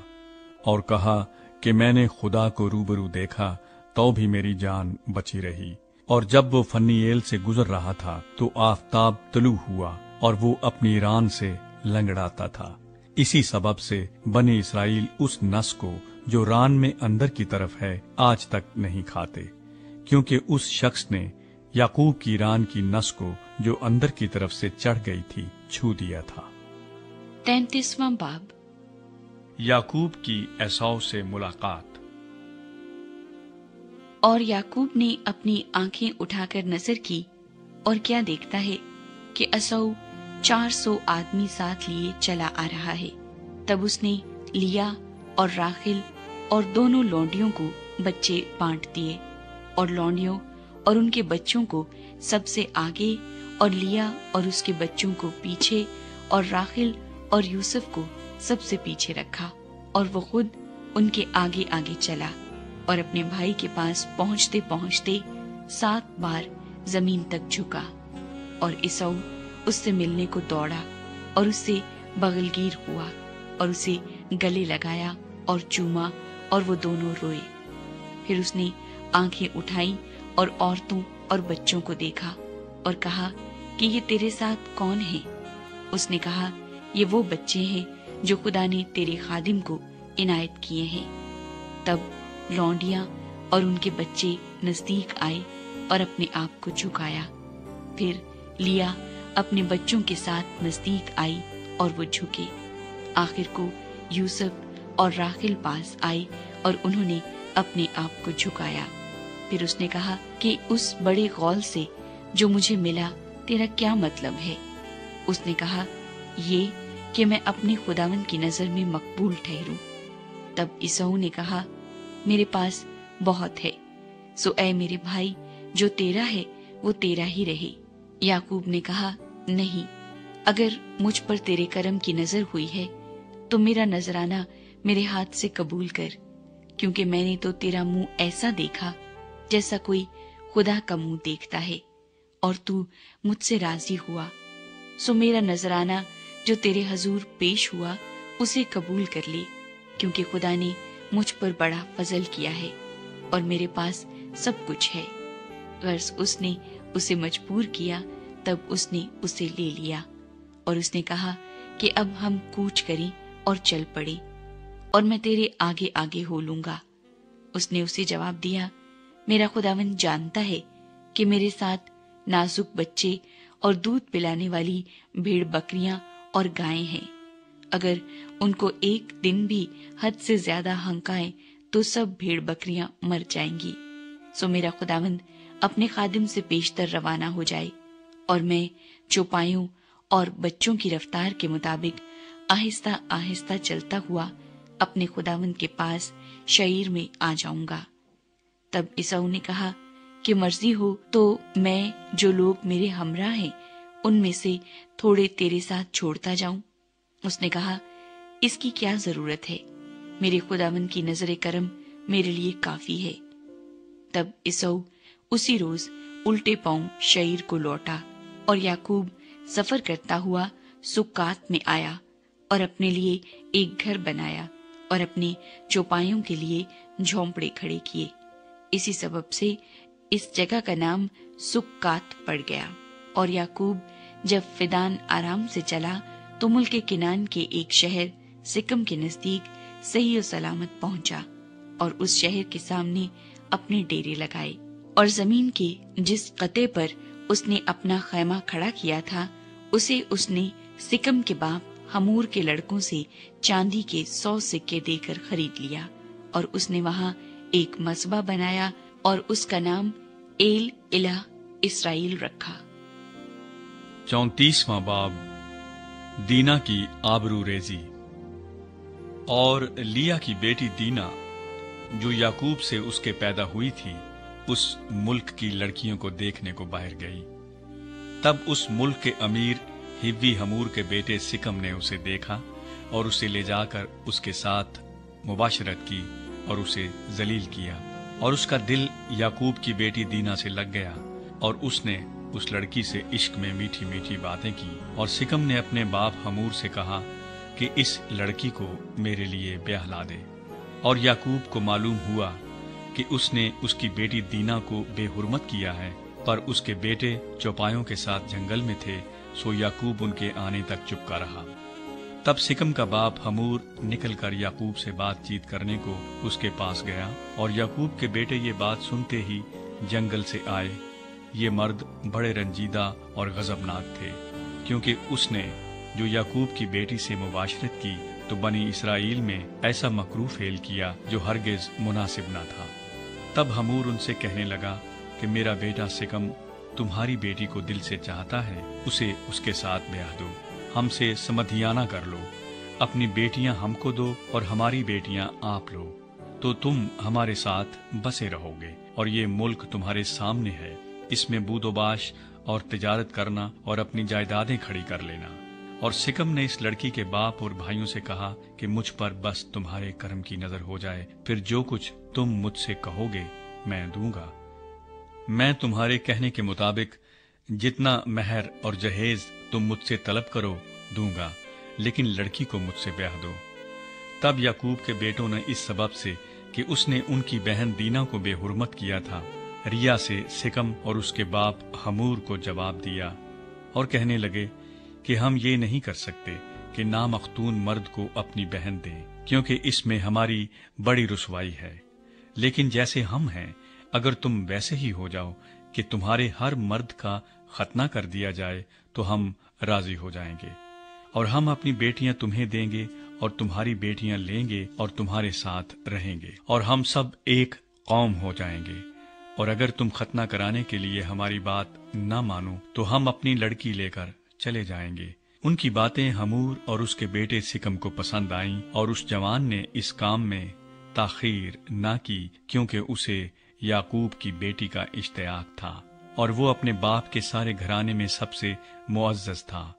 B: और कहा कि मैंने खुदा को रूबरू देखा तो भी मेरी जान बची रही। और जब वो फन्निएल से गुजर रहा था तो आफताब तलू हुआ और वो अपनी रान से लंगड़ाता था। इसी सबब से बनी इसराइल उस नस को जो रान में अंदर की तरफ है आज तक नहीं खाते, क्योंकि उस शख्स ने याकूब की रान की नस को जो अंदर की तरफ से चढ़ गई थी छू दिया था।
A: 33वां बाब।
B: याकूब की एसाव से मुलाकात।
A: और याकूब ने अपनी आंखें उठाकर नजर की, और क्या देखता है कि एसाऊ 400 आदमी साथ लिए चला आ रहा है। तब उसने लिया और राखिल और दोनों लौंडियों को बच्चे बांट दिए, और लौंडियों और उनके बच्चों को सबसे आगे, और लिया और उसके बच्चों को पीछे, और राखिल और यूसुफ को सबसे पीछे रखा। और वो खुद उनके आगे आगे चला, और अपने भाई के पास पहुंचते पहुंचते 7 बार जमीन तक झुका। और एसाऊ उससे मिलने को दौड़ा और उससे बगलगीर हुआ और उसे गले लगाया और चूमा, और वो दोनों रोए। फिर उसने आंखें उठाई और औरतों और बच्चों को देखा और कहा कि ये तेरे साथ कौन है? اس نے کہا یہ وہ بچے ہیں جو خدا نے تیرے خادم کو عنایت کیے ہیں۔ تب لونڈیاں اور ان کے بچے نزدیک آئے اور اپنے آپ کو جھکایا۔ پھر لیا اپنے بچوں کے ساتھ نزدیک آئی اور وہ جھکے۔ آخر کو یوسف اور راحیل پاس آئے اور انہوں نے اپنے آپ کو جھکایا۔ پھر اس نے کہا کہ اس بڑے غول سے جو مجھے ملا تیرا کیا مطلب ہے؟ اس نے کہا یہ کہ میں اپنے خداوند کی نظر میں مقبول ٹھہروں۔ تب عیسو نے کہا میرے پاس بہت ہے، سو اے میرے بھائی جو تیرا ہے وہ تیرا ہی رہے۔ یعقوب نے کہا نہیں، اگر مجھ پر تیرے کرم کی نظر ہوئی ہے تو میرا نذرانہ میرے ہاتھ سے قبول کر، کیونکہ میں نے تو تیرا منہ ایسا دیکھا جیسا کوئی خدا کا منہ دیکھتا ہے، اور تو مجھ سے راضی ہوا، سو میرا نذرانہ جو تیرے حضور پیش ہوا اسے قبول کر لے، کیونکہ خدا نے مجھ پر بڑا فضل کیا ہے اور میرے پاس سب کچھ ہے۔ غرض اس نے اسے مجبور کیا، تب اس نے اسے لے لیا، اور اس نے کہا کہ اب ہم کوچ کریں اور چل پڑیں، اور میں تیرے آگے آگے ہو لوں گا۔ اس نے اسے جواب دیا میرا خداوند جانتا ہے کہ میرے ساتھ نازک بچے اور دودھ پلانے والی بھیڑ بکریاں اور گائیں ہیں، اگر ان کو ایک دن بھی حد سے زیادہ ہنکائیں تو سب بھیڑ بکریاں مر جائیں گی۔ سو میرا خداوند اپنے خادم سے پیشتر روانہ ہو جائے، اور میں چوپایوں اور بچوں کی رفتار کے مطابق آہستہ آہستہ چلتا ہوا اپنے خداوند کے پاس شعیر میں آ جاؤں گا۔ تب عیسو نے کہا کہ مرضی ہو تو میں جو لوگ میرے ہمراہ ہیں ان میں سے تھوڑے تیرے ساتھ چھوڑتا جاؤں۔ اس نے کہا اس کی کیا ضرورت ہے، میرے خداوند کی نظر کرم میرے لیے کافی ہے۔ تب عیسو اسی روز الٹے پاؤں شعیر کو لوٹا، اور یعقوب سفر کرتا ہوا سکات میں آیا اور اپنے لیے ایک گھر بنایا اور اپنے چوپایوں کے لیے جھونپڑے کھڑے کیے۔ اسی سبب سے اس جگہ کا نام سکات پڑ گیا۔ اور یعقوب جب فدان آرام سے چلا تو ملک کنعان کے ایک شہر سکم کے نزدیک صحیح و سلامت پہنچا، اور اس شہر کے سامنے اپنے ڈیرے لگائے، اور زمین کے جس قطعے پر اس نے اپنا خیمہ کھڑا کیا تھا اسے اس نے سکم کے باپ ہمور کے لڑکوں سے چاندی کے 100 سکے دے کر خرید لیا، اور اس نے وہاں ایک مذبح بنایا اور اس کا نام ایل الہ اسرائیل رکھا۔
B: 34واں باب دینا کی آبرو ریزی۔ اور لیا کی بیٹی دینا جو یعقوب سے اس کے پیدا ہوئی تھی اس ملک کی لڑکیوں کو دیکھنے کو باہر گئی۔ تب اس ملک کے امیر ہیوی ہمور کے بیٹے سکم نے اسے دیکھا اور اسے لے جا کر اس کے ساتھ مباشرت کی اور اسے ذلیل کیا، اور اس کا دل یعقوب کی بیٹی دینا سے لگ گیا، اور اس نے اس لڑکی سے عشق میں میٹھی میٹھی باتیں کی۔ اور سکم نے اپنے باپ ہمور سے کہا کہ اس لڑکی کو میرے لیے بیاہ لا دے۔ اور یعقوب کو معلوم ہوا کہ اس نے اس کی بیٹی دینا کو بے حرمت کیا ہے، پر اس کے بیٹے چوپایوں کے ساتھ جنگل میں تھے، سو یعقوب ان کے آنے تک چپکا رہا۔ تب سکم کا باپ ہمور نکل کر یعقوب سے بات چیت کرنے کو اس کے پاس گیا، اور یعقوب کے بیٹے یہ بات سنتے ہی جنگل سے آئے۔ یہ مرد بڑے رنجیدہ اور غضبناک تھے، کیونکہ اس نے جو یعقوب کی بیٹی سے مباشرت کی تو بنی اسرائیل میں ایسا مکروہ فعل کیا جو ہرگز مناسب نہ تھا۔ تب ہمور ان سے کہنے لگا کہ میرا بیٹا سکم تمہاری بیٹی کو دل سے چاہتا ہے، اسے اس کے ساتھ بیاہ دو، ہم سے سمدھیانہ کر لو، اپنی بیٹیاں ہم کو دو اور ہماری بیٹیاں آپ لو، تو تم ہمارے ساتھ بسے رہو گے، اور یہ ملک تمہارے سامنے ہے، اس میں بود و باش اور تجارت کرنا اور اپنی جائیدادیں کھڑی کر لینا۔ اور سکم نے اس لڑکی کے باپ اور بھائیوں سے کہا کہ مجھ پر بس تمہارے کرم کی نظر ہو جائے، پھر جو کچھ تم مجھ سے کہو گے میں دوں گا۔ میں تمہارے کہنے کے مطابق جتنا مہر اور جہیز تم مجھ سے طلب کرو دوں گا، لیکن لڑکی کو مجھ سے بیاہ دو۔ تب یعقوب کے بیٹوں نے اس سبب سے کہ اس نے ان کی بہن دینا کو بے حرمت کیا تھا، ریا سے سکم اور اس کے باپ ہمور کو جواب دیا اور کہنے لگے کہ ہم یہ نہیں کر سکتے کہ نامختون مرد کو اپنی بہن دیں، کیونکہ اس میں ہماری بڑی رسوائی ہے۔ لیکن جیسے ہم ہیں، اگر تم ویسے ہی ہو جاؤ کہ تمہارے ہر مرد کا ختنہ کر دیا جائے تو ہم راضی ہو جائیں گے، اور ہم اپنی بیٹیاں تمہیں دیں گے اور تمہاری بیٹیاں لیں گے اور تمہارے ساتھ رہیں گے، اور ہم سب ایک قوم ہو جائیں گے۔ اور اگر تم ختنہ کرانے کے لیے ہماری بات نہ مانو تو ہم اپنی لڑکی لے کر چلے جائیں گے۔ ان کی باتیں حمور اور اس کے بیٹے سکم کو پسند آئیں، اور اس جوان نے اس کام میں تاخیر نہ کی، کیونکہ اسے یعقوب کی بیٹی کا اشتیاق تھا، اور وہ اپنے باپ کے سارے گھرانے میں سب سے معزز تھا۔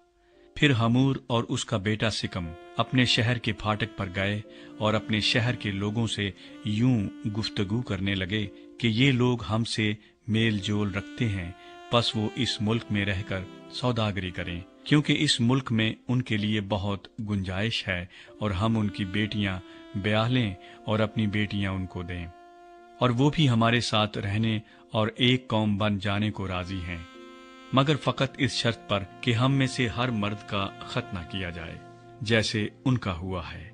B: پھر حمور اور اس کا بیٹا سکم اپنے شہر کے پھاٹک پر گئے اور اپنے شہر کے لوگوں سے یوں گفتگو کرنے لگے کہ یہ لوگ ہم سے میل جول رکھتے ہیں، پس وہ اس ملک میں رہ کر سوداگری کریں، کیونکہ اس ملک میں ان کے لیے بہت گنجائش ہے، اور ہم ان کی بیٹیاں بیاہ لیں اور اپنی بیٹیاں ان کو دیں، اور وہ بھی ہمارے ساتھ رہنے اور ایک قوم بن جانے کو راضی ہیں، مگر فقط اس شرط پر کہ ہم میں سے ہر مرد کا ختنہ کیا جائے جیسے ان کا ہوا ہے۔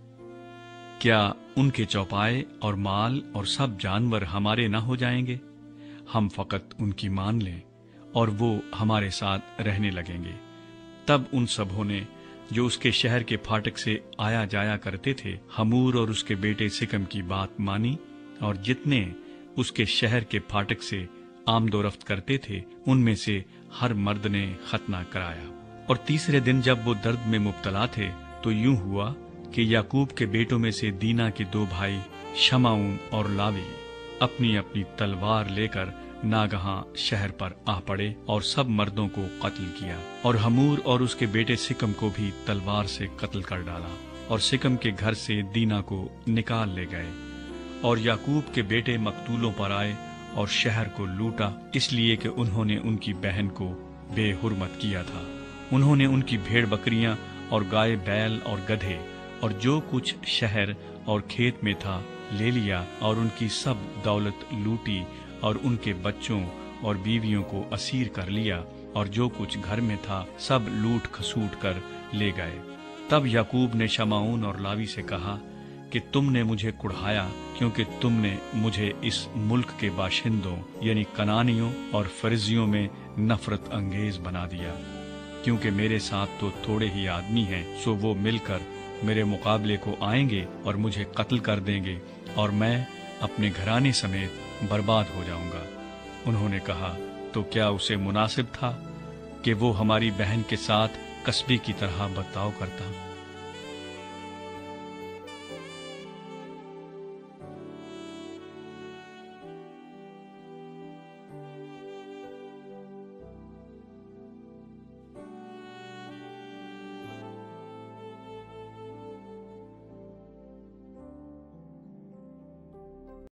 B: کیا ان کے چوپائے اور مال اور سب جانور ہمارے نہ ہو جائیں گے؟ ہم فقط ان کی مان لیں اور وہ ہمارے ساتھ رہنے لگیں گے۔ تب ان سبھوں نے جو اس کے شہر کے پھاٹک سے آیا جایا کرتے تھے حمور اور اس کے بیٹے سکم کی بات مانی، اور جتنے اس کے شہر کے پھاٹک سے آمد و رفت کرتے تھے ان میں سے ہر مرد نے ختنہ کرایا۔ اور تیسرے دن جب وہ درد میں مبتلا تھے تو یوں ہوا کہ یعقوب کے بیٹوں میں سے دینا کے دو بھائی شمعون اور لاوی اپنی اپنی تلوار لے کر ناگہاں شہر پر آ پڑے اور سب مردوں کو قتل کیا، اور حمور اور اس کے بیٹے سکم کو بھی تلوار سے قتل کر ڈالا، اور سکم کے گھر سے دینا کو نکال لے گئے۔ اور یعقوب کے بیٹے مقتولوں پر آئے اور شہر کو لوٹا، اس لیے کہ انہوں نے ان کی بہن کو بے حرمت کیا تھا۔ انہوں نے ان کی بھیڑ بکریاں اور گائے بیل اور گدھے اور جو کچھ شہر اور کھیت میں تھا لے لیا، اور ان کی سب دولت لوٹی، اور ان کے بچوں اور بیویوں کو اسیر کر لیا، اور جو کچھ گھر میں تھا سب لوٹ کھسوٹ کر لے گئے۔ تب یعقوب نے شمعون اور لاوی سے کہا کہ تم نے مجھے کڑھایا، کیونکہ تم نے مجھے اس ملک کے باشندوں یعنی کنانیوں اور فرزیوں میں نفرت انگیز بنا دیا، کیونکہ میرے ساتھ تو تھوڑے ہی آدمی ہیں، سو وہ مل کر میرے مقابلے کو آئیں گے اور مجھے قتل کر دیں گے، اور میں اپنے گھرانے سمیت برباد ہو جاؤں گا۔ انہوں نے کہا تو کیا اسے مناسب تھا کہ وہ ہماری بہن کے ساتھ قصبے کی طرح برتاؤ کرتا؟